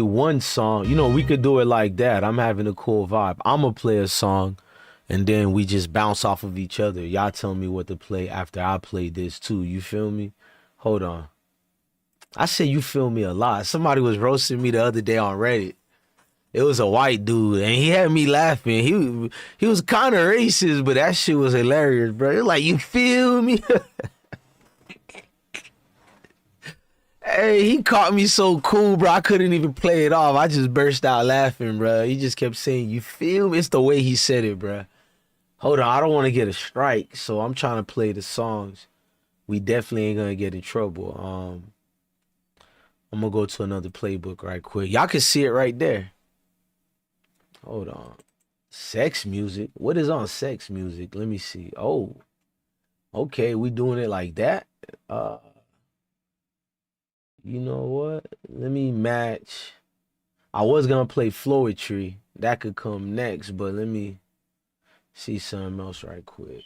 one song. You know, we could do it like that. I'm having a cool vibe. I'm gonna play a song, and then we just bounce off of each other. Y'all tell me what to play after I play this too. You feel me? Hold on. I say you feel me a lot. Somebody was roasting me the other day on Reddit. It was a white dude, and he had me laughing. He was kind of racist, but that shit was hilarious, bro. It's like, you feel me? Hey, he caught me so cool, bro. I couldn't even play it off. I just burst out laughing, bro. He just kept saying, you feel me? It's the way he said it, bro. Hold on, I don't want to get a strike, so I'm trying to play the songs. We definitely ain't gonna get in trouble. I'm gonna go to another playbook right quick. Y'all can see it right there. Hold on. Sex music? What is on sex music? Let me see. Oh, okay, we doing it like that. You know what? Let me match. I was gonna play Floetry. That could come next, but let me see something else right quick.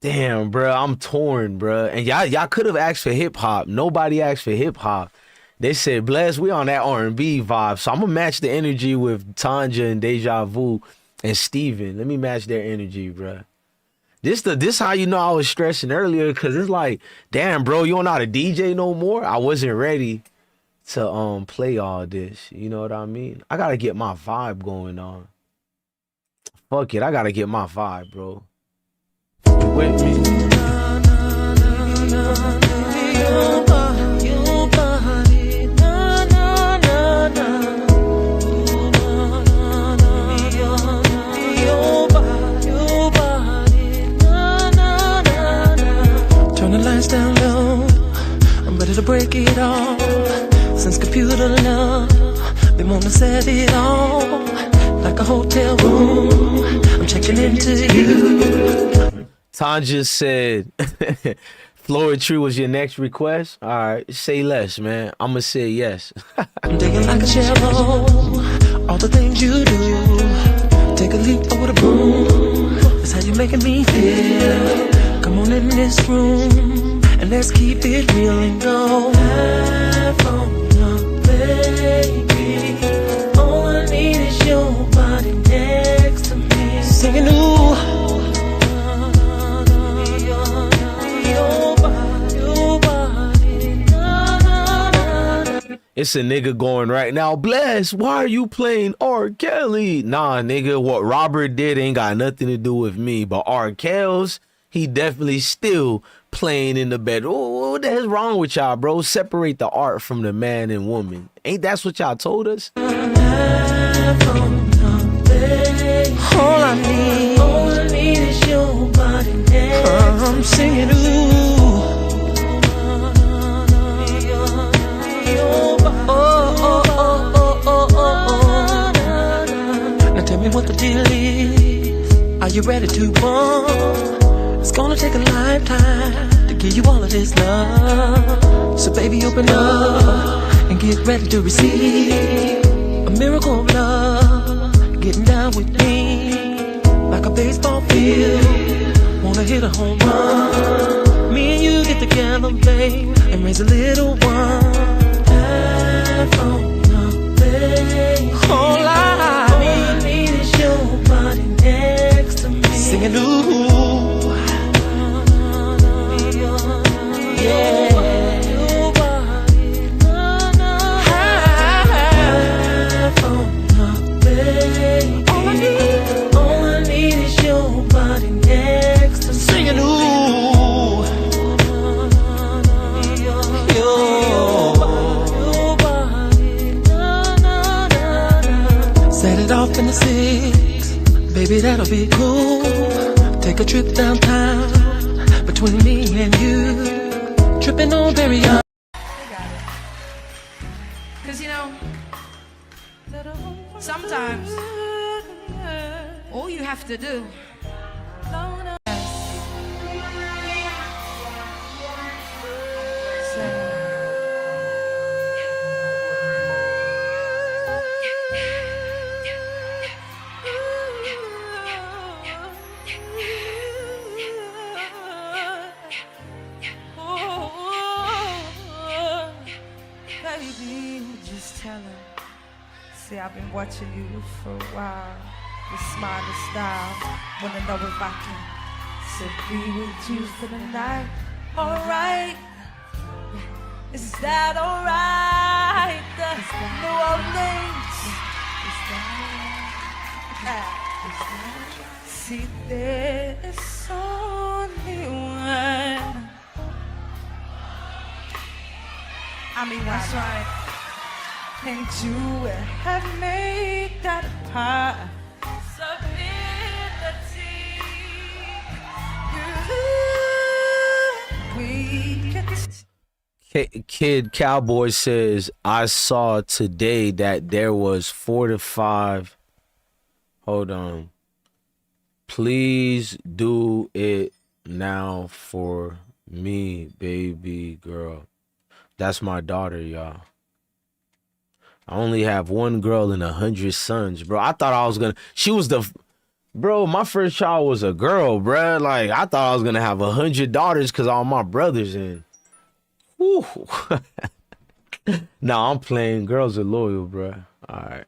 Damn, bro, I'm torn, bro. And y'all could have asked for hip hop. Nobody asked for hip hop. They said, "Bless, we on that R&B vibe." So I'm gonna match the energy with Tanja and Deja Vu and Steven. Let me match their energy, bro. This how you know I was stressing earlier, because it's like, damn, bro, you don't know how to DJ no more? I wasn't ready to play all this. You know what I mean? I gotta get my vibe going on. Fuck it, I gotta get my vibe, bro. You with me? Turn the lights down low, I'm ready to break it off. Since computer love, they wanna set it off like a hotel room. I'm checking into you. Tanja said, Floetry was your next request? All right, say less, man. I'm gonna say yes. I'm digging like a shovel, all the things you do. Take a leap over the moon, that's how you're making me feel. Come on in this room, and let's keep it real and go. Live from the bed. It's a nigga going right now, Bless, why are you playing R. Kelly? Nah, nigga, what Robert did ain't got nothing to do with me. But R. Kells, he definitely still playing in the bed. Oh, what the hell's wrong with y'all, bro? Separate the art from the man and woman. Ain't that's what y'all told us? All I need is your body next. I'm singing, ooh. Now tell me what the deal is. Are you ready to bond? It's gonna take a lifetime to give you all of this love. So baby, open up and get ready to receive a miracle of love. Getting down with me like a baseball field. Wanna hit a home run. Me and you get together, babe, and raise a little one. All I need is your body next to me. Singing, ooh, yeah. Your body, all I need is your body next to me. Singing, ooh. Off in the six, baby, that'll be cool. Take a trip downtown between me and you. Tripping on very young. Cause you know, sometimes all you have to do say I've been watching you for a while. Your smile and style. Wanna know if I can sit be with you for the night. Alright. Is that alright? The New Orleans. See, there's only one. I mean, that's right. And you have made that possibility. Kid Cowboy says, I saw today that there was 4 to 5. Hold on. Please do it now for me, baby girl. That's my daughter, y'all. I only have one girl and 100 sons, bro. I thought I was gonna. She was the, bro. My first child was a girl, bro. Like I thought I was gonna have 100 daughters because all my brothers in. Whew. Nah, I'm playing. Girls are loyal, bro. All right,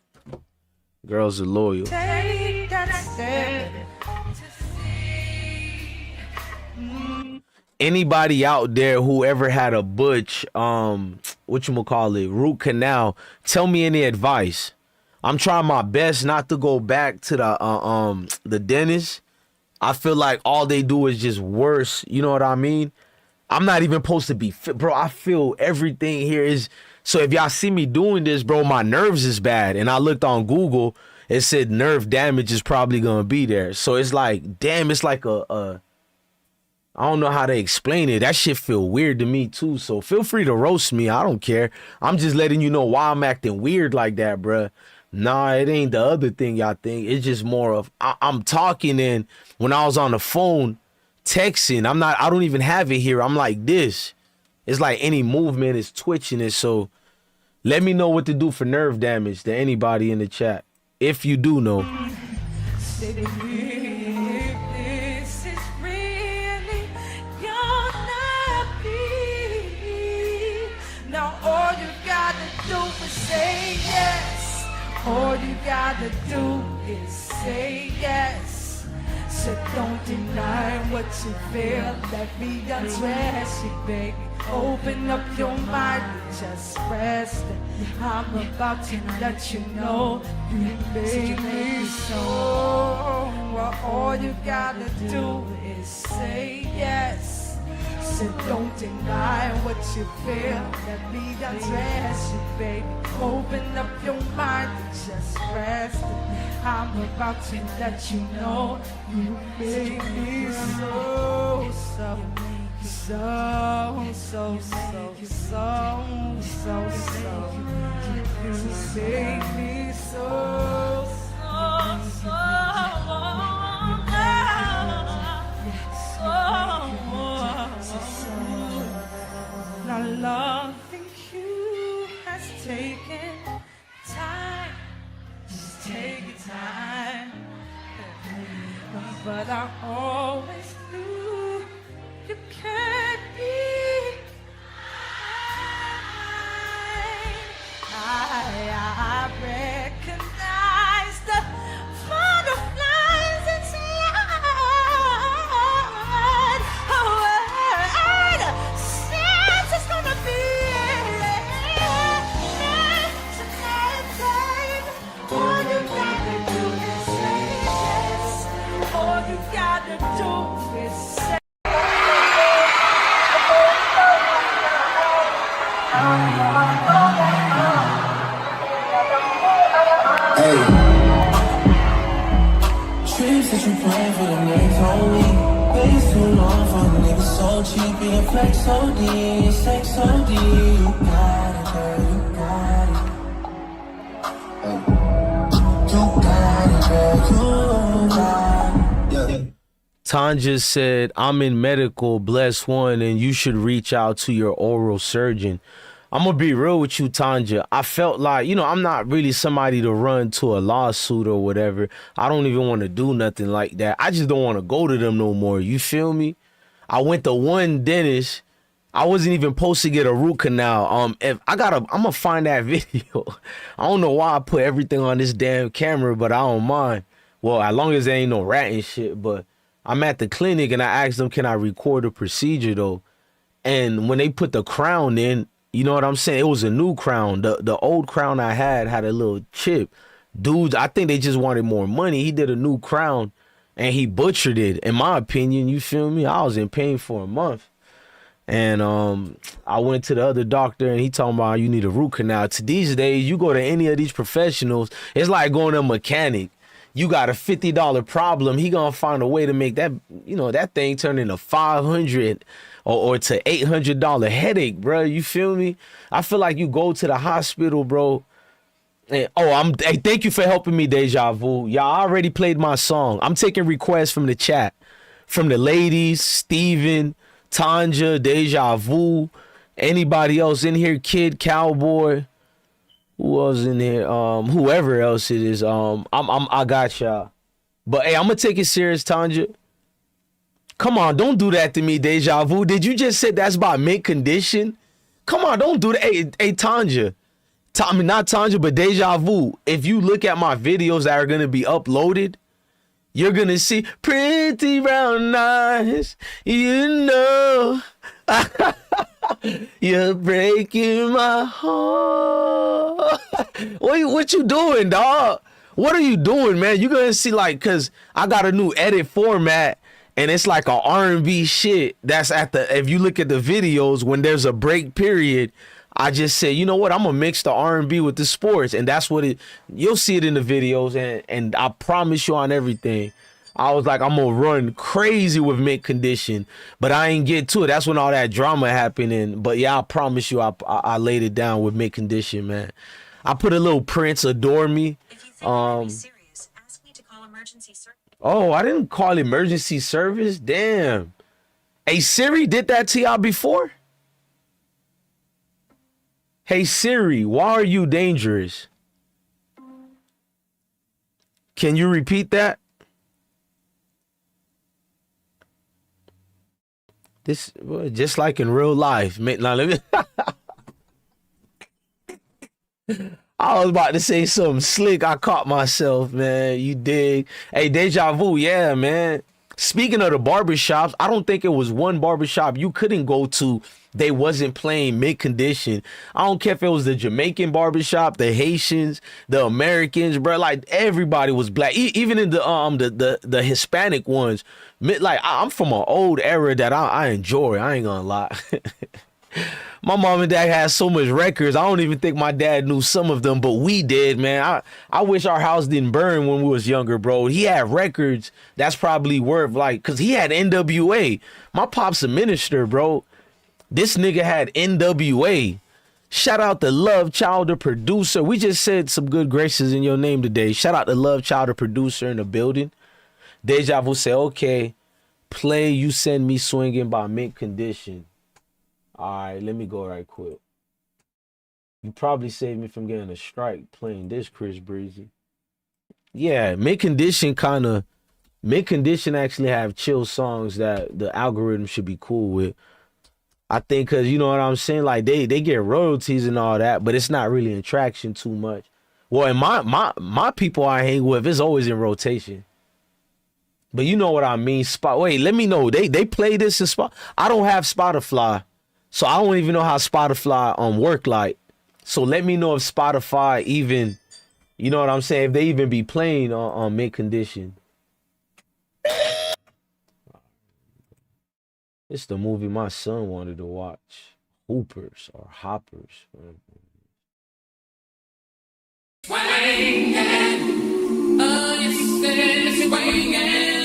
girls are loyal. Take that step. Anybody out there who ever had a butch, whatchamacallit, root canal, tell me any advice. I'm trying my best not to go back to the dentist. I feel like all they do is just worse. You know what I mean? I'm not even supposed to be fit, bro. I feel everything here is. So if y'all see me doing this, bro, my nerves is bad. And I looked on Google, it said nerve damage is probably gonna be there. So it's like, damn, it's like a I don't know how to explain it. That shit feel weird to me too. So feel free to roast me. I don't care. I'm just letting you know why I'm acting weird like that, bruh. Nah, it ain't the other thing y'all think. It's just more of I'm talking, and when I was on the phone texting, I don't even have it here. I'm like this. It's like any movement is twitching it. So let me know what to do for nerve damage to anybody in the chat. If you do know. All you gotta do is say yes. So don't deny what you feel. Let me undress you, baby. Open up your mind and just rest. I'm about to let you know you made me so. Well, all you gotta do is say yes. So don't deny what you feel. Let me undress you, baby. Open up your mind and just rest. I'm about to let you know you made me so, so. So, so, so, so, so, so. You make me so, so, so, now loving you has taken time. Just take your time. But I always knew you can't be mine. I recognize the butterflies inside. Oh, since it's gonna be tonight, babe. All you gotta do is say yes. All you gotta do is say. Trips that you plan for the next whole week. Ways too long for a nigga so cheap. Being flex OD, sex OD. You got it, girl, you got it. You got it, girl, you got it. Yeah. Tanja said, I'm in medical, bless one, and you should reach out to your oral surgeon. I'm going to be real with you, Tanja. I felt like, I'm not really somebody to run to a lawsuit or whatever. I don't even want to do nothing like that. I just don't want to go to them no more. You feel me? I went to one dentist. I wasn't even supposed to get a root canal. I'm going to find that video. I don't know why I put everything on this damn camera, but I don't mind. Well, as long as there ain't no rat and shit, but I'm at the clinic and I asked them, can I record the procedure though? And when they put the crown in, you know what I'm saying? It was a new crown. The old crown I had a little chip. Dudes, I think they just wanted more money. He did a new crown and he butchered it. In my opinion, you feel me? I was in pain for a month. And I went to the other doctor and he told me, you need a root canal. To these days, you go to any of these professionals, it's like going to a mechanic. You got a $50 problem. He gonna find a way to make that, that thing turn into $500 or to $800 headache, bro. You feel me? I feel like you go to the hospital, bro. And, hey, thank you for helping me, Deja Vu. Y'all already played my song. I'm taking requests from the chat, from the ladies, Steven, Tanja, Deja Vu, anybody else in here, Kid, Cowboy. Who else in here? Whoever else it is. I got y'all. But hey, I'm gonna take it serious, Tanja. Come on, don't do that to me, Deja Vu. Did you just say that's about mint condition? Come on, don't do that. Hey, Tanja. Not Tanja, but Deja Vu. If you look at my videos that are gonna be uploaded, you're gonna see pretty round eyes. You're breaking my heart. What you doing, dog? What are you doing, man? You're gonna see, cause I got a new edit format and it's like a R&B shit. That's if you look at the videos, when there's a break period, I just say, you know what? I'm gonna mix the R&B with the sports, and that's what you'll see it in the videos, and I promise you on everything. I was like, I'm gonna run crazy with mint condition, but I ain't get to it. That's when all that drama happened. But yeah, I promise you, I laid it down with mint condition, man. I put a little Prince, Adore Me. If you think I'm serious, ask me to call emergency service. Oh, I didn't call emergency service. Damn. Hey, Siri did that to y'all before? Hey, Siri, why are you dangerous? Can you repeat that? This just like in real life. Now, let me I was about to say something slick. I caught myself, man. You dig? Hey, Deja Vu, yeah, man. Speaking of the barbershops, I don't think it was one barbershop you couldn't go to. They wasn't playing mid condition. I don't care if it was the Jamaican barbershop, the Haitians, the Americans, bro. Like everybody was black. Even in the Hispanic ones. Like I'm from an old era that I enjoy. I ain't gonna lie. My mom and dad had so much records. I don't even think my dad knew some of them, but we did, man. I wish our house didn't burn when we was younger, bro. He had records that's probably worth like, cause he had NWA. My pop's a minister, bro. This nigga had NWA. Shout out to Love Child, the producer. We just said some good graces in your name today. Shout out to Love Child, the producer in the building. Deja Vu say, okay, play You Send Me Swinging by Mint Condition. All right, let me go right quick. You probably saved me from getting a strike playing this, Chris Breezy. Yeah, Mint Condition actually have chill songs that the algorithm should be cool with. I think because, you know what I'm saying? Like, they get royalties and all that, but it's not really in traction too much. Well, and my people I hang with, it's always in rotation. But you know what I mean? Wait, let me know. They play this in Spot. I don't have Spotify. So I don't even know how Spotify work like. So let me know if Spotify even, you know what I'm saying, if they even be playing on mid condition. It's the movie my son wanted to watch. Hoopers or Hoppers. Swinging, oh, you said swinging.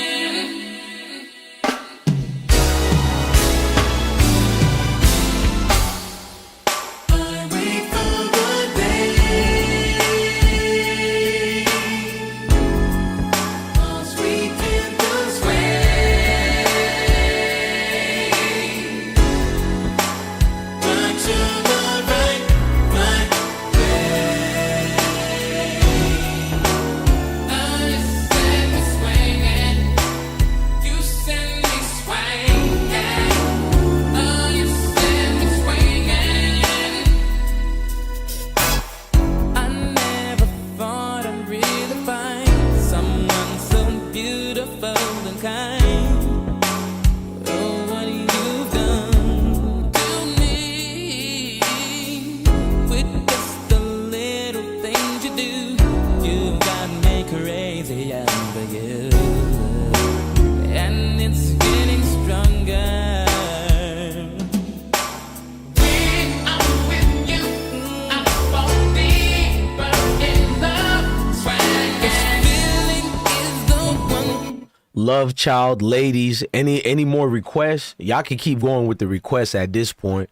Love Child, ladies, any more requests? Y'all can keep going with the requests at this point.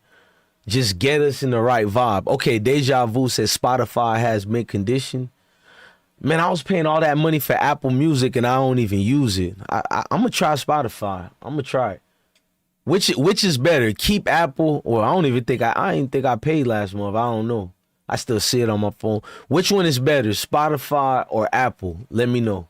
Just get us in the right vibe. Okay, Deja Vu says Spotify has mint condition. Man, I was paying all that money for Apple Music and I don't even use it. I'm gonna try Spotify. I'm gonna try it. Which is better? Keep Apple, or I didn't think I paid last month. I don't know. I still see it on my phone. Which one is better, Spotify or Apple? Let me know.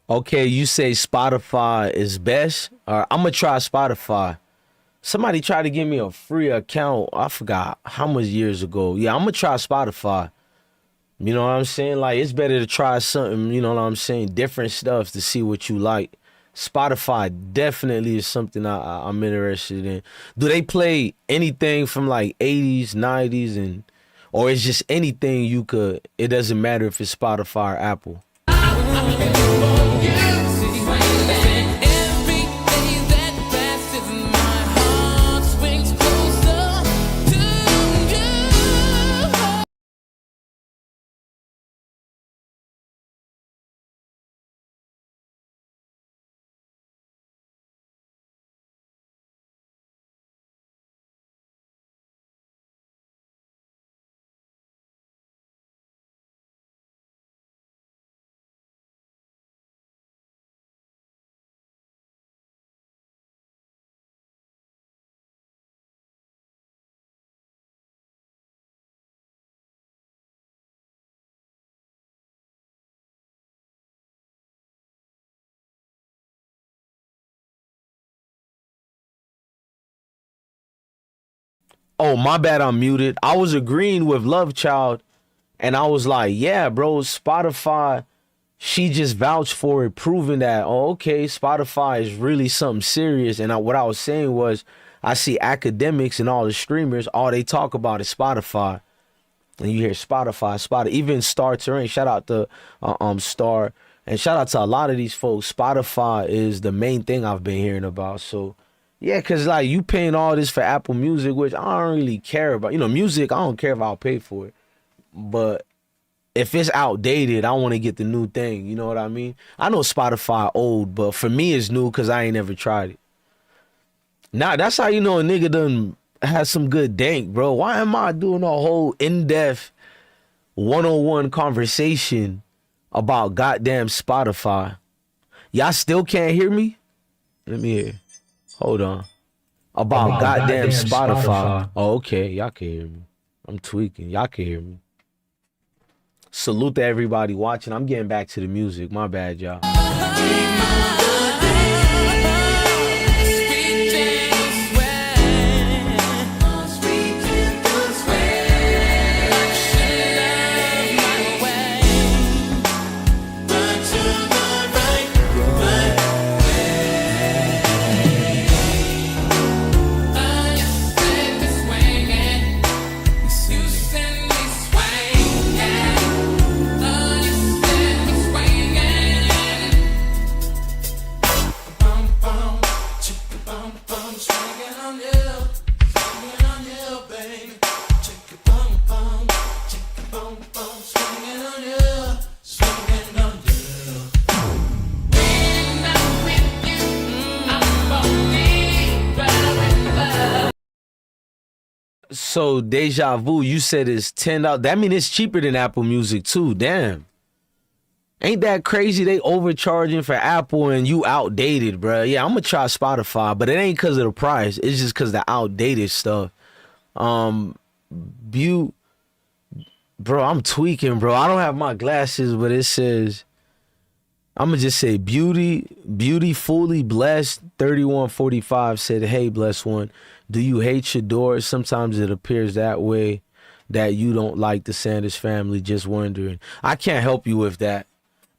Okay, you say Spotify is best? All right, I'm gonna try Spotify. Somebody tried to give me a free account. I forgot how much years ago. Yeah, I'm gonna try Spotify. You know what I'm saying? Like, it's better to try something, you know what I'm saying, different stuff to see what you like Spotify definitely is something I'm interested in. Do they play anything from like 80s, 90s, and or it's just anything you could? It doesn't matter if it's Spotify or Apple. Oh, my bad, I'm muted. I was agreeing with Love Child, and I was like, yeah, bro, Spotify, she just vouched for it, proving that, oh, okay, Spotify is really something serious. And what I was saying was, I see academics and all the streamers, all they talk about is Spotify. And you hear Spotify, even Star Terrain, shout out to Star, and shout out to a lot of these folks. Spotify is the main thing I've been hearing about. So, yeah, because like you paying all this for Apple Music, which I don't really care about. You know, music, I don't care if I'll pay for it. But if it's outdated, I want to get the new thing. You know what I mean? I know Spotify old, but for me it's new because I ain't never tried it. Now, that's how you know a nigga done has some good dank, bro. Why am I doing a whole in-depth one-on-one conversation about goddamn Spotify? Y'all still can't hear me? Let me hear. Hold on. About goddamn Spotify. Oh, okay. Y'all can hear me. I'm tweaking. Y'all can hear me. Salute to everybody watching. I'm getting back to the music. My bad, y'all. So Deja Vu, you said it's $10. That mean it's cheaper than Apple Music too. Damn. Ain't that crazy? They overcharging for Apple and you outdated, bro. Yeah, I'm gonna try Spotify, but it ain't because of the price. It's just because the outdated stuff. Bro, I'm tweaking, bro. I don't have my glasses, but it says, I'm gonna just say beauty fully blessed. 3145 said, hey, blessed one. Do you hate Shedeur? Sometimes it appears that way, that you don't like the Sanders family. Just wondering. I can't help you with that.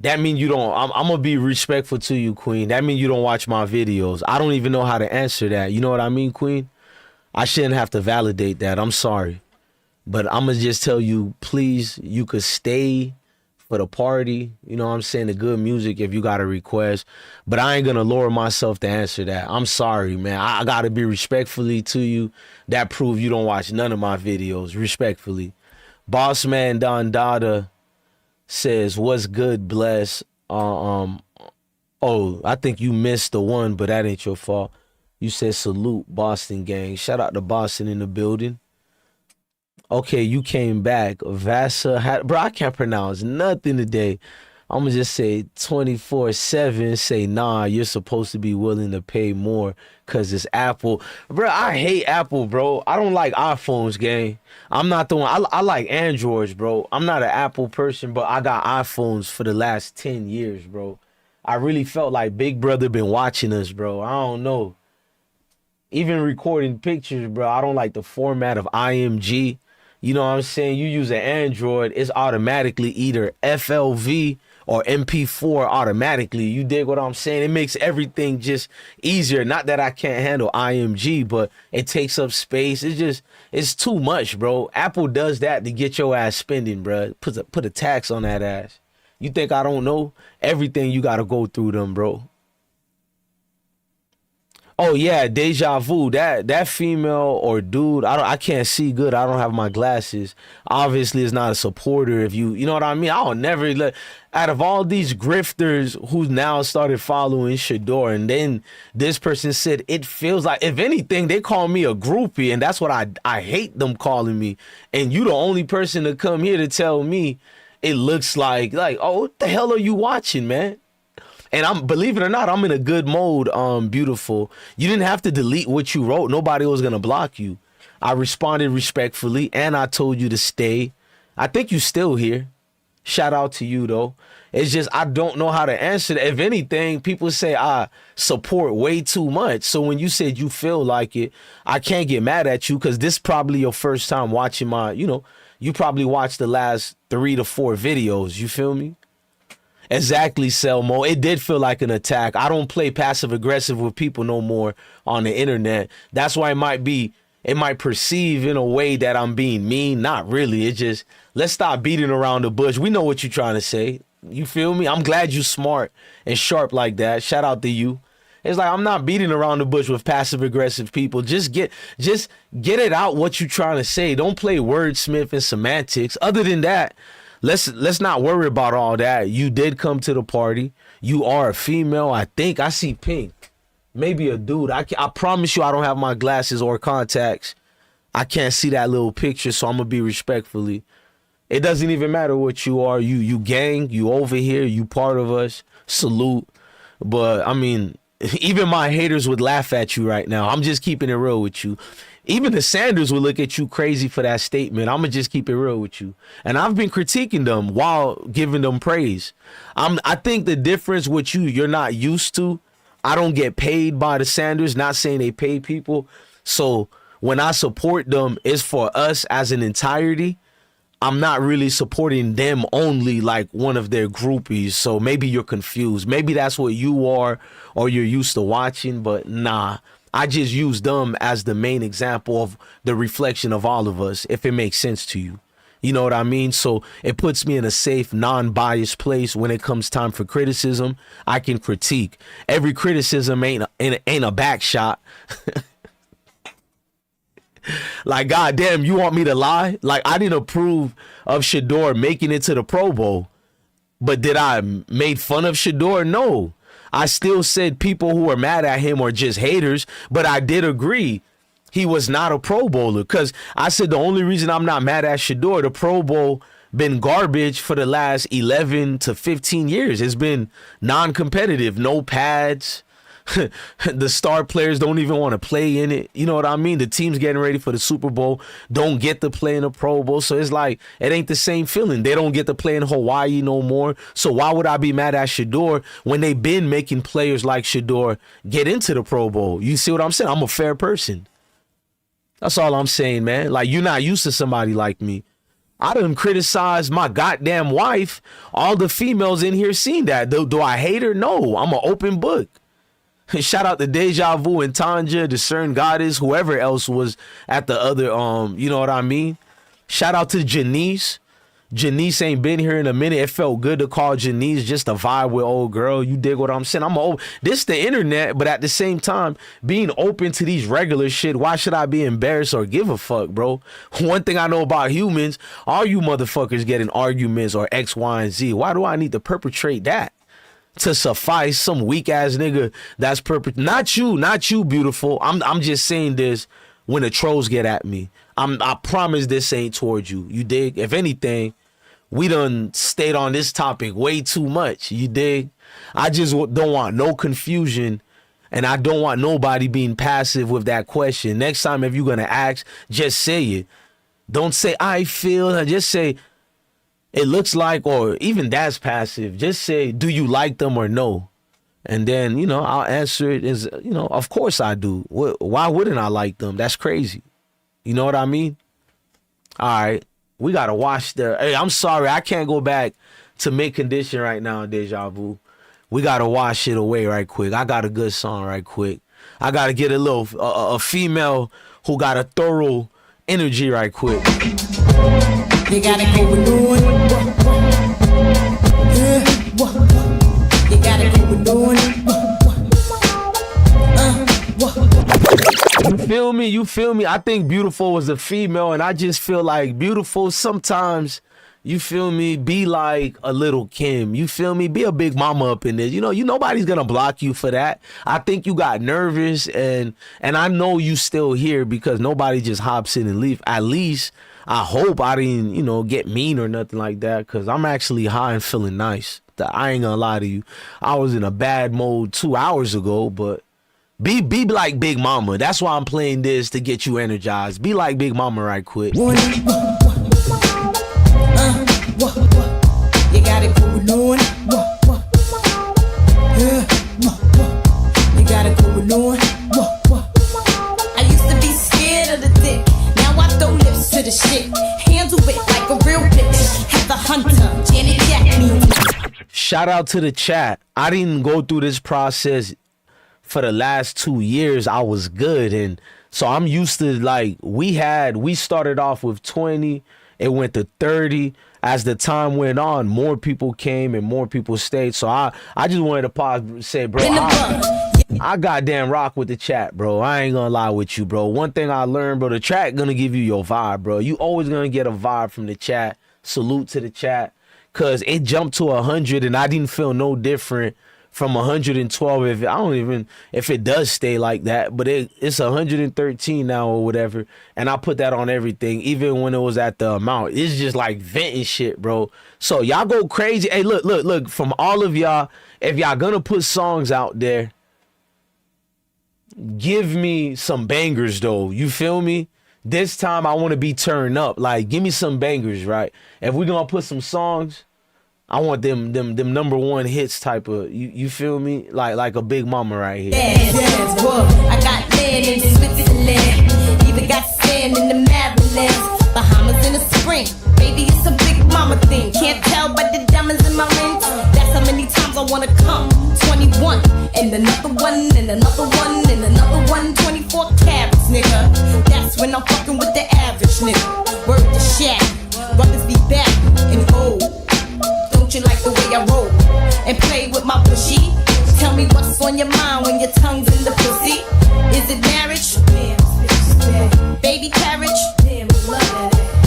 That mean you don't. I'm gonna be respectful to you, Queen. That mean you don't watch my videos. I don't even know how to answer that. You know what I mean, Queen? I shouldn't have to validate that. I'm sorry. But I'm gonna just tell you, please, you could stay for the party, you know what I'm saying, the good music if you got a request, but I ain't gonna lower myself to answer that. I'm sorry, man. I gotta be respectfully to you. That prove you don't watch none of my videos, respectfully. Boss Man Don Dada says, what's good, bless? Oh, I think you missed the one, but that ain't your fault. You said salute, Boston gang. Shout out to Boston in the building. Okay, you came back. Vasa, bro, I can't pronounce nothing today. I'm going to just say 24/7, say, nah, you're supposed to be willing to pay more because it's Apple. Bro, I hate Apple, bro. I don't like iPhones, gang. I'm not the one. I like Androids, bro. I'm not an Apple person, but I got iPhones for the last 10 years, bro. I really felt like Big Brother been watching us, bro. I don't know. Even recording pictures, bro, I don't like the format of IMG. You know what I'm saying? You use an Android, it's automatically either FLV or MP4 automatically. You dig what I'm saying? It makes everything just easier. Not that I can't handle IMG, but it takes up space. It's too much, bro. Apple does that to get your ass spending, bro. Put a tax on that ass. You think I don't know? Everything you got to go through them, bro. Oh yeah, deja vu. That female or dude, I can't see good. I don't have my glasses. Obviously, it's not a supporter. If you know what I mean. I'll never let. Out of all these grifters who now started following Shedeur, and then this person said it feels like, if anything, they call me a groupie, and that's what I hate them calling me. And you the only person to come here to tell me it looks like oh, what the hell are you watching, man? And I'm, believe it or not, I'm in a good mode, beautiful. You didn't have to delete what you wrote. Nobody was going to block you. I responded respectfully, and I told you to stay. I think you still here. Shout out to you, though. It's just I don't know how to answer that. If anything, people say I support way too much. So when you said you feel like it, I can't get mad at you because this is probably your first time watching my, you probably watched the last 3 to 4 videos. You feel me? Exactly, Selmo. It did feel like an attack. I don't play passive aggressive with people no more on the internet. That's why it might perceive in a way that I'm being mean. Not really. It just, let's stop beating around the bush. We know what you're trying to say. You feel me? I'm glad you smart and sharp like that. Shout out to you. It's like, I'm not beating around the bush with passive aggressive people. Just get it out what you're trying to say. Don't play wordsmith and semantics. Other than that, Let's not worry about all that. You did come to the party. You are a female. I think I see pink. Maybe a dude. I promise you I don't have my glasses or contacts. I can't see that little picture, so I'm going to be respectfully. It doesn't even matter what you are. You gang. You over here. You part of us. Salute. But, I mean, even my haters would laugh at you right now. I'm just keeping it real with you. Even the Sanders would look at you crazy for that statement. I'm going to just keep it real with you. And I've been critiquing them while giving them praise. I think the difference with you're not used to. I don't get paid by the Sanders, not saying they pay people. So when I support them, it's for us as an entirety. I'm not really supporting them only like one of their groupies. So maybe you're confused. Maybe that's what you are or you're used to watching, but nah. I just use them as the main example of the reflection of all of us, if it makes sense to you. You know what I mean? So it puts me in a safe, non-biased place when it comes time for criticism. I can critique. Every criticism ain't a back shot. Like, goddamn, you want me to lie? Like, I didn't approve of Shedeur making it to the Pro Bowl. But did I make fun of Shedeur? No. I still said people who are mad at him are just haters, but I did agree he was not a Pro Bowler because I said the only reason I'm not mad at Shedeur, the Pro Bowl been garbage for the last 11 to 15 years. It's been non-competitive, no pads. The star players don't even want to play in it. You know what I mean? The teams getting ready for the Super Bowl don't get to play in the Pro Bowl. So it's like, it ain't the same feeling. They don't get to play in Hawaii no more. So why would I be mad at Shedeur when they been making players like Shedeur get into the Pro Bowl? You see what I'm saying? I'm a fair person. That's all I'm saying, man. Like, you're not used to somebody like me. I done criticized my goddamn wife. All the females in here seen that. Do I hate her? No, I'm an open book. Shout out to Deja Vu and Tanja, Discern Goddess, whoever else was at the other, you know what I mean? Shout out to Janice. Janice ain't been here in a minute. It felt good to call Janice just a vibe with old girl. You dig what I'm saying? This the internet, but at the same time, being open to these regular shit, why should I be embarrassed or give a fuck, bro? One thing I know about humans, all you motherfuckers get in arguments or X, Y, and Z. Why do I need to perpetrate that? To suffice some weak ass nigga that's not you, beautiful. I'm just saying this when the trolls get at me. I promise this ain't towards you. You dig? If anything, we done stayed on this topic way too much. You dig? I just don't want no confusion, and I don't want nobody being passive with that question. Next time, if you're gonna ask, just say it. Don't say I feel. Just say it looks like, or even that's passive. Just say, do you like them or no? And then, I'll answer it as, of course I do. Why wouldn't I like them? That's crazy. You know what I mean? All right. We got to watch hey, I'm sorry. I can't go back to mint condition right now, Deja Vu. We gotta wash it away right quick. I got a good song right quick. I gotta get a female who got a thorough energy right quick. You gotta go with doing. You gotta go with doing. You feel me? I think Beautiful was a female, and I just feel like Beautiful sometimes, you feel me, be like a little Kim. You feel me? Be a big mama up in there. You nobody's gonna block you for that. I think you got nervous, and I know you still here because nobody just hops in and leave. At least I hope I didn't, get mean or nothing like that, because I'm actually high and feeling nice. I ain't gonna lie to you. I was in a bad mode 2 hours ago, but be like Big Mama. That's why I'm playing this, to get you energized. Be like Big Mama right quick. You gotta go with doing. You gotta go with doing. I used to be scared of the dick. Now I throw lips to the shit. Handle it like a real bitch. Have the hunter, Janet Jack me. Shout out to the chat. I didn't go through this process for the last 2 years. I was good, and so I'm used to, like, we started off with 20, it went to 30. As the time went on, more people came and more people stayed. So I just wanted to pause and say, bro, I goddamn rock with the chat, bro. I ain't gonna lie with you, bro. One thing I learned, bro, the chat gonna give you your vibe, bro. You always gonna get a vibe from the chat. Salute to the chat, cause it jumped to 100 and I didn't feel no different from 112. If it does stay like that, but it's 113 now or whatever, and I put that on everything, even when it was at the amount. It's just like venting shit, bro. So y'all go crazy. Hey, look, from all of y'all, if y'all gonna put songs out there, give me some bangers though. You feel me? This time I want to be turned up. Like, give me some bangers, right? If we're gonna put some songs, I want them number one hits type of, you feel me? Like a Big Mama right here. I got land in Switzerland. Even got sand in the Maryland. Bahamas in the spring. Baby, it's a Big Mama thing. Can't tell by the diamonds in my rings. That's how many times I wanna come. 21 and another one and another one and another one. 24 carats, nigga. That's when I'm fucking with the average nigga. Word to Shaq. Brothers be back and gold. Don't you like the way I roll and play with my pushy? Tell me what's on your mind when your tongue's in the pussy. Is it marriage? Baby carriage?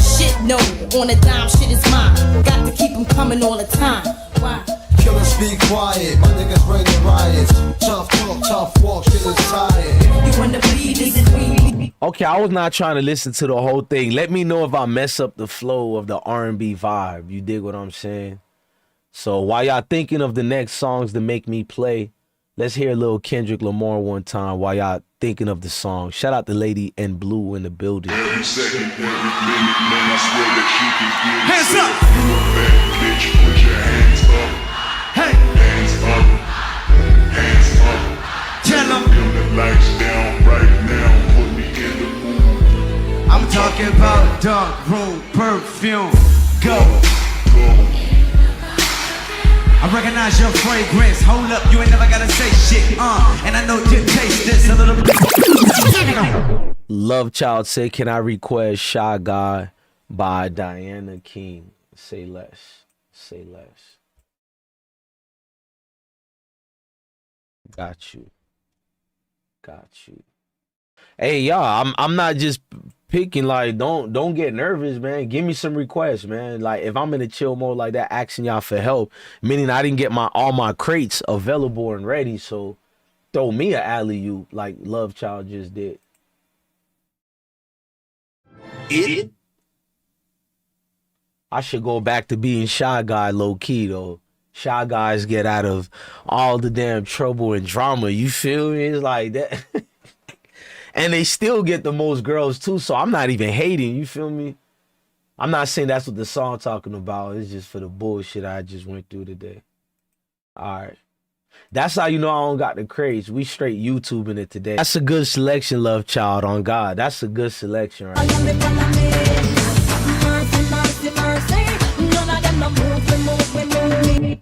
Shit no, on a dime, shit is mine. Got to keep them coming all the time. Why? Killers be quiet, my niggas bring the riots. Tough talk, tough walk, shit is tired. You wanna bleed, this is me. Okay, I was not trying to listen to the whole thing. Let me know if I mess up the flow of the R&B vibe. You dig what I'm saying? So while y'all thinking of the next songs to make me play, let's hear a little Kendrick Lamar one time while y'all thinking of the song. Shout out to Lady in Blue in the building. Every second, every minute, man, I swear that you can get hands it. up! You a bad bitch, put your hands up. Hey! Hands up. Hands up. Tell them. Dim the lights down right now, put me in the mood. I'm talking about dark room perfume. Go! I recognize your fragrance. Hold up, you ain't never gotta say shit. And I know you taste this a little bit. Love Child said, can I request Shy Guy by Diana King? Say less. Say less. Got you. Got you. Hey, y'all, I'm not just picking, like, don't get nervous, man. Give me some requests, man. Like, if I'm in a chill mode like that, asking y'all for help, meaning I didn't get all my crates available and ready, so throw me an alley-oop like Love Child just did. I should go back to being Shy Guy low-key, though. Shy Guys get out of all the damn trouble and drama, you feel me? It's like that. And they still get the most girls too, so I'm not even hating, you feel me? I'm not saying that's what the song talking about. It's just for the bullshit I just went through today. All right. That's how you know I don't got the craze. We straight YouTubing it today. That's a good selection, Love Child, on God. That's a good selection right there.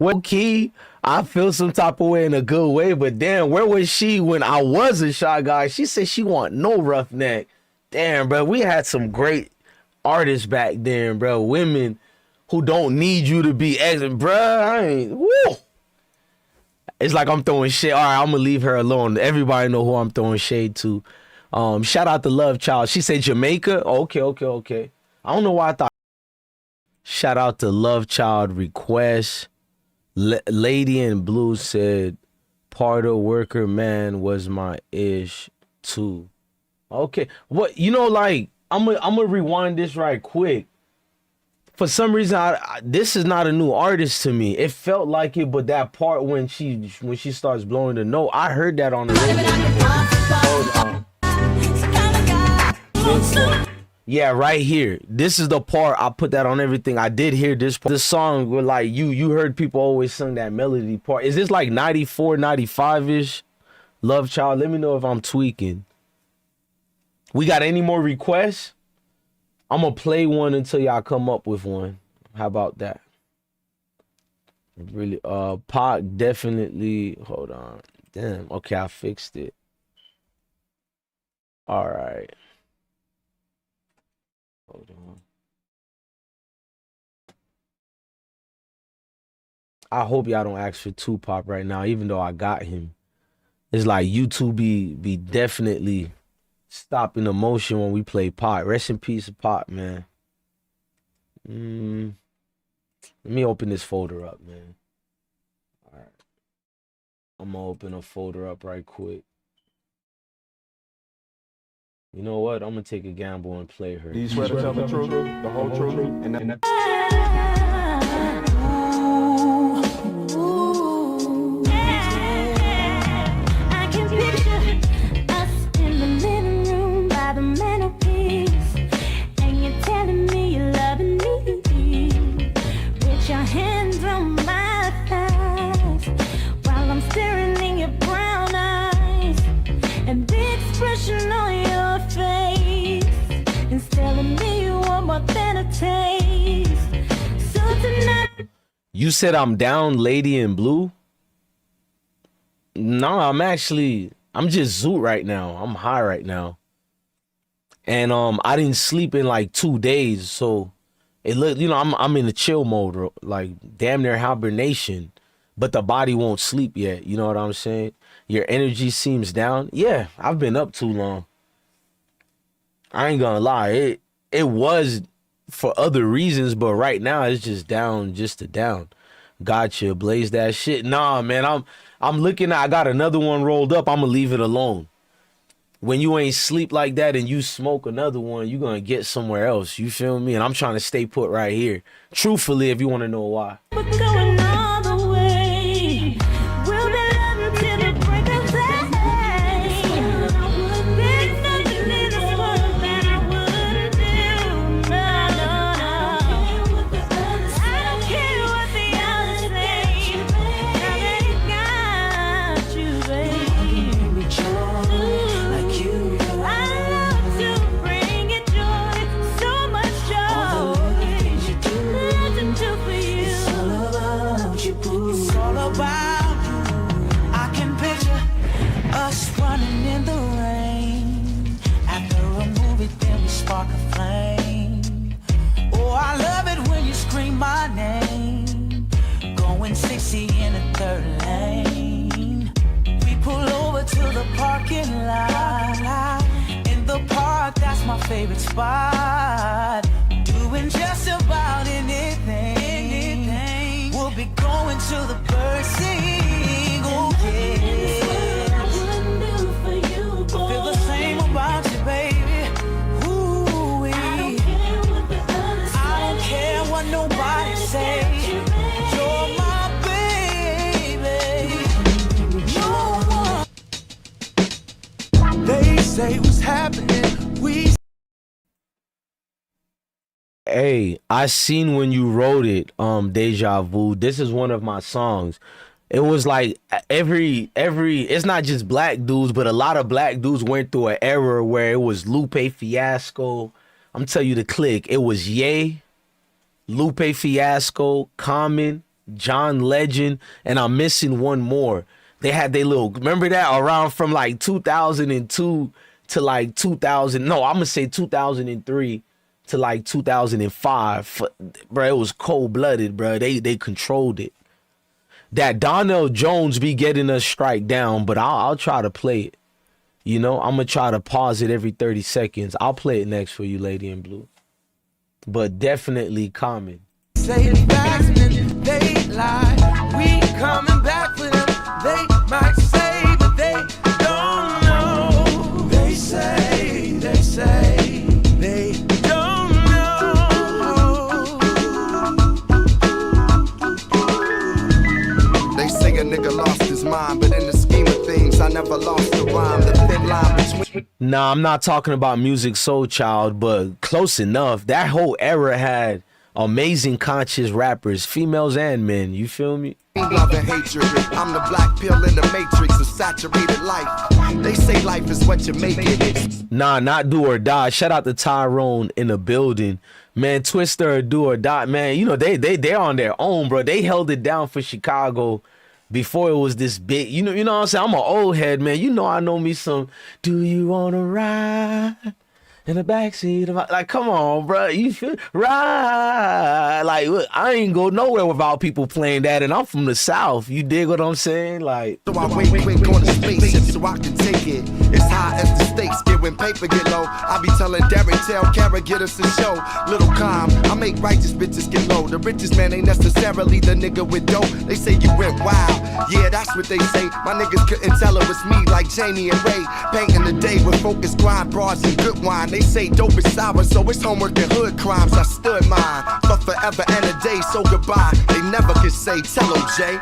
What key? I feel some type of way in a good way, but damn, where was she when I was a Shy Guy? She said she want no roughneck. Damn, bro, we had some great artists back then, bro. Women who don't need you to be bro. I ain't. Woo. It's like I'm throwing shade. All right, I'm gonna leave her alone. Everybody know who I'm throwing shade to. Shout out to Love Child. She said Jamaica. Okay. I don't know why I thought. Shout out to Love Child request. Lady in Blue said, "Part of Worker Man was my ish too." Okay, what like I'm gonna rewind this right quick. For some reason, this is not a new artist to me. It felt like it, but that part when she starts blowing the note, I heard that on the radio. Yeah, right here. This is the part I put that on everything. I did hear this part. This song with like you heard people always sing that melody part. Is this like 94, 95-ish? Love Child. Let me know if I'm tweaking. We got any more requests? I'm gonna play one until y'all come up with one. How about that? Really, Pac definitely. Hold on. Damn. Okay, I fixed it. All right. Hold on. I hope y'all don't ask for Tupac right now, even though I got him. It's like YouTube be definitely stopping the motion when we play Pac. Rest in peace, Pac, man. Let me open this folder up, man. All right. I'm gonna open a folder up right quick. You know what? I'm gonna take a gamble and play her. Do you swear to tell the truth, the whole truth, and that? I can picture us in the living room by the mantelpiece, and you're telling me you're loving me with your hands on my thighs while I'm staring in your brown eyes, and the expression on your face is telling me you want more than a taste. So tonight. You said I'm down, Lady in Blue? No, I'm just zoot right now. I'm high right now. And I didn't sleep in like 2 days, so it look, I'm in the chill mode, like damn near hibernation, but the body won't sleep yet. You know what I'm saying? Your energy seems down. Yeah, I've been up too long. I ain't gonna lie. It was for other reasons, but right now it's just down, just to down. Gotcha, blaze that shit. Nah, man, I'm looking at, I got another one rolled up. I'm gonna leave it alone. When you ain't sleep like that and you smoke another one, you gonna get somewhere else. You feel me? And I'm trying to stay put right here. Truthfully, if you want to know why. Going all the way. We'll be loving till the break of day. There's nothing in this world that I wouldn't do. No. I don't care what the others say. Now they got you, baby. Like you. I love to bring you joy, so much joy. Nothing to for you. It's all about you. I can picture us running in the rain. After a movie, then we spark a flame. Oh, I love it when you scream my name. Going 60 in a third lane. We pull over to the parking lot. In the park, that's my favorite spot. Doing just about anything. We'll be going to the bird sing. Oh, yeah. I wouldn't do for you, boy. I feel the same about you, baby. Ooh, I don't care what the others say. I don't care what nobody say. You're my baby. No one. They say what's happening. We. Hey, I seen when you wrote it, Deja Vu. This is one of my songs. It was like every it's not just black dudes, but a lot of black dudes went through an era where it was Lupe Fiasco. I'm telling you the click. It was Ye, Lupe Fiasco, Common, John Legend, and I'm missing one more. They had their little, remember that, around from like 2002 to like 2000, no, I'm gonna say 2003 to like 2005. Bro, it was cold-blooded, bro. They controlled it. That Donnell Jones be getting us strike down, but I'll try to play it. You know, I'm gonna try to pause it every 30 seconds. I'll play it next for you, Lady in Blue. But definitely Common. Say the facts and then they lie. We coming back for them. They might say, but they don't know. They say, they don't know. They say a nigga lost his mind, but in the scheme of things, I never lost the rhyme. The thin line between. Nah, I'm not talking about Music Soul Child, but close enough. That whole era had amazing conscious rappers, females and men. You feel me? Love and hatred. I'm the black pill in the matrix of saturated life. They say life is what you make it. Nah, not Do or Die. Shout out to Tyrone in the building. Man, Twister or Do or Die. Man, you know, they're on their own, bro. They held it down for Chicago before it was this big. You know what I'm saying? I'm an old head, man. You know I know me some Do You Wanna Ride in the backseat of my, like, come on, bro. You feel right? Like, look, I ain't go nowhere without people playing that, and I'm from the South. You dig what I'm saying? Like, so I wait quick on the spaceship so I can take it. It's high as the stakes get when paper get low. I be telling Derek, tell Kara, get us a show. Little calm, I make righteous bitches get low. The richest man ain't necessarily the nigga with dough. They say you went wild, yeah, that's what they say. My niggas couldn't tell it was me, like Jamie and Ray. Painting the day with focused grind, broads and good wine. They say dope is sour, so it's homework and hood crimes. I stood mine, but forever and a day, so goodbye. They never could say, tell them, Jay.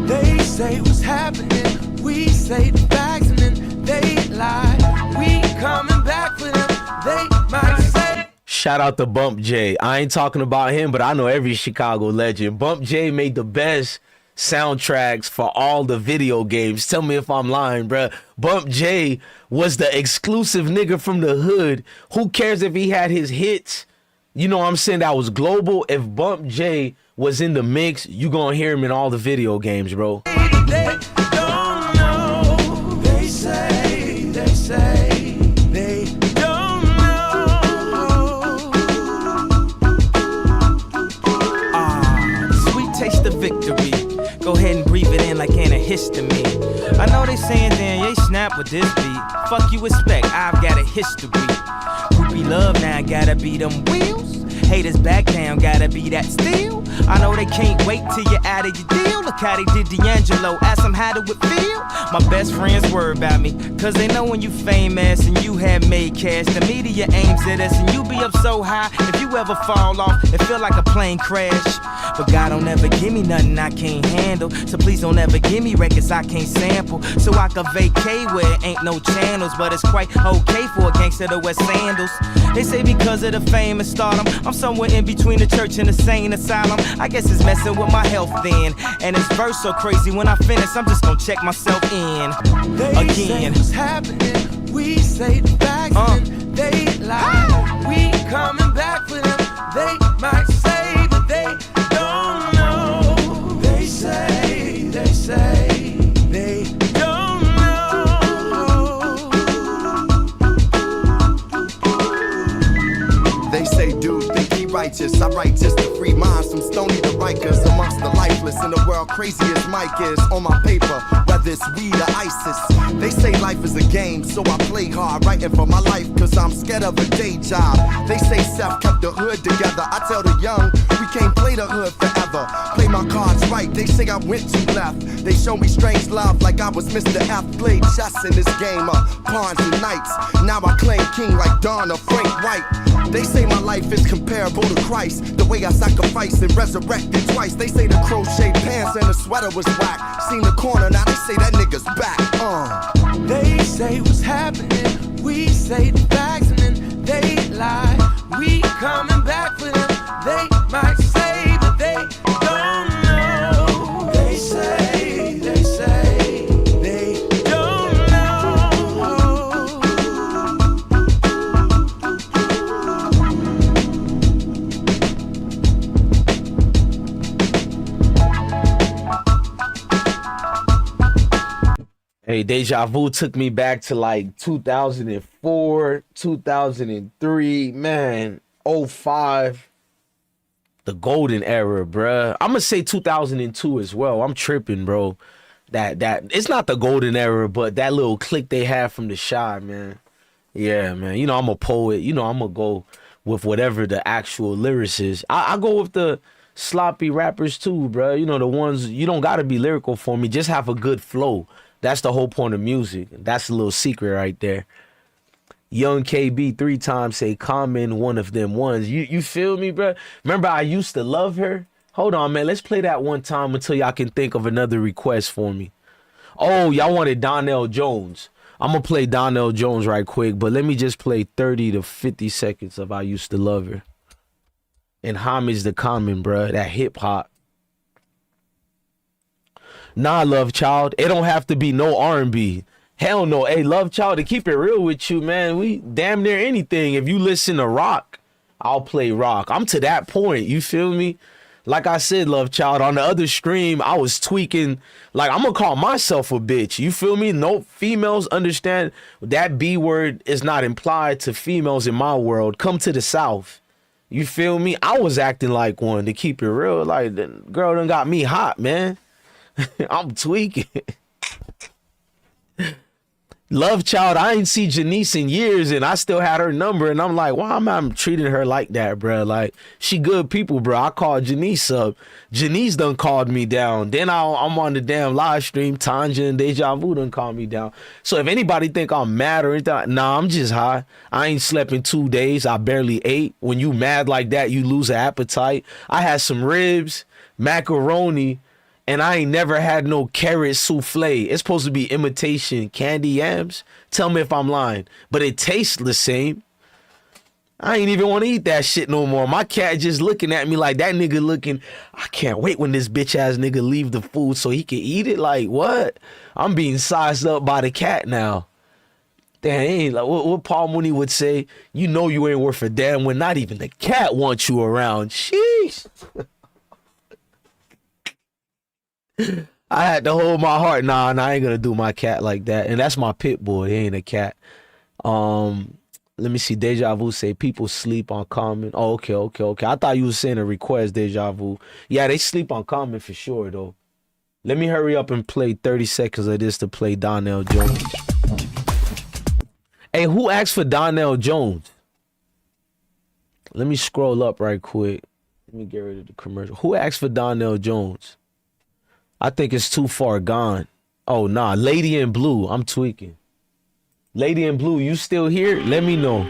They say what's happening. We say the facts and then they lie. We coming back for them. They might say. shout out to Bump J. I ain't talking about him, but I know every Chicago legend. Bump J made the best soundtracks for all the video games. Tell me if I'm lying, bruh. Bump J was the exclusive nigga from the hood. Who cares if he had his hits? You know what I'm saying? That was global. If Bump J was in the mix, you gonna hear him in all the video games, bro. They don't know. They say, they don't know. Sweet taste of victory. Go ahead and breathe it in like antihistamine. I know they saying, damn, they snap with this beat. Fuck you expect, I've got a history. Groupie love now, gotta be them wheels. Haters back down, gotta be that steel. I know they can't wait till you're out of your deal. Look how they did D'Angelo, ask them how do it feel. My best friends worry about me, cause they know when you famous and you have made cash, the media aims at us and you be up so high. If you ever fall off, it feel like a plane crash. But God don't ever give me nothing I can't handle. So please don't ever give me records I can't sample. So I can vacate where it ain't no channels. But it's quite okay for a gangster to wear sandals. They say because of the fame and stardom, I'm somewhere in between the church and the sane asylum. I guess it's messing with my health then. And this verse so crazy, when I finish, I'm just gonna check myself in They again. say what's happening. We say the facts and they lie. We coming back for them. They might say, but they don't know. They say, they don't know. They say, dude, think he righteous. I write just to free minds from stony to rikers. Amongst the lifeless in the world, crazy as Mike is. On my paper, whether it's weed or ISIS. They say life is a game, so I play hard. Writing for my life, cause I'm scared of a day job. They say Seth kept the hood together. I tell the young, we can't play the hood forever. Play my cards right, they say I went too left. They show me strange love like I was Mr. F. Played chess in this game of pawns and knights. Now I claim king like Don or Frank White. They say my life is comparable to Christ. The way I sacrificed and resurrected twice. They say the crochet pants and the sweater was whack. Seen the corner, now they say that nigga's back. They say what's happening. We say the facts and then they lie. We coming back for them. They might say, but they don't know. They say, they don't know. Hey, Deja Vu took me back to like 2004, 2003, man, '05. The golden era, bruh. I'm gonna say 2002 as well. I'm tripping, bro. That it's not the golden era, but that little click they had from the Shy, man. Yeah, man. You know, I'm a poet. You know, I'm gonna go with whatever the actual lyrics is. I go with the sloppy rappers too, bruh. You know, the ones you don't gotta be lyrical for me. Just have a good flow. That's the whole point of music. That's a little secret right there. Young KB 3 times say Common, one of them ones. You feel me, bro? Remember I used to love her? Hold on, man. Let's play that one time until y'all can think of another request for me. Oh, y'all wanted Donnell Jones. I'm going to play Donnell Jones right quick, but let me just play 30 to 50 seconds of I Used to Love Her. And homage to Common, bro. That hip hop. Nah, Love Child. It don't have to be no R&B. Hell no. Hey, Love Child, to keep it real with you, man, we damn near anything. If you listen to rock, I'll play rock. I'm to that point. You feel me? Like I said, Love Child, on the other stream, I was tweaking. Like, I'm going to call myself a bitch. You feel me? No females understand that B word is not implied to females in my world. Come to the South. You feel me? I was acting like one, to keep it real. Like, the girl done got me hot, man. I'm tweaking. Love Child, I ain't see Janice in years and I still had her number and I'm like, why am I treating her like that, bro? Like, she good people, bro. I called Janice up. Janice done called me down. Then I'm on the damn live stream. Tanja and Deja Vu done called me down. So if anybody think I'm mad or anything, nah, I'm just high. I ain't slept in 2 days. I barely ate. When you mad like that, you lose an appetite. I had some ribs, macaroni, and I ain't never had no carrot souffle. It's supposed to be imitation candy yams. Tell me if I'm lying. But it tastes the same. I ain't even want to eat that shit no more. My cat just looking at me like that nigga looking. I can't wait when this bitch ass nigga leave the food so he can eat it. Like, what? I'm being sized up by the cat now. Damn, ain't like what Paul Mooney would say. You know you ain't worth a damn when not even the cat wants you around. Sheesh. I had to hold my heart. Nah, I ain't gonna do my cat like that. And that's my pit bull. He ain't a cat. Let me see. Deja Vu say people sleep on Common. Oh, okay. I thought you was saying a request, Deja Vu. Yeah, they sleep on Common for sure, though. Let me hurry up and play 30 seconds of this to play Donnell Jones. Hey, who asked for Donnell Jones? Let me scroll up right quick. Let me get rid of the commercial. Who asked for Donnell Jones? I think it's too far gone. Oh, nah. Lady in Blue. I'm tweaking. Lady in Blue, you still here? Let me know.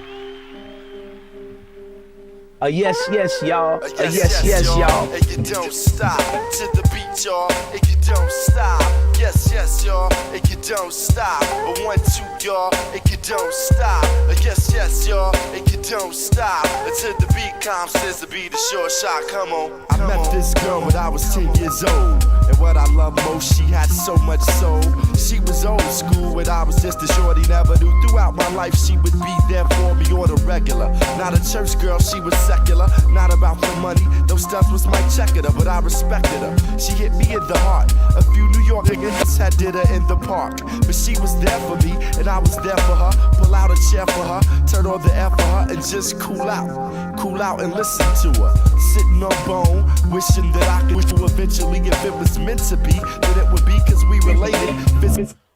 Yes, y'all. Yes, y'all. And you don't stop to the beat, y'all. And you don't stop. Yes, y'all. And you don't stop. 1, 2, y'all. And you don't stop. Yes, y'all. And you don't stop until the beat comes. Says to be the short shot. Come on. I met this girl when I was 10 years old. And what I love most, she had so much soul. She was old school when I was just a shorty. Never knew throughout my life she would be there for me on a regular. Not a church girl, she was secular. Not about the money, those stunts was my checker, but I respected her. She hit me in the heart. A few New York niggas had did her in the park. But she was there for me, and I was there for her. Pull out a chair for her, turn on the air for her, and just cool out. Cool out and listen to her. Sitting on bone, wishing that I could eventually, if it was meant to be, that it would be cause we related.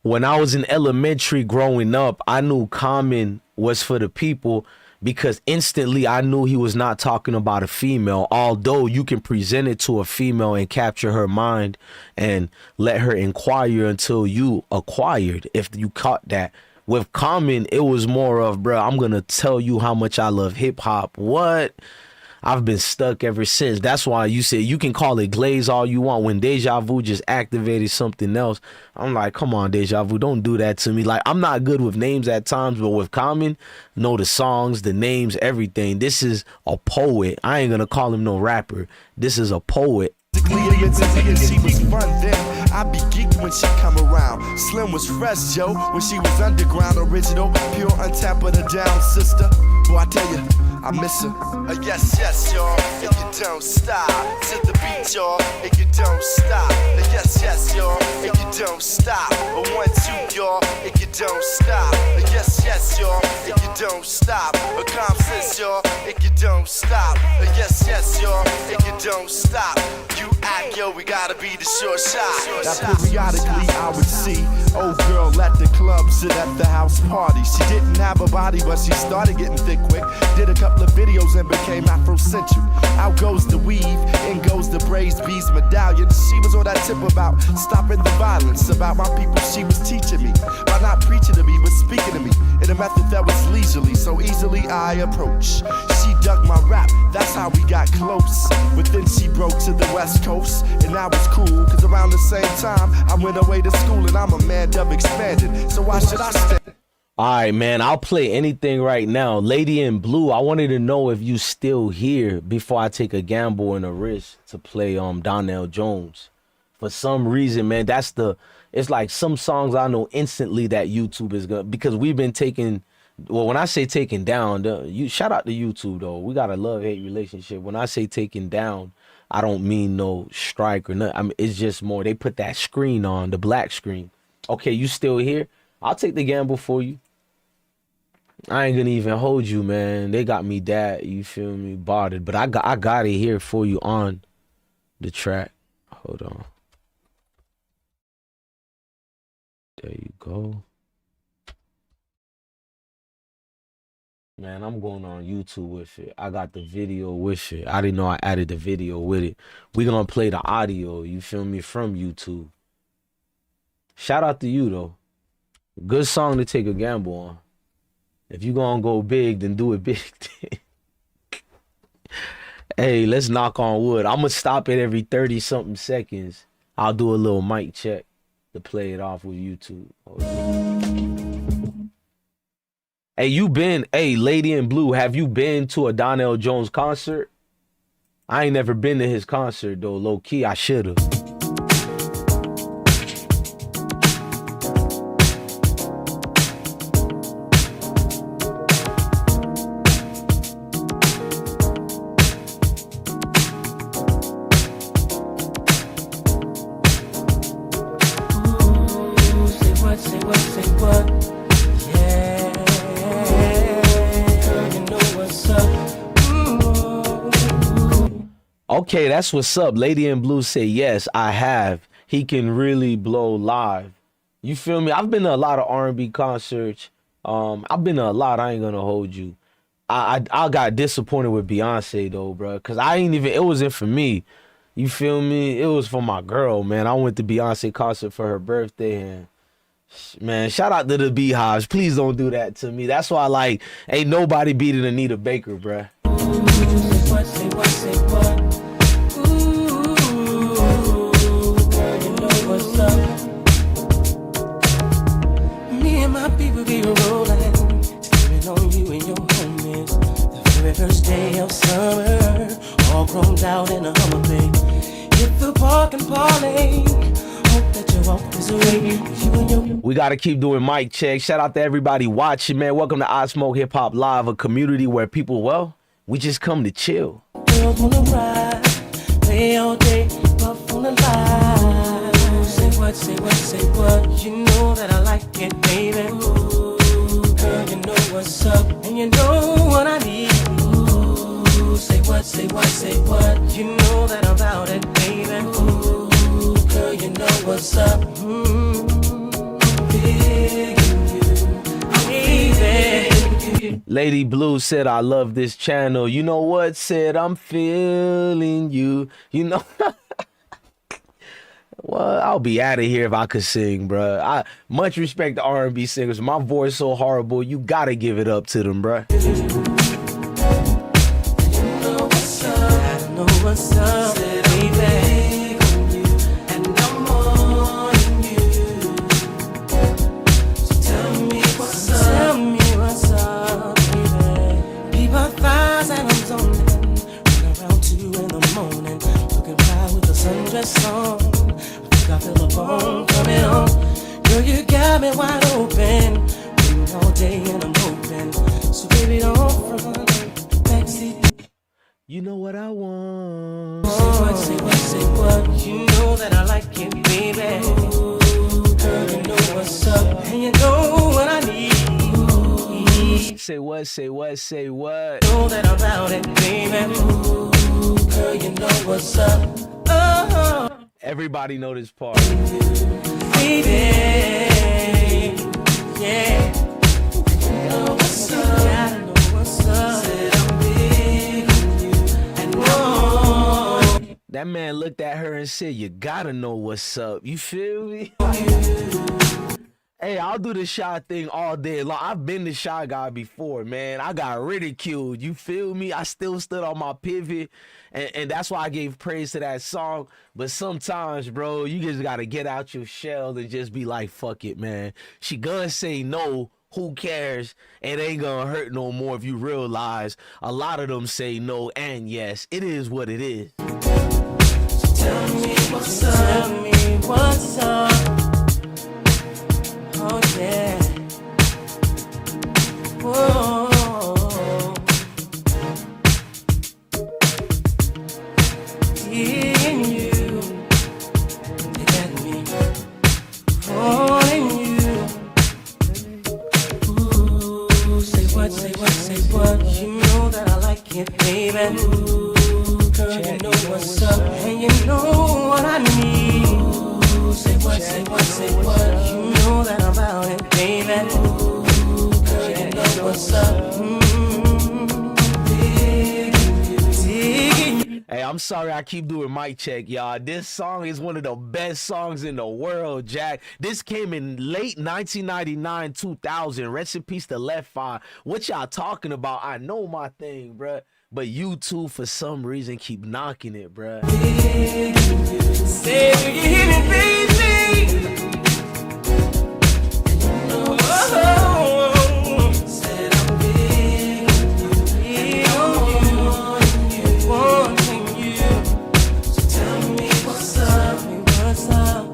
When I was in elementary growing up, I knew Common was for the people because instantly I knew he was not talking about a female, although you can present it to a female and capture her mind and let her inquire until you acquired, if you caught that. With Common, it was more of, bro, I'm going to tell you how much I love hip hop. What? I've been stuck ever since. That's why you said you can call it glaze all you want. When Deja Vu just activated something else, I'm like, come on, Deja Vu, don't do that to me. Like, I'm not good with names at times, but with Common, know the songs, the names, everything. This is a poet. I ain't gonna call him no rapper. This is a poet. She was fun then. I be geeked when she come around. Slim was fresh, Joe, when she was underground, original, pure, untapped her down, sister. Boy, I tell you, I miss her. Yes, y'all, and you don't stop. To the beat, y'all, and you don't stop. Yes, y'all, and you you don't stop. 1, 2, y'all, if you don't stop. Yes, yes, y'all, if you don't stop. Calm sense, y'all, if you don't stop. Yes, yes, y'all, if you don't stop. You act, yo, we gotta be the short shot. Now periodically I would see old girl at the club, sit at the house party. She didn't have a body, but she started getting thick quick. Did a couple of videos and became Afrocentric. Out goes the weave, in goes the braised bees medallion. She was on that tip about stopping the violence, about my people she was teaching me. By not preaching to me, but speaking to me in a method that was leisurely, so easily I approach. She dug my rap, that's how we got close. But then she broke to the West Coast, and I was cool, cause around the same time I went away to school, and I'm a man dub expanded, so why should I stay? All right, man, I'll play anything right now. Lady in Blue, I wanted to know if you still here before I take a gamble and a risk to play Donnell Jones. For some reason, man, it's like some songs I know instantly that YouTube is gonna, because we've been taking, well, when I say taking down, shout out to YouTube though. We got a love-hate relationship. When I say taking down, I don't mean no strike or nothing. I mean, it's just more, they put that screen on, the black screen. Okay, you still here? I'll take the gamble for you. I ain't gonna even hold you, man. They got me you feel me, bothered. But I got it here for you on the track. Hold on. There you go. Man, I'm going on YouTube with it. I got the video with it. I didn't know I added the video with it. We're gonna play the audio, you feel me, from YouTube. Shout out to you though. Good song to take a gamble on. If you gonna go big, then do it big. Hey, let's knock on wood. I'm gonna stop it every 30 something seconds. I'll do a little mic check to play it off with YouTube. Hey, Lady in Blue, have you been to a Donnell Jones concert? I ain't never been to his concert though, low key. I should've. Okay, that's what's up. Lady in Blue say, yes, I have. He can really blow live. You feel me? I've been to a lot of R&B concerts. I've been to a lot. I ain't gonna hold you. I got disappointed with Beyonce though, bro, because it wasn't for me. You feel me? It was for my girl, man. I went to Beyonce concert for her birthday, and man, shout out to the Beehives. Please don't do that to me. That's why, ain't nobody beating Anita Baker, bruh. Me and my people be rolling, steaming on you and your homies. The very first day of summer, all chromed out in a Hummer Bay. Hit the park and parlay. Hope that you walk this way. You and your We got to keep doing mic checks. Shout out to everybody watching, man. Welcome to I Smoke Hip Hop Live, a community where people, we just come to chill. girls wanna ride, play all day, puff on the line. Say what, say what, say what. You know that I like it, baby. Ooh, girl, you know what's up, and you know what I need. Ooh, say what, say what, say what. You know that I'm about it, baby. Ooh, girl, you know what's up. Big baby. Lady Blue said, I love this channel. You know what? Said, I'm feeling you. You know. Well, I'll be out of here if I could sing, bruh. I much respect to R&B singers. My voice so horrible, you gotta give it up to them, bruh. I know what's up, baby. And I'm on you. So tell me what's up. Tell me what's up, baby. Be my thighs and I'm zoning. Run around 2 in the morning. Looking fly with the sundress on. I feel a bone coming on. Girl, you got me wide open. Waiting all day and I'm hoping. So baby, don't run. Backseat. You know what I want. Say what, say what, say what. You know that I like it, baby. Ooh, say what, say what, say what. Know that about it, baby. Ooh, girl, you know what's up. Oh, Everybody know this part. baby, yeah. You know what's up. I know what's up. Said I'm big on you. I know. That man looked at her and said, you gotta know what's up. You feel me? Hey, I'll do the shy thing all day long. I've been the shy guy before, man. I got ridiculed. You feel me? I still stood on my pivot. And that's why I gave praise to that song. But sometimes, bro, you just gotta get out your shell and just be like, fuck it, man. She gonna say no. Who cares? It ain't gonna hurt no more if you realize a lot of them say no and yes. It is what it is. Tell me what's up. Tell me what's up. Oh yeah. Whoa. Seeing you, you got me falling you. Ooh, say what, say what, say what. You know that I like it, baby. Ooh, girl, you know what's up, and you know what I need. Ooh, say what, say what, say what. You know that I'm about it, baby. Ooh, girl, you know what's up. Hey, I'm sorry I keep doing mic check, y'all. This song is one of the best songs in the world, Jack. This came in late 1999, 2000. Rest in peace to Left 5. What y'all talking about? I know my thing, bruh. But you two, for some reason, keep knocking it, bruh. Say, do you hear me, baby? Oh, said I'm big on you, wanting you. So tell me what's up,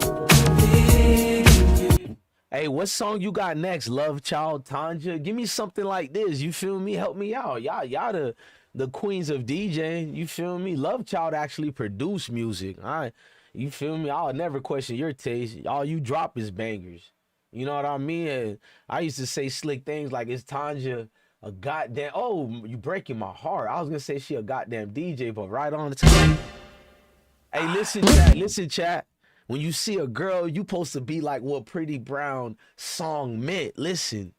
big on you. Hey, what song you got next? Love Child, Tanja? Give me something like this. You feel me? Help me out. Y'all the queens of DJing. You feel me? Love Child actually produced music. All right. You feel me? I'll never question your taste. All you drop is bangers. You know what I mean? And I used to say slick things like, is Tanja a goddamn... Oh, you breaking my heart. I was going to say she a goddamn DJ, but right on the time. Hey, listen, chat. When you see a girl, you supposed to be like what Pretty Brown song meant. Listen.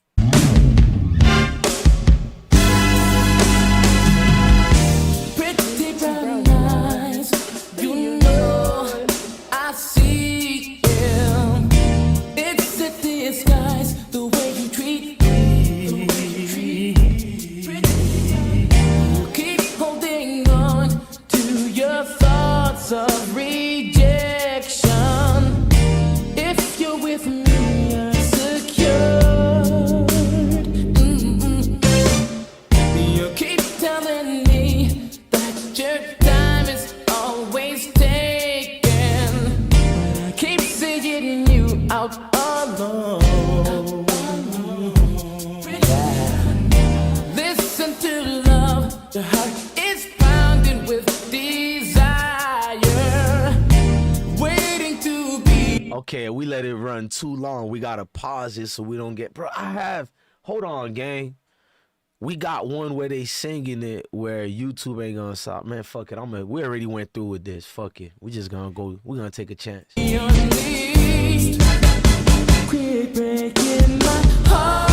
Pretty brown eyes, you know I see them. It's a disguise, the way you treat me. You keep holding on to your thoughts of rejection. If you're with me, you're secure. You keep telling me that your time is always taken, but I keep seeing you out alone. Listen to love, the heart is pounding with desire, waiting to be. Okay, we let it run too long. We got to pause it so we don't get... Bro, hold on, gang. We got one where they singing it where YouTube ain't gonna stop. Man, fuck it. We already went through with this. Fuck it. We just gonna go. We're gonna take a chance. Quit breaking my heart.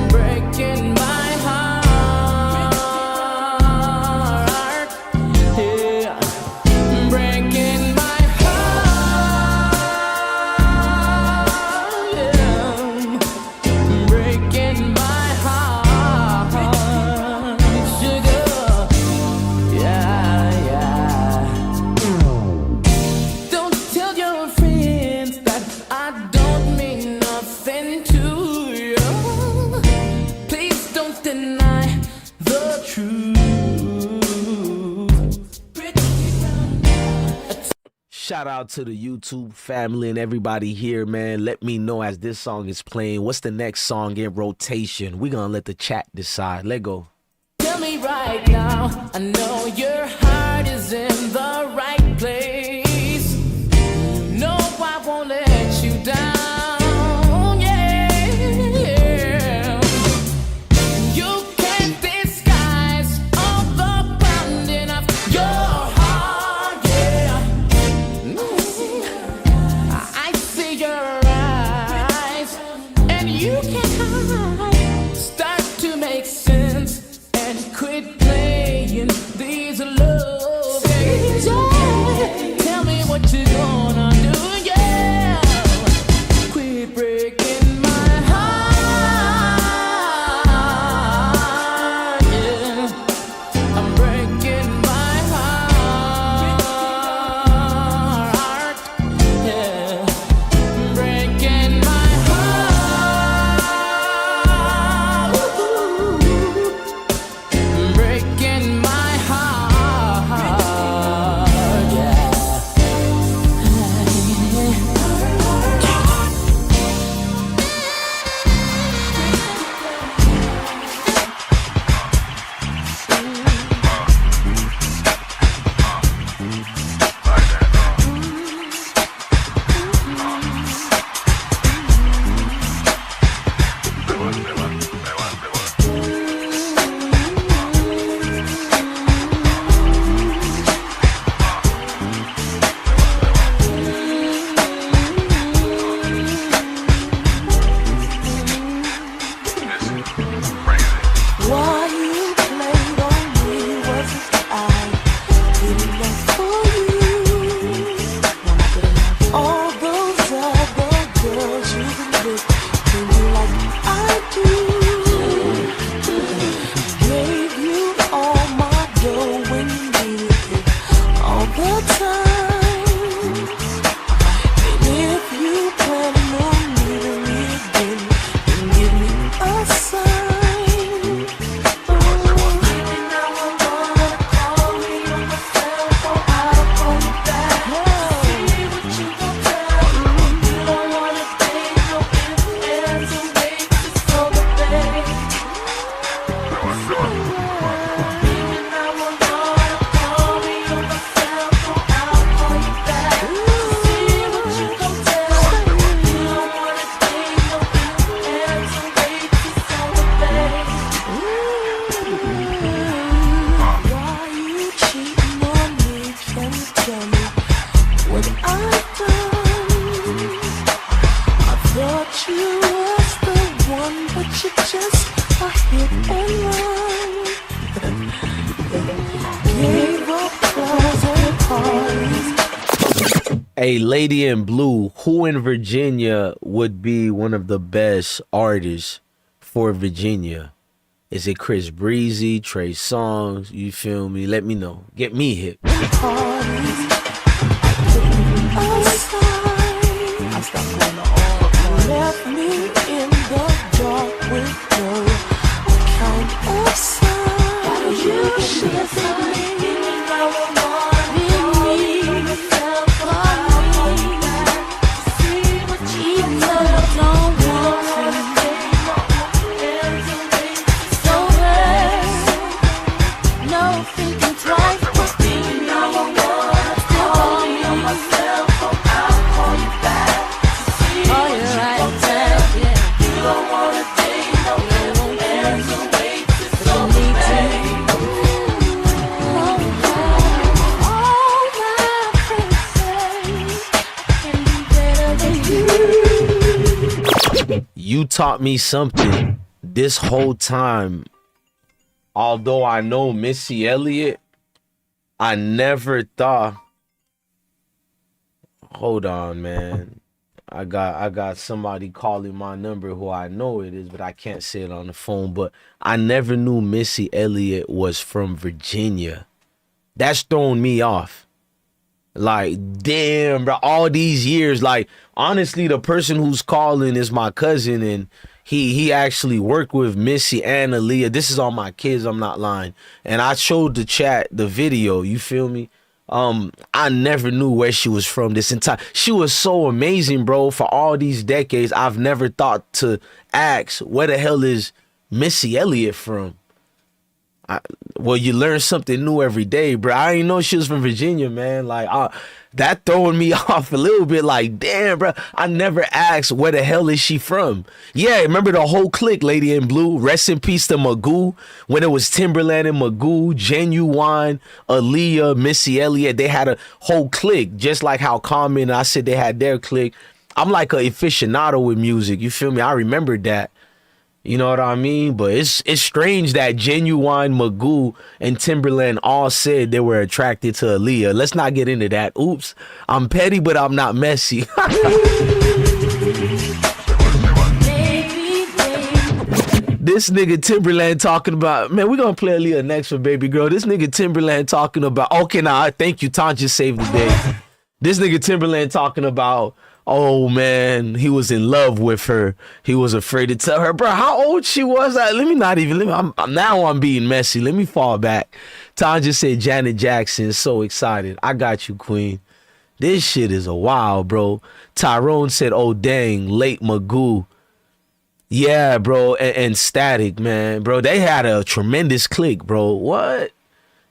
Breaking my heart. Yeah. Breaking my heart. Yeah. Breaking my heart. Sugar. Yeah. Don't tell your friends that I don't mean nothing to you. Please don't deny the truth. Shout out to the YouTube family and everybody here, man. Let me know as this song is playing. What's the next song in rotation? We're gonna let the chat decide. Let go. Tell me right now, I know your heart is in the right place. No, I won't let you down. Hey, Lady in Blue, who in Virginia would be one of the best artists for Virginia? Is it Chris Breezy, Trey Songz? You feel me? Let me know. Get me hip. Left me in the dark with no kind of sign. You should have seen me. You taught me something this whole time. Although I know Missy Elliott, I never thought. Hold on, man. I got somebody calling my number who I know it is, but I can't say it on the phone. But I never knew Missy Elliott was from Virginia. That's thrown me off. Like, damn, bro, all these years, like, honestly, the person who's calling is my cousin, and he actually worked with Missy and Aaliyah. This is all my kids, I'm not lying. And I showed the chat the video, you feel me? I never knew where she was from this entire. She was so amazing, bro. For all these decades, I've never thought to ask, where the hell is Missy Elliott from? Well, you learn something new every day, bro. I didn't know she was from Virginia, man. Like, that throwing me off a little bit. Like, damn, bro. I never asked where the hell is she from. Yeah, remember the whole clique, Lady in Blue. Rest in peace to Magoo. When it was Timberland and Magoo, Genuine, Aaliyah, Missy Elliott, they had a whole clique. Just like how Common and I said they had their clique. I'm like an aficionado with music. You feel me? I remember that. You know what I mean? But it's strange that Genuine, Magoo, and Timberland all said they were attracted to Aaliyah. Let's not get into that. Oops. I'm petty, but I'm not messy. This nigga Timberland talking about, man, we're going to play Aaliyah next for Baby Girl. This nigga Timberland talking about, okay, nah, thank you. Tanja saved the day. This nigga Timberland talking about, oh man, he was in love with her. He was afraid to tell her, bro, how old she was. Now I'm being messy. Let me fall back. Tanja said Janet Jackson is so excited. I got you, Queen. This shit is a wild, bro. Tyrone said, oh dang, late Magoo. Yeah, bro, and Static, man. Bro, they had a tremendous clique, bro. What?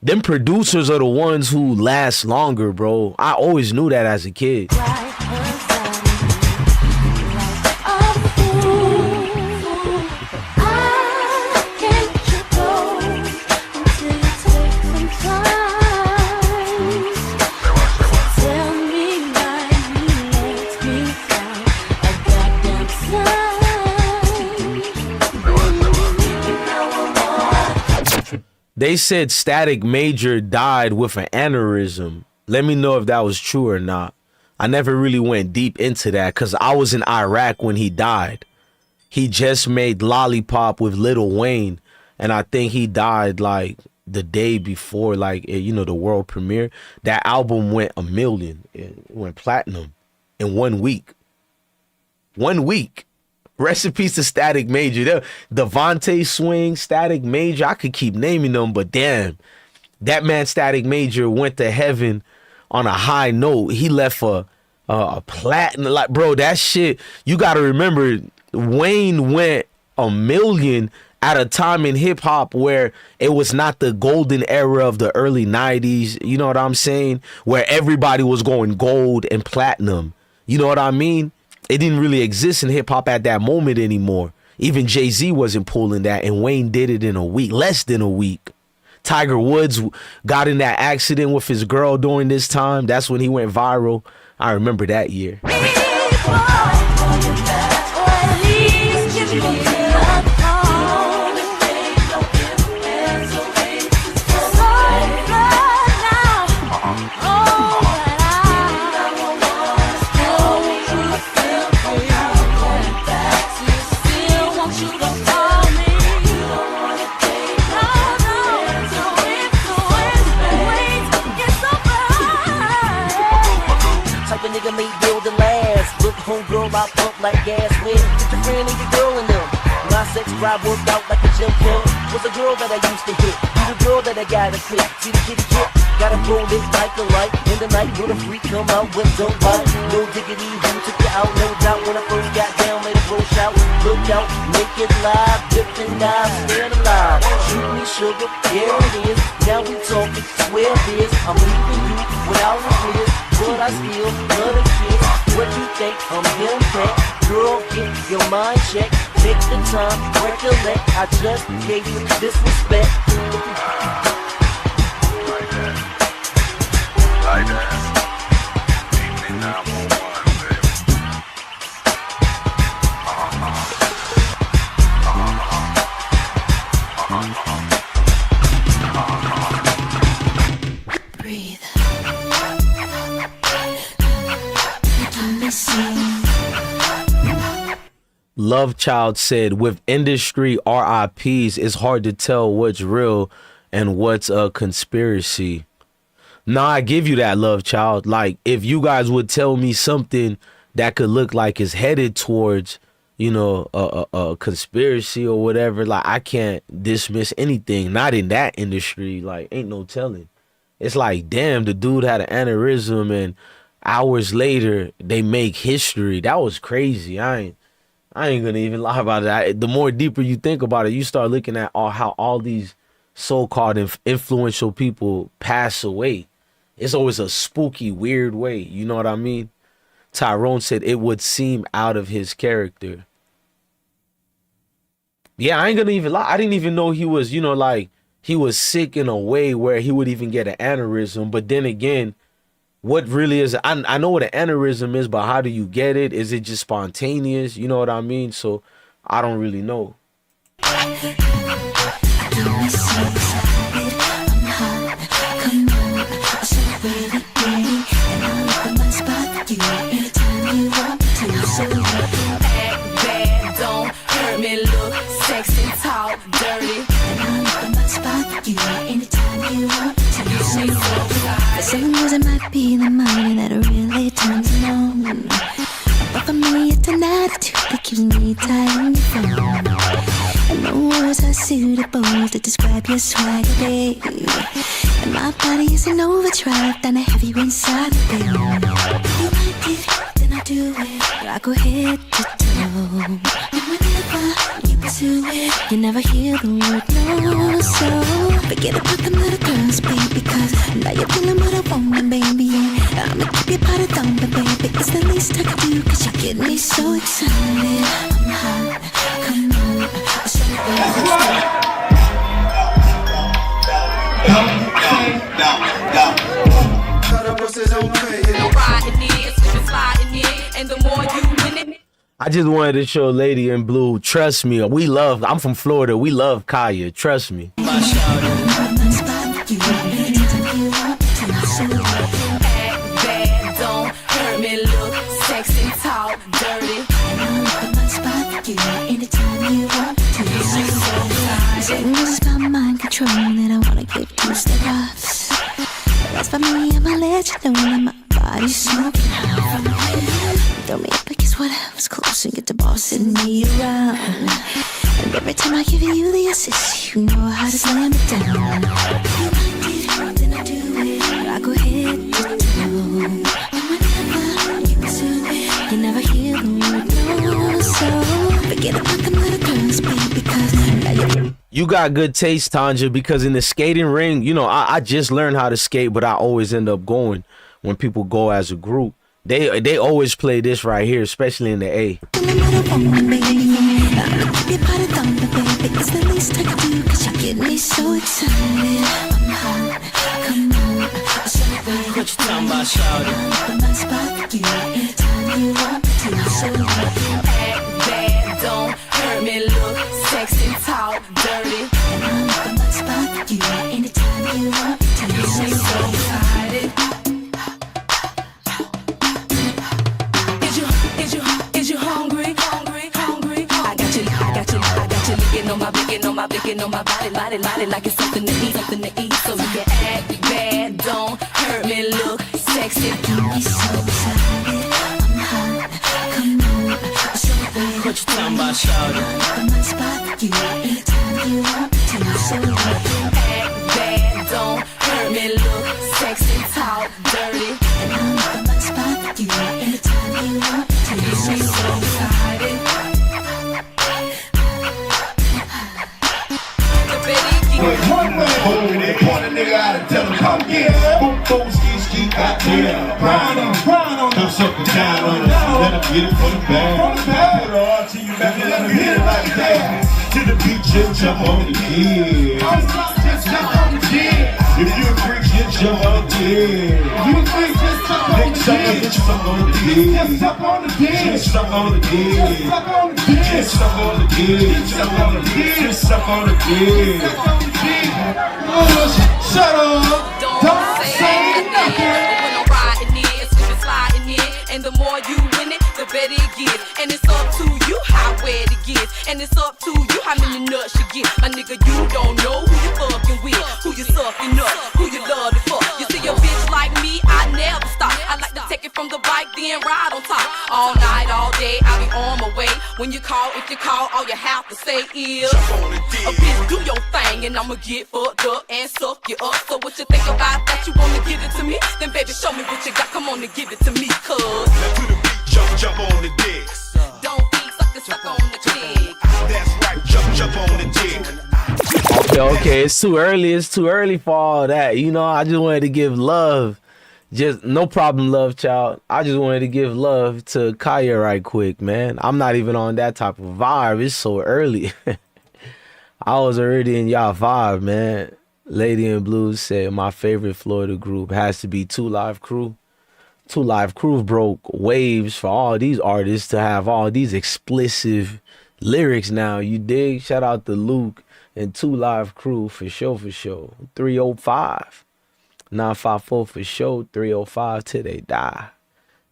Them producers are the ones who last longer, bro. I always knew that as a kid. They said Static Major died with an aneurysm. Let me know if that was true or not. I never really went deep into that because I was in Iraq when he died. He just made Lollipop with Lil Wayne, and I think he died like the day before, like, you know, the world premiere. That album went 1 million. It went platinum in 1 week. 1 week. Rest in peace to Static Major. Devontae Swing, Static Major. I could keep naming them, but damn, that man Static Major went to heaven on a high note. He left a platinum. Like, bro, that shit, you got to remember, Wayne went 1 million at a time in hip hop where it was not the golden era of the early 90s. You know what I'm saying? Where everybody was going gold and platinum. You know what I mean? It didn't really exist in hip hop at that moment anymore. Even Jay-Z wasn't pulling that, and Wayne did it in a week, less than a week. Tiger Woods got in that accident with his girl during this time. That's when he went viral. I remember that year. I pump like gas lit. Get your friend and your girl in them. My sex drive worked out like a gym pimp. Was a girl that I used to hit. You the girl that I gotta pick. See the kitty kid, gotta roll it like a light. In the night, when a freak come out with don't bite. No diggity, who took you out? No doubt when I first got down, made a bro shout. Look out, make it live, dip and dive, stand alive. Shoot me sugar, there it is. Now we talking, swear this. I'm leaving you without a kiss, but I still love the kiss. What you think? I'm him back. Girl, get your mind checked. Take the time, recollect. I just gave you disrespect. Like that. Evening 911, baby. Breathe. Making me sing. Love Child said, with industry RIPs, it's hard to tell what's real and what's a conspiracy. Nah, I give you that, Love Child. Like, if you guys would tell me something that could look like it's headed towards, you know, a conspiracy or whatever, like, I can't dismiss anything. Not in that industry. Like, ain't no telling. It's like, damn, the dude had an aneurysm and hours later they make history. That was crazy. I ain't gonna even lie about that. The more deeper you think about it, you start looking at how all these so-called influential people pass away. It's always a spooky, weird way. You know what I mean? Tyrone said it would seem out of his character. Yeah, I ain't gonna even lie. I didn't even know he was, you know, like, he was sick in a way where he would even get an aneurysm. But then again, what really is, I know what an aneurysm is, but how do you get it? Is it just spontaneous? You know what I mean? So I don't really know. Bad, don't hurt me, look sexy, talk dirty. For some reason might be the money that really turns me on. But for me it's an attitude that keeps me tight on the phone. And no words are suitable to describe your swagger, babe. And my body is an overdrive, then I have you inside the babe. You like it, then I do it. I go head to toe. And whenever you pursue it, you never hear the word no. So forget about them little girls, baby, cause now you're feeling what I want, baby. And I'ma keep your body thumping, baby. It's the least I can do, cause you get me so excited. I'm hot, come on, I'll show you where it's I just wanted to show Lady in Blue, trust me, I'm from Florida, we love Kaya, trust me. Bad, don't hurt me, look sexy, talk dirty. It's about mind control that I wanna give two step-ups. That's for me, I'ma let you know that my body's smoking hot. Throw me up against whatever's close and get the bossing me around. And every time I give you the assist, you know how to slam it down. You like it, then I do it. I go head to toe. And whenever you pursue it, you never hear the word no. So forget about them little girls, baby, cause now you're... You got good taste, Tanja, because in the skating ring, you know, I just learned how to skate, but I always end up going when people go as a group. They always play this right here, especially in the A. It's the least I can do, cause you get me so excited. I'm hot, come on, I'll show you where what you talking about, shawty? I'm my spot for you, anytime you want me to. So bad, don't hurt me, look sexy, talk dirty. I'm my spot for you, anytime you want me to. So excited. Is you hungry? I got you licking on my body, like it's something to eat, so you can act bad, don't hurt me, look sexy. Get me so excited, I'm hot, come on, my spot for you. Anytime you want me to, so you can act bad, don't hurt me, look sexy, talk dirty. And I'm my spot for you. Anytime you want me to, so excited. One a nigga out and tell him, come get it. Boom, boom, ski, ski, goddamn. Grind on, come suck the down on it. Let him get it from the back. Put her all to you back and let him hit it like that. To the beat, just jump on the kid. Just jump on the kid. If you a freak, just jump on the kid. You a freak, just jump on the kid. Just jump on the kid. Just jump on the kid. Just jump on the kid. Just jump on the kid. Just jump on the kid. Just jump on the kid. Just jump on the kid. Shut up! Don't say nothing! When I'm riding in, slipping, sliding in, and the more you win it, the better it gets. And it's up to you how wet it gets, and it's up to you how many nuts you get. My nigga, you don't know who you fucking with, who you sucking up, who you love to fuck. You see a bitch like me, I never stop. I like to take it from the bike, then ride on top. All night, all day, I be on my way. When you call, if you call, all you have to say is a bitch, do your thing, and I'ma get fucked up and suck you up. So what you think about that? You wanna give it to me? Then baby, show me what you got. Come on and give it to me, cuz. Now to the beat, jump on the dick. Don't be suck on the dick. That's right, jump on the dick. Okay, it's too early. It's too early for all that. You know, I just wanted to give love. Just no problem, love child. I just wanted to give love to Kaya right quick, man. I'm not even on that type of vibe. It's so early. I was already in y'all vibe, man. Lady in Blue said my favorite Florida group has to be 2 Live Crew. 2 Live Crew broke waves for all these artists to have all these explicit lyrics now. You dig? Shout out to Luke and 2 Live Crew for sure, for sure. 305. 954 for sure. 305 till they die.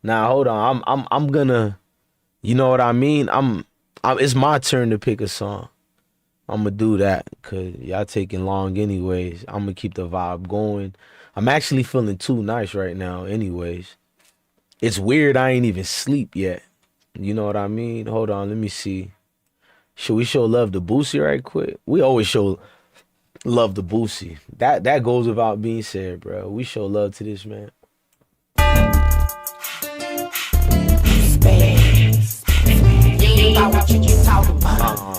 Now hold on. I'm gonna, you know what I mean? It's my turn to pick a song. I'm gonna do that because y'all taking long anyways. I'm gonna keep the vibe going. I'm actually feeling too nice right now anyways. It's weird I ain't even sleep yet. You know what I mean? Hold on, let me see. Should we show love to Boosie right quick? We always show love to Boosie. That goes without being said, bro. We show love to this man. You ain't about what you talking about.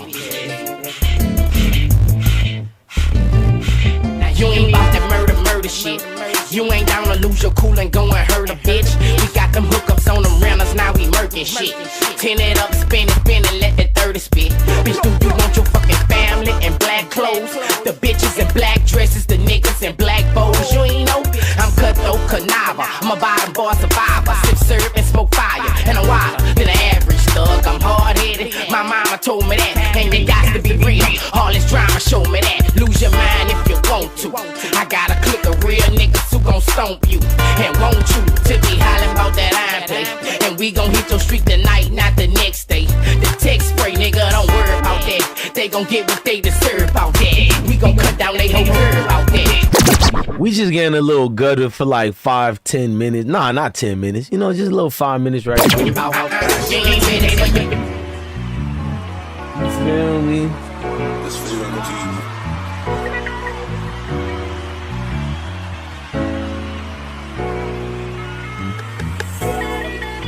You ain't about that murder shit. You ain't down to lose your cool and go and hurt a bitch. We got them hookups on them renters, now we murking shit. Tin it up, spin it, let that 30 spit. Bitch, do you want your fucking family in black clothes? The bitches in black dresses, the niggas in black bows. You ain't know I'm cutthroat Canava. I'm a bottom boy survivor. Sip, serve, and smoke fire. And I'm wilder than an average thug. I'm hard-headed, my mama told me that. And you got to be real, all this drama show me that. Lose your mind if you want to. I got a clique of real niggas who gon' stomp you. And want you to be hollering about that iron play. And we gon' hit your street tonight, not the next day. The text spray, nigga, don't worry about that. They gon' get what they deserve out that. We gon' cut down they whole curve out that. We just getting a little gutter for like 5-10 minutes. Nah, not 10 minutes. You know, just a little 5 minutes right there. You feel me? This for you on the TV.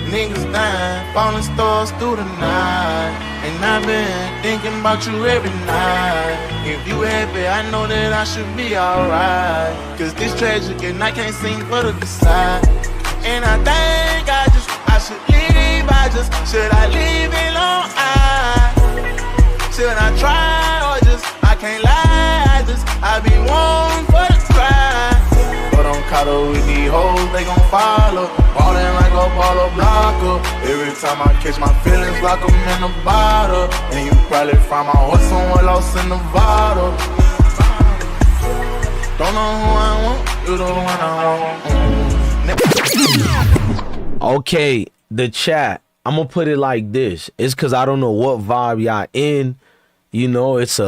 Niggas dying, falling stars through the night. And I've been thinking about you every night. If you happy, I know that I should be alright. Cause this tragic and I can't seem for to decide. And I think I should leave, should I leave it alone? Should I try or I can't lie, I be wanting for the cry. But I'm caught up with these hoes, they gon' follow. Ballin' like a baller blocker. Every time I catch my feelings, lock 'em in a bottle. And you probably find my horse somewhere lost in Nevada. Don't know who I want, you the one I want. Okay, the chat. I'm gonna put it like this. It's cause I don't know what vibe y'all in. You know, it's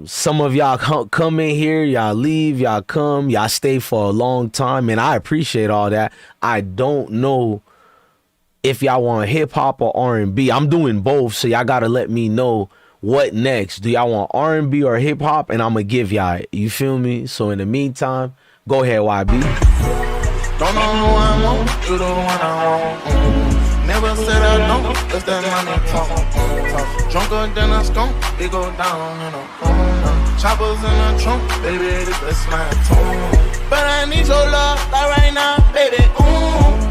some of y'all come in here, y'all leave, y'all come, y'all stay for a long time, and I appreciate all that. I don't know if y'all want hip hop or R&B. I'm doing both, so y'all gotta let me know what next. Do y'all want R&B or hip hop? And I'm gonna give y'all it. You feel me? So in the meantime, go ahead, YB. Don't know who I want, you the one I want. Never said I don't, cause that money talk. Drunker than a skunk, it go down, you know. Choppers in the trunk, baby, this my tone. But I need your love, like right now, baby,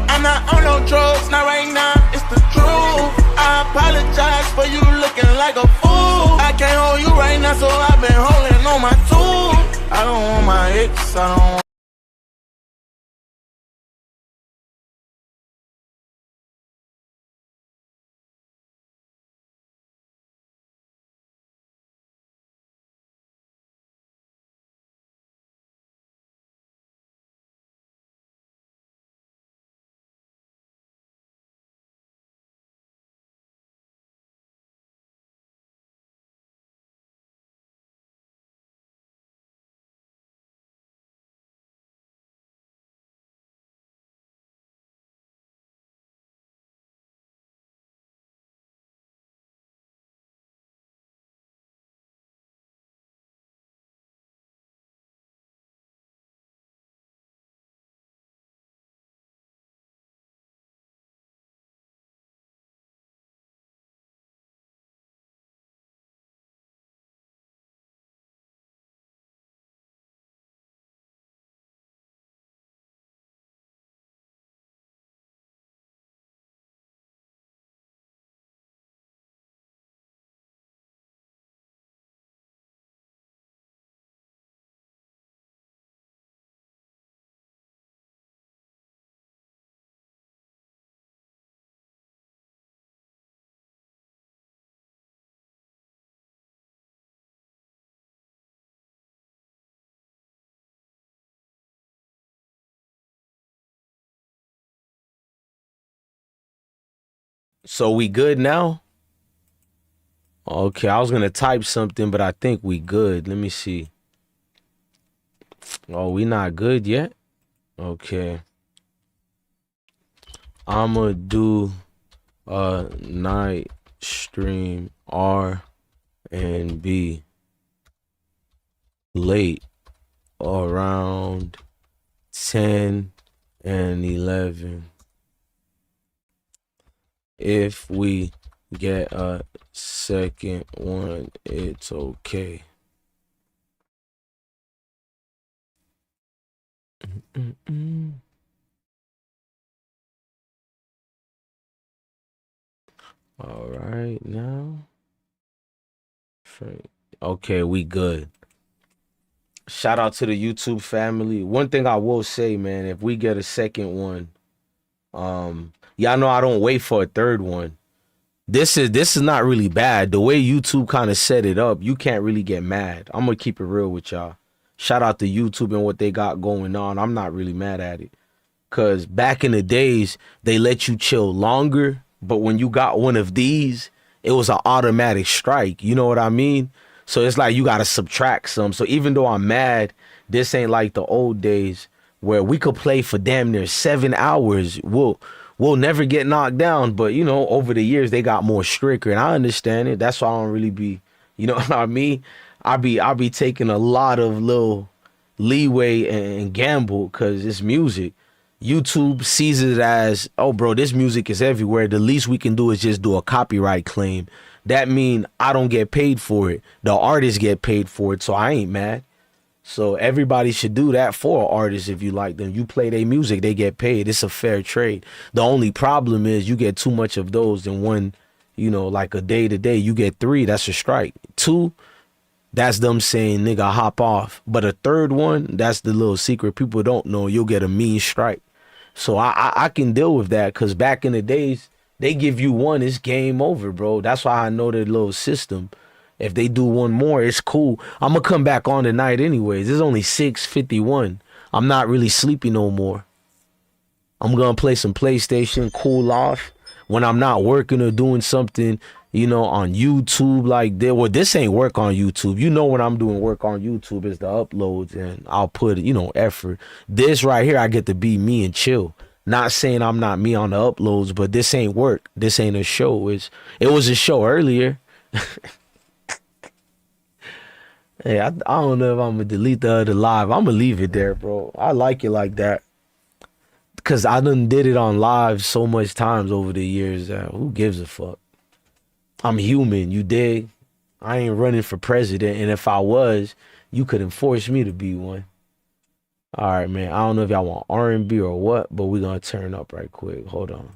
I'm not on no drugs, not right now, it's the truth. I apologize for you looking like a fool. I can't hold you right now, so I've been holding on my tool. I don't want my ex, I don't want. So we good now? Okay, I was gonna type something, but I think we good. Let me see. Oh, we not good yet? Okay. I'ma do a night stream R and B late around 10 and 11. If we get a second one, it's okay. All right, now. Okay, we good. Shout out to the YouTube family. One thing I will say, man, if we get a second one, y'all know I don't wait for a third one. This is not really bad. The way YouTube kind of set it up, you can't really get mad. I'm gonna keep it real with y'all. Shout out to YouTube and what they got going on. I'm not really mad at it. Cause back in the days, they let you chill longer, but when you got one of these, it was an automatic strike. You know what I mean? So it's like you gotta subtract some. So even though I'm mad, this ain't like the old days where we could play for damn near 7 hours. We'll never get knocked down, but you know, over the years they got more stricter, and I understand it. That's why I don't really be, you know what I mean? I be taking a lot of little leeway and gamble because it's music. YouTube sees it as, oh bro, this music is everywhere. The least we can do is just do a copyright claim. That mean I don't get paid for it. The artists get paid for it, so I ain't mad. So everybody should do that for an artist if you like them. You play their music, they get paid. It's a fair trade. The only problem is you get too much of those in one, you know, like a day to day. You get 3, that's a strike. 2, that's them saying, nigga, hop off. But a third one, that's the little secret people don't know. You'll get a mean strike. So I can deal with that because back in the days, they give you one, it's game over, bro. That's why I know the little system. If they do one more, it's cool. I'm going to come back on tonight anyways. It's only 6:51. I'm not really sleepy no more. I'm going to play some PlayStation, cool off. When I'm not working or doing something, you know, on YouTube like that. Well, this ain't work on YouTube. You know when I'm doing work on YouTube is the uploads and I'll put, you know, effort. This right here, I get to be me and chill. Not saying I'm not me on the uploads, but this ain't work. This ain't a show. It was a show earlier. Hey, I don't know if I'm gonna delete the other live. I'm gonna leave it there, bro. I like it like that. Cause I done did it on live so much times over the years that who gives a fuck? I'm human, you dig? I ain't running for president, and if I was, you couldn't force me to be one. All right, man. I don't know if y'all want R&B or what, but we're gonna turn up right quick. Hold on.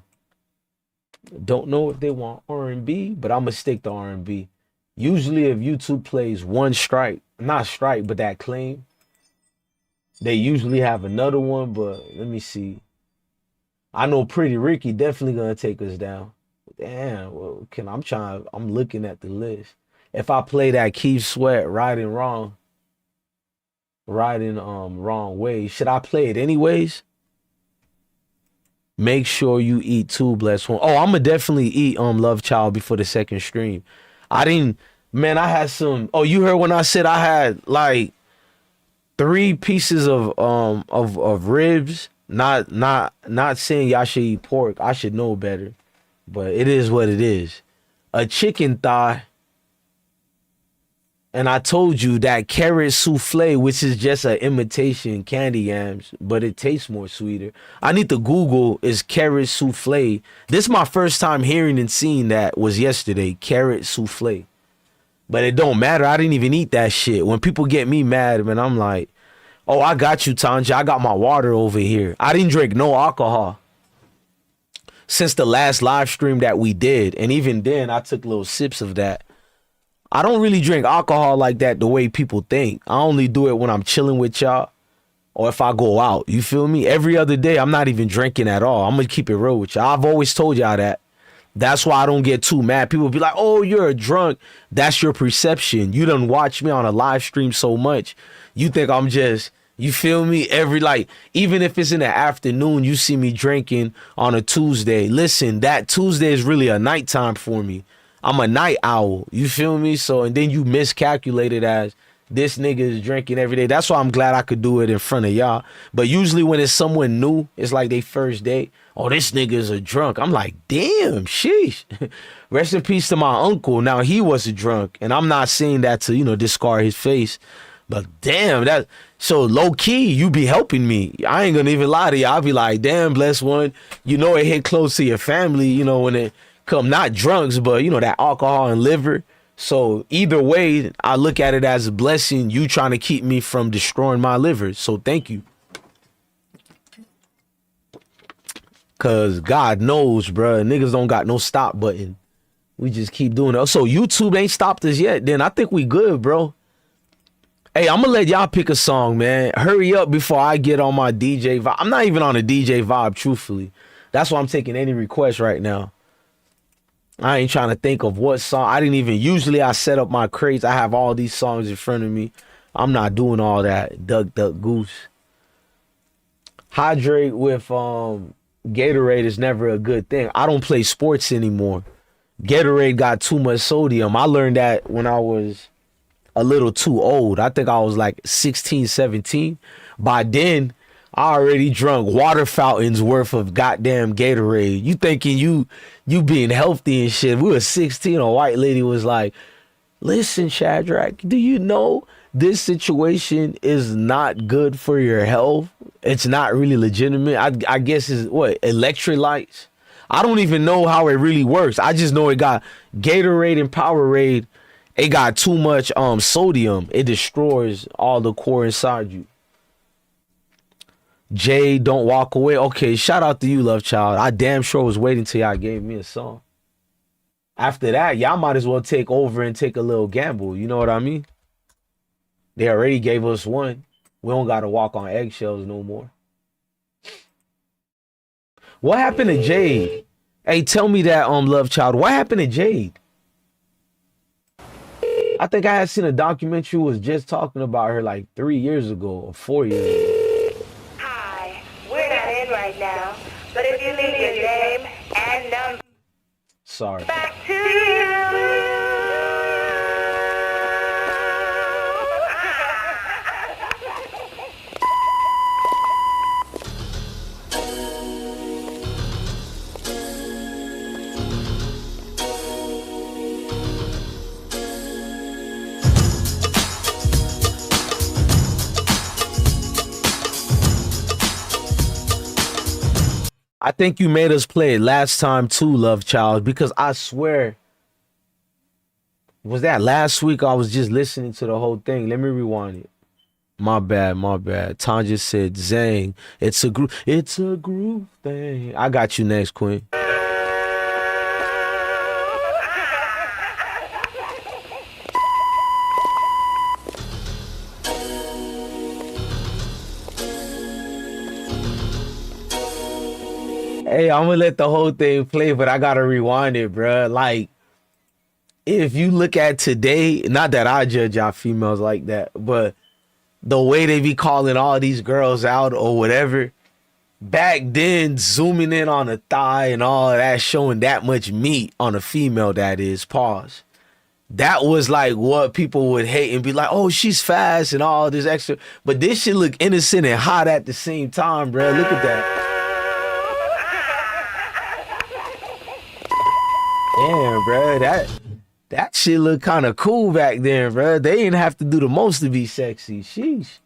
Don't know if they want R&B, but I'm gonna stick to R&B. Usually if YouTube plays one strike, not strike, but that claim, they usually have another one, but let me see. I know Pretty Ricky definitely gonna take us down. Damn, well, I'm looking at the list. If I play that Keith Sweat, Riding Wrong Way, should I play it anyways? Make sure you eat too, bless one. Oh, I'm gonna definitely eat Love Child before the second stream. I had some. Oh, you heard when I said I had like 3 pieces of ribs. Not saying y'all should eat pork. I should know better, but it is what it is. A chicken thigh. And I told you that carrot souffle, which is just an imitation candy yams, but it tastes more sweeter. I need to Google is carrot souffle. This is my first time hearing and seeing that was yesterday, carrot souffle. But it don't matter. I didn't even eat that shit. When people get me mad, man, I'm like, oh, I got you, Tanja. I got my water over here. I didn't drink no alcohol since the last live stream that we did. And even then, I took little sips of that. I don't really drink alcohol like that the way people think. I only do it when I'm chilling with y'all or if I go out. You feel me? Every other day, I'm not even drinking at all. I'm going to keep it real with y'all. I've always told y'all that. That's why I don't get too mad. People be like, oh, you're a drunk. That's your perception. You done watch me on a live stream so much. You think I'm just, you feel me? Even if it's in the afternoon, you see me drinking on a Tuesday. Listen, that Tuesday is really a nighttime for me. I'm a night owl. You feel me? So, and then you miscalculate it as this nigga is drinking every day. That's why I'm glad I could do it in front of y'all. But usually when it's someone new, it's like they first date. Oh, this nigga is a drunk. I'm like, damn, sheesh. Rest in peace to my uncle. Now, he was a drunk. And I'm not saying that to, discard his face. But damn, so low key, you be helping me. I ain't gonna even lie to you. I'll be like, damn, bless one. It hit close to your family, when it come not drunks, but that alcohol and liver. So either way, I look at it as a blessing, you trying to keep me from destroying my liver. So thank you. Cause God knows, bruh, niggas don't got no stop button. We just keep doing it. So YouTube ain't stopped us yet. Then I think we good, bro. Hey, I'm gonna let y'all pick a song, man. Hurry up before I get on my DJ vibe. I'm not even on a DJ vibe, truthfully. That's why I'm taking any requests right now. I ain't trying to think of what song. Usually I set up my crates. I have all these songs in front of me. I'm not doing all that. Duck, duck, goose. Hydrate with Gatorade is never a good thing. I don't play sports anymore. Gatorade got too much sodium. I learned that when I was a little too old. I think I was like 16, 17. By then, I already drunk water fountains worth of goddamn Gatorade. You thinking you being healthy and shit. We were 16. A white lady was like, listen, Shadrach, do you know this situation is not good for your health? It's not really legitimate. I guess it's what? Electrolytes? I don't even know how it really works. I just know it got Gatorade and Powerade. It got too much sodium. It destroys all the core inside you. Jay, don't walk away. Okay, shout out to you, Love Child. I damn sure was waiting till y'all gave me a song. After that, y'all might as well take over and take a little gamble. You know what I mean? They already gave us one. We don't got to walk on eggshells no more. What happened to Jade? Hey, tell me that, Love Child. What happened to Jade? I think I had seen a documentary was just talking about her like 3 years ago or 4 years ago. We're not in right now, but if you leave your name and number, sorry. Back to you. I think you made us play it last time too, Love Child, because I swear, was that last week? I was just listening to the whole thing. Let me rewind it. My bad, my bad. Tanja said, Zang, it's a group thing. I got you next, Queen. Hey, I'm gonna let the whole thing play, but I gotta rewind it, bruh. Like, if you look at today, not that I judge y'all females like that, but the way they be calling all these girls out or whatever, back then, zooming in on a thigh and all that, showing that much meat on a female, that is, pause. That was like what people would hate and be like, oh, she's fast and all this extra. But this shit look innocent and hot at the same time, bruh. Look at that. Damn, bro, that shit look kind of cool back then, bro. They didn't have to do the most to be sexy. Sheesh.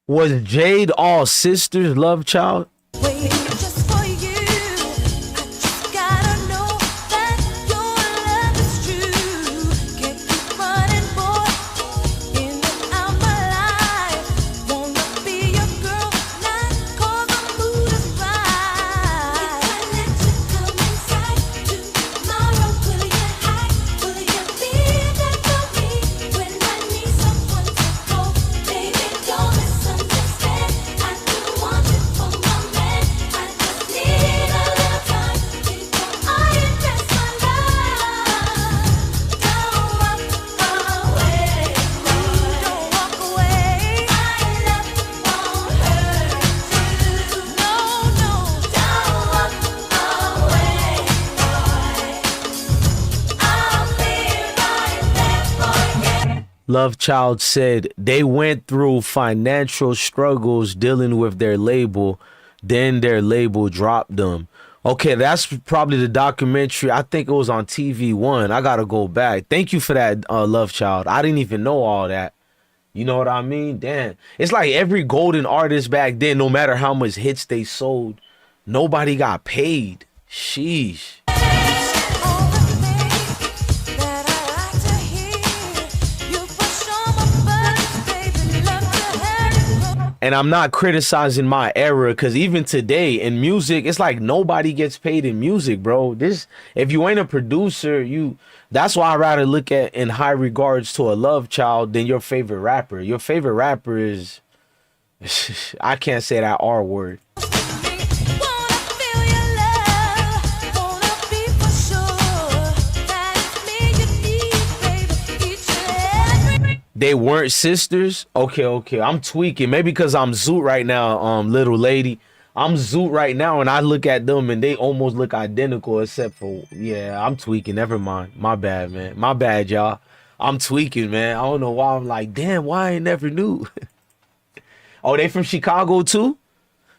Was Jade all sisters, Love Child? Love Child said they went through financial struggles dealing with their label, then their label dropped them. Okay, that's probably the documentary. I think it was on TV One. I gotta go back. Thank you for that, Love Child. I didn't even know all that. You know what I mean? Damn. It's like every golden artist back then, no matter how much hits they sold, nobody got paid. Sheesh. And I'm not criticizing my era, because even today in music, it's like nobody gets paid in music, bro. This, if you ain't a producer, that's why I rather look at in high regards to a Love Child than your favorite rapper. Your favorite rapper is, I can't say that R word. They weren't sisters? Okay. I'm tweaking. Maybe because I'm zoot right now, little lady. I'm zoot right now and I look at them and they almost look identical except for, yeah, I'm tweaking. Never mind. My bad, man. My bad, y'all. I'm tweaking, man. I don't know why I'm like, damn, why I never knew. Oh, they from Chicago too?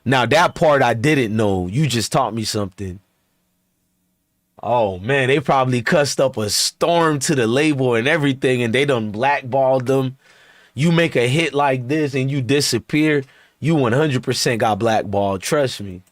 Now that part I didn't know. You just taught me something. Oh man, they probably cussed up a storm to the label and everything, and they done blackballed them. You make a hit like this and you disappear, you 100% got blackballed. Trust me.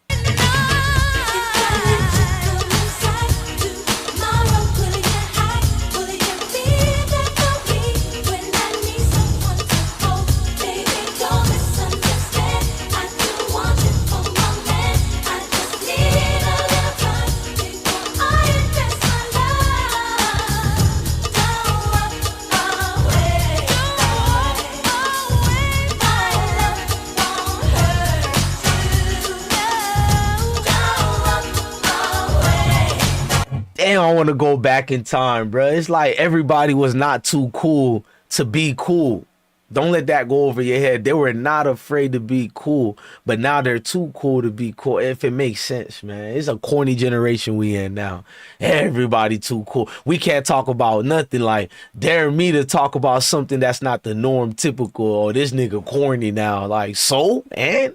Damn, I want to go back in time, bro. It's like everybody was not too cool to be cool. Don't let that go over your head. They were not afraid to be cool, but now they're too cool to be cool. If it makes sense, man. It's a corny generation we in now. Everybody too cool. We can't talk about nothing. Like, dare me to talk about something that's not the norm typical. Or this nigga corny now. Like, so? And?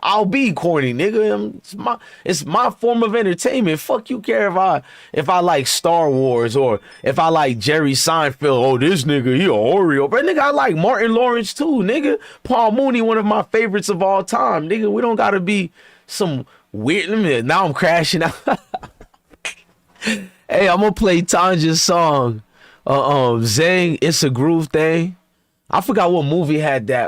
I'll be corny, nigga. It's my form of entertainment. Fuck you care if I like Star Wars or if I like Jerry Seinfeld. Oh, this nigga, he a Oreo. But nigga, I like Martin Lawrence too, nigga. Paul Mooney, one of my favorites of all time. Nigga, we don't gotta be some weird. Now I'm crashing out. Hey, I'm gonna play Tanja's song. Zang, It's a Groove Thing. I forgot what movie had that.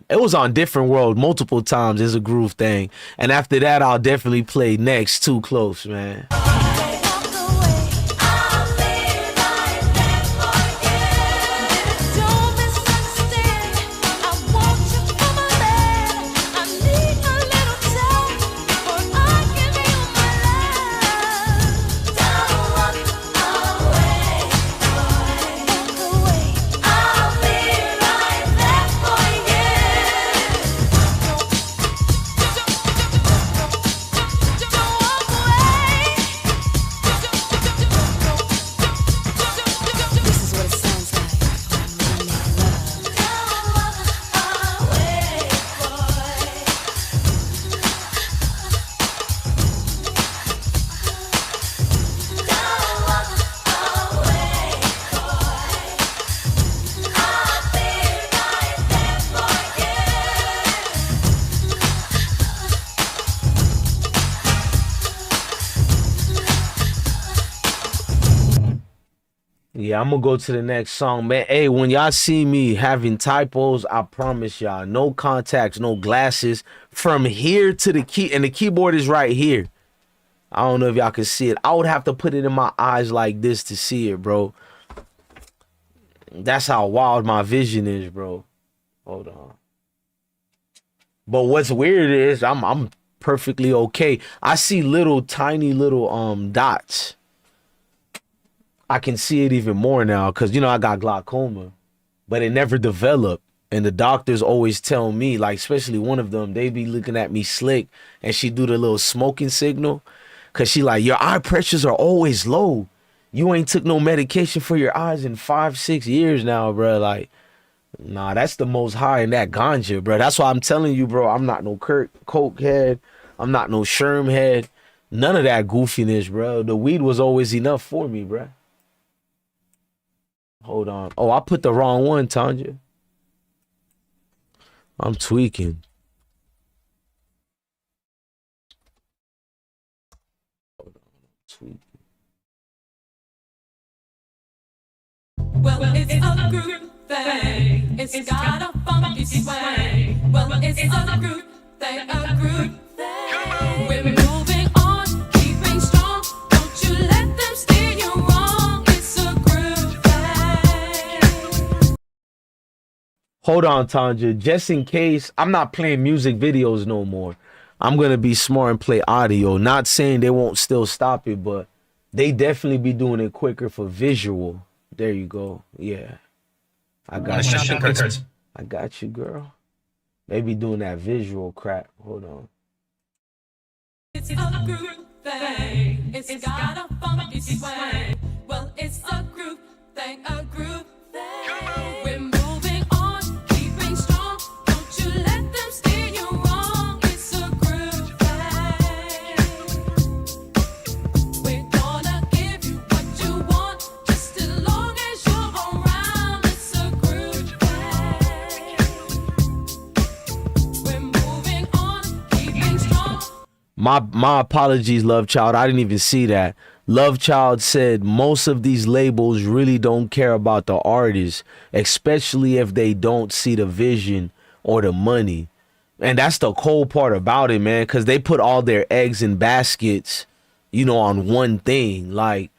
It was on Different World multiple times. It's a groove thing. And after that, I'll definitely play Next, Too Close, man. Yeah, I'm gonna go to the next song, man. Hey, when y'all see me having typos, I promise y'all, no contacts, no glasses. From here to the key, and the keyboard is right here. I don't know if y'all can see it. I would have to put it in my eyes like this to see it, bro. That's how wild my vision is, bro. Hold on. But what's weird is I'm perfectly okay. I see little tiny little dots. I can see it even more now because, you know, I got glaucoma, but it never developed. And the doctors always tell me, like, especially one of them, they be looking at me slick and she do the little smoking signal because she like, your eye pressures are always low. You ain't took no medication for your eyes in 5-6 years now, bro. Like, nah, that's the most high in that ganja, bro. That's why I'm telling you, bro, I'm not no coke head. I'm not no sherm head. None of that goofiness, bro. The weed was always enough for me, bro. Hold on. Oh, I put the wrong one, Tanja. I'm tweaking. Hold on. Tweaking. Well, it's a group thing. It's got a funky swing. Well, it's a group thing, a group thing. We're moving on, keeping strong. Don't you let them steer you wrong. It's a group thing. Hold on, Tanja. Just in case, I'm not playing music videos no more. I'm going to be smart and play audio. Not saying they won't still stop it, but they definitely be doing it quicker for visual. There you go. Yeah. I got you. I got you, girl. They be doing that visual crap. Hold on. It's a group thing. It's got a funky swing. Well, it's a group thing, a group thing. We're moving on, keeping strong. Don't you let them steer you wrong. It's a group thing. We're gonna give you what you want, just as long as you're around. It's a group thing. We're moving on, keeping strong. My apologies, Love Child. I didn't even see that. Love Child said most of these labels really don't care about the artist, especially if they don't see the vision or the money. And that's the cold part about it, man, because they put all their eggs in baskets, you know, on one thing. Like,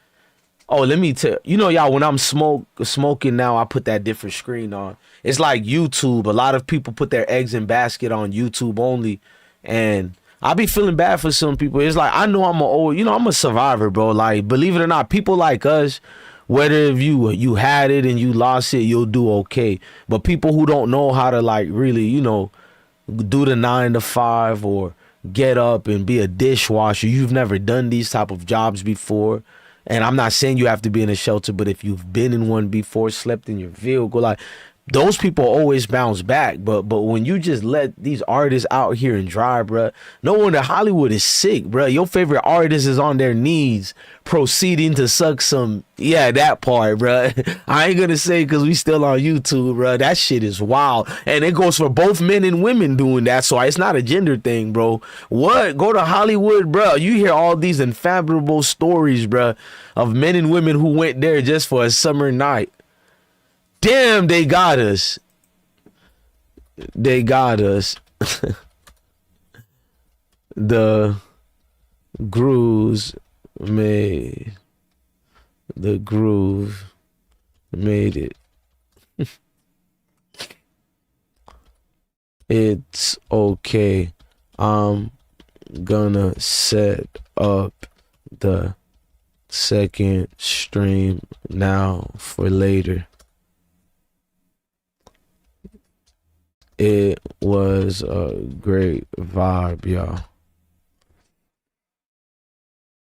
oh, let me tell you know, y'all, when I'm smoking now, I put that different screen on. It's like YouTube. A lot of people put their eggs in basket on YouTube only. And I be feeling bad for some people. It's like, I know I'm I'm a survivor, bro. Like, believe it or not, people like us, whether if you had it and you lost it, you'll do okay. But people who don't know how to like really, do the 9 to 5 or get up and be a dishwasher, you've never done these type of jobs before. And I'm not saying you have to be in a shelter, but if you've been in one before, slept in your vehicle, like, those people always bounce back. But when you just let these artists out here and dry, bruh, no wonder Hollywood is sick, bruh. Your favorite artist is on their knees proceeding to suck some, that part, bruh. I ain't gonna say because we still on YouTube, bruh. That shit is wild. And it goes for both men and women doing that, so it's not a gender thing, bro. What? Go to Hollywood, bruh. You hear all these unfathomable stories, bruh, of men and women who went there just for a summer night. Damn, they got us. They got us. The groove made it. It's okay. I'm gonna set up the second stream now for later. It was a great vibe, y'all.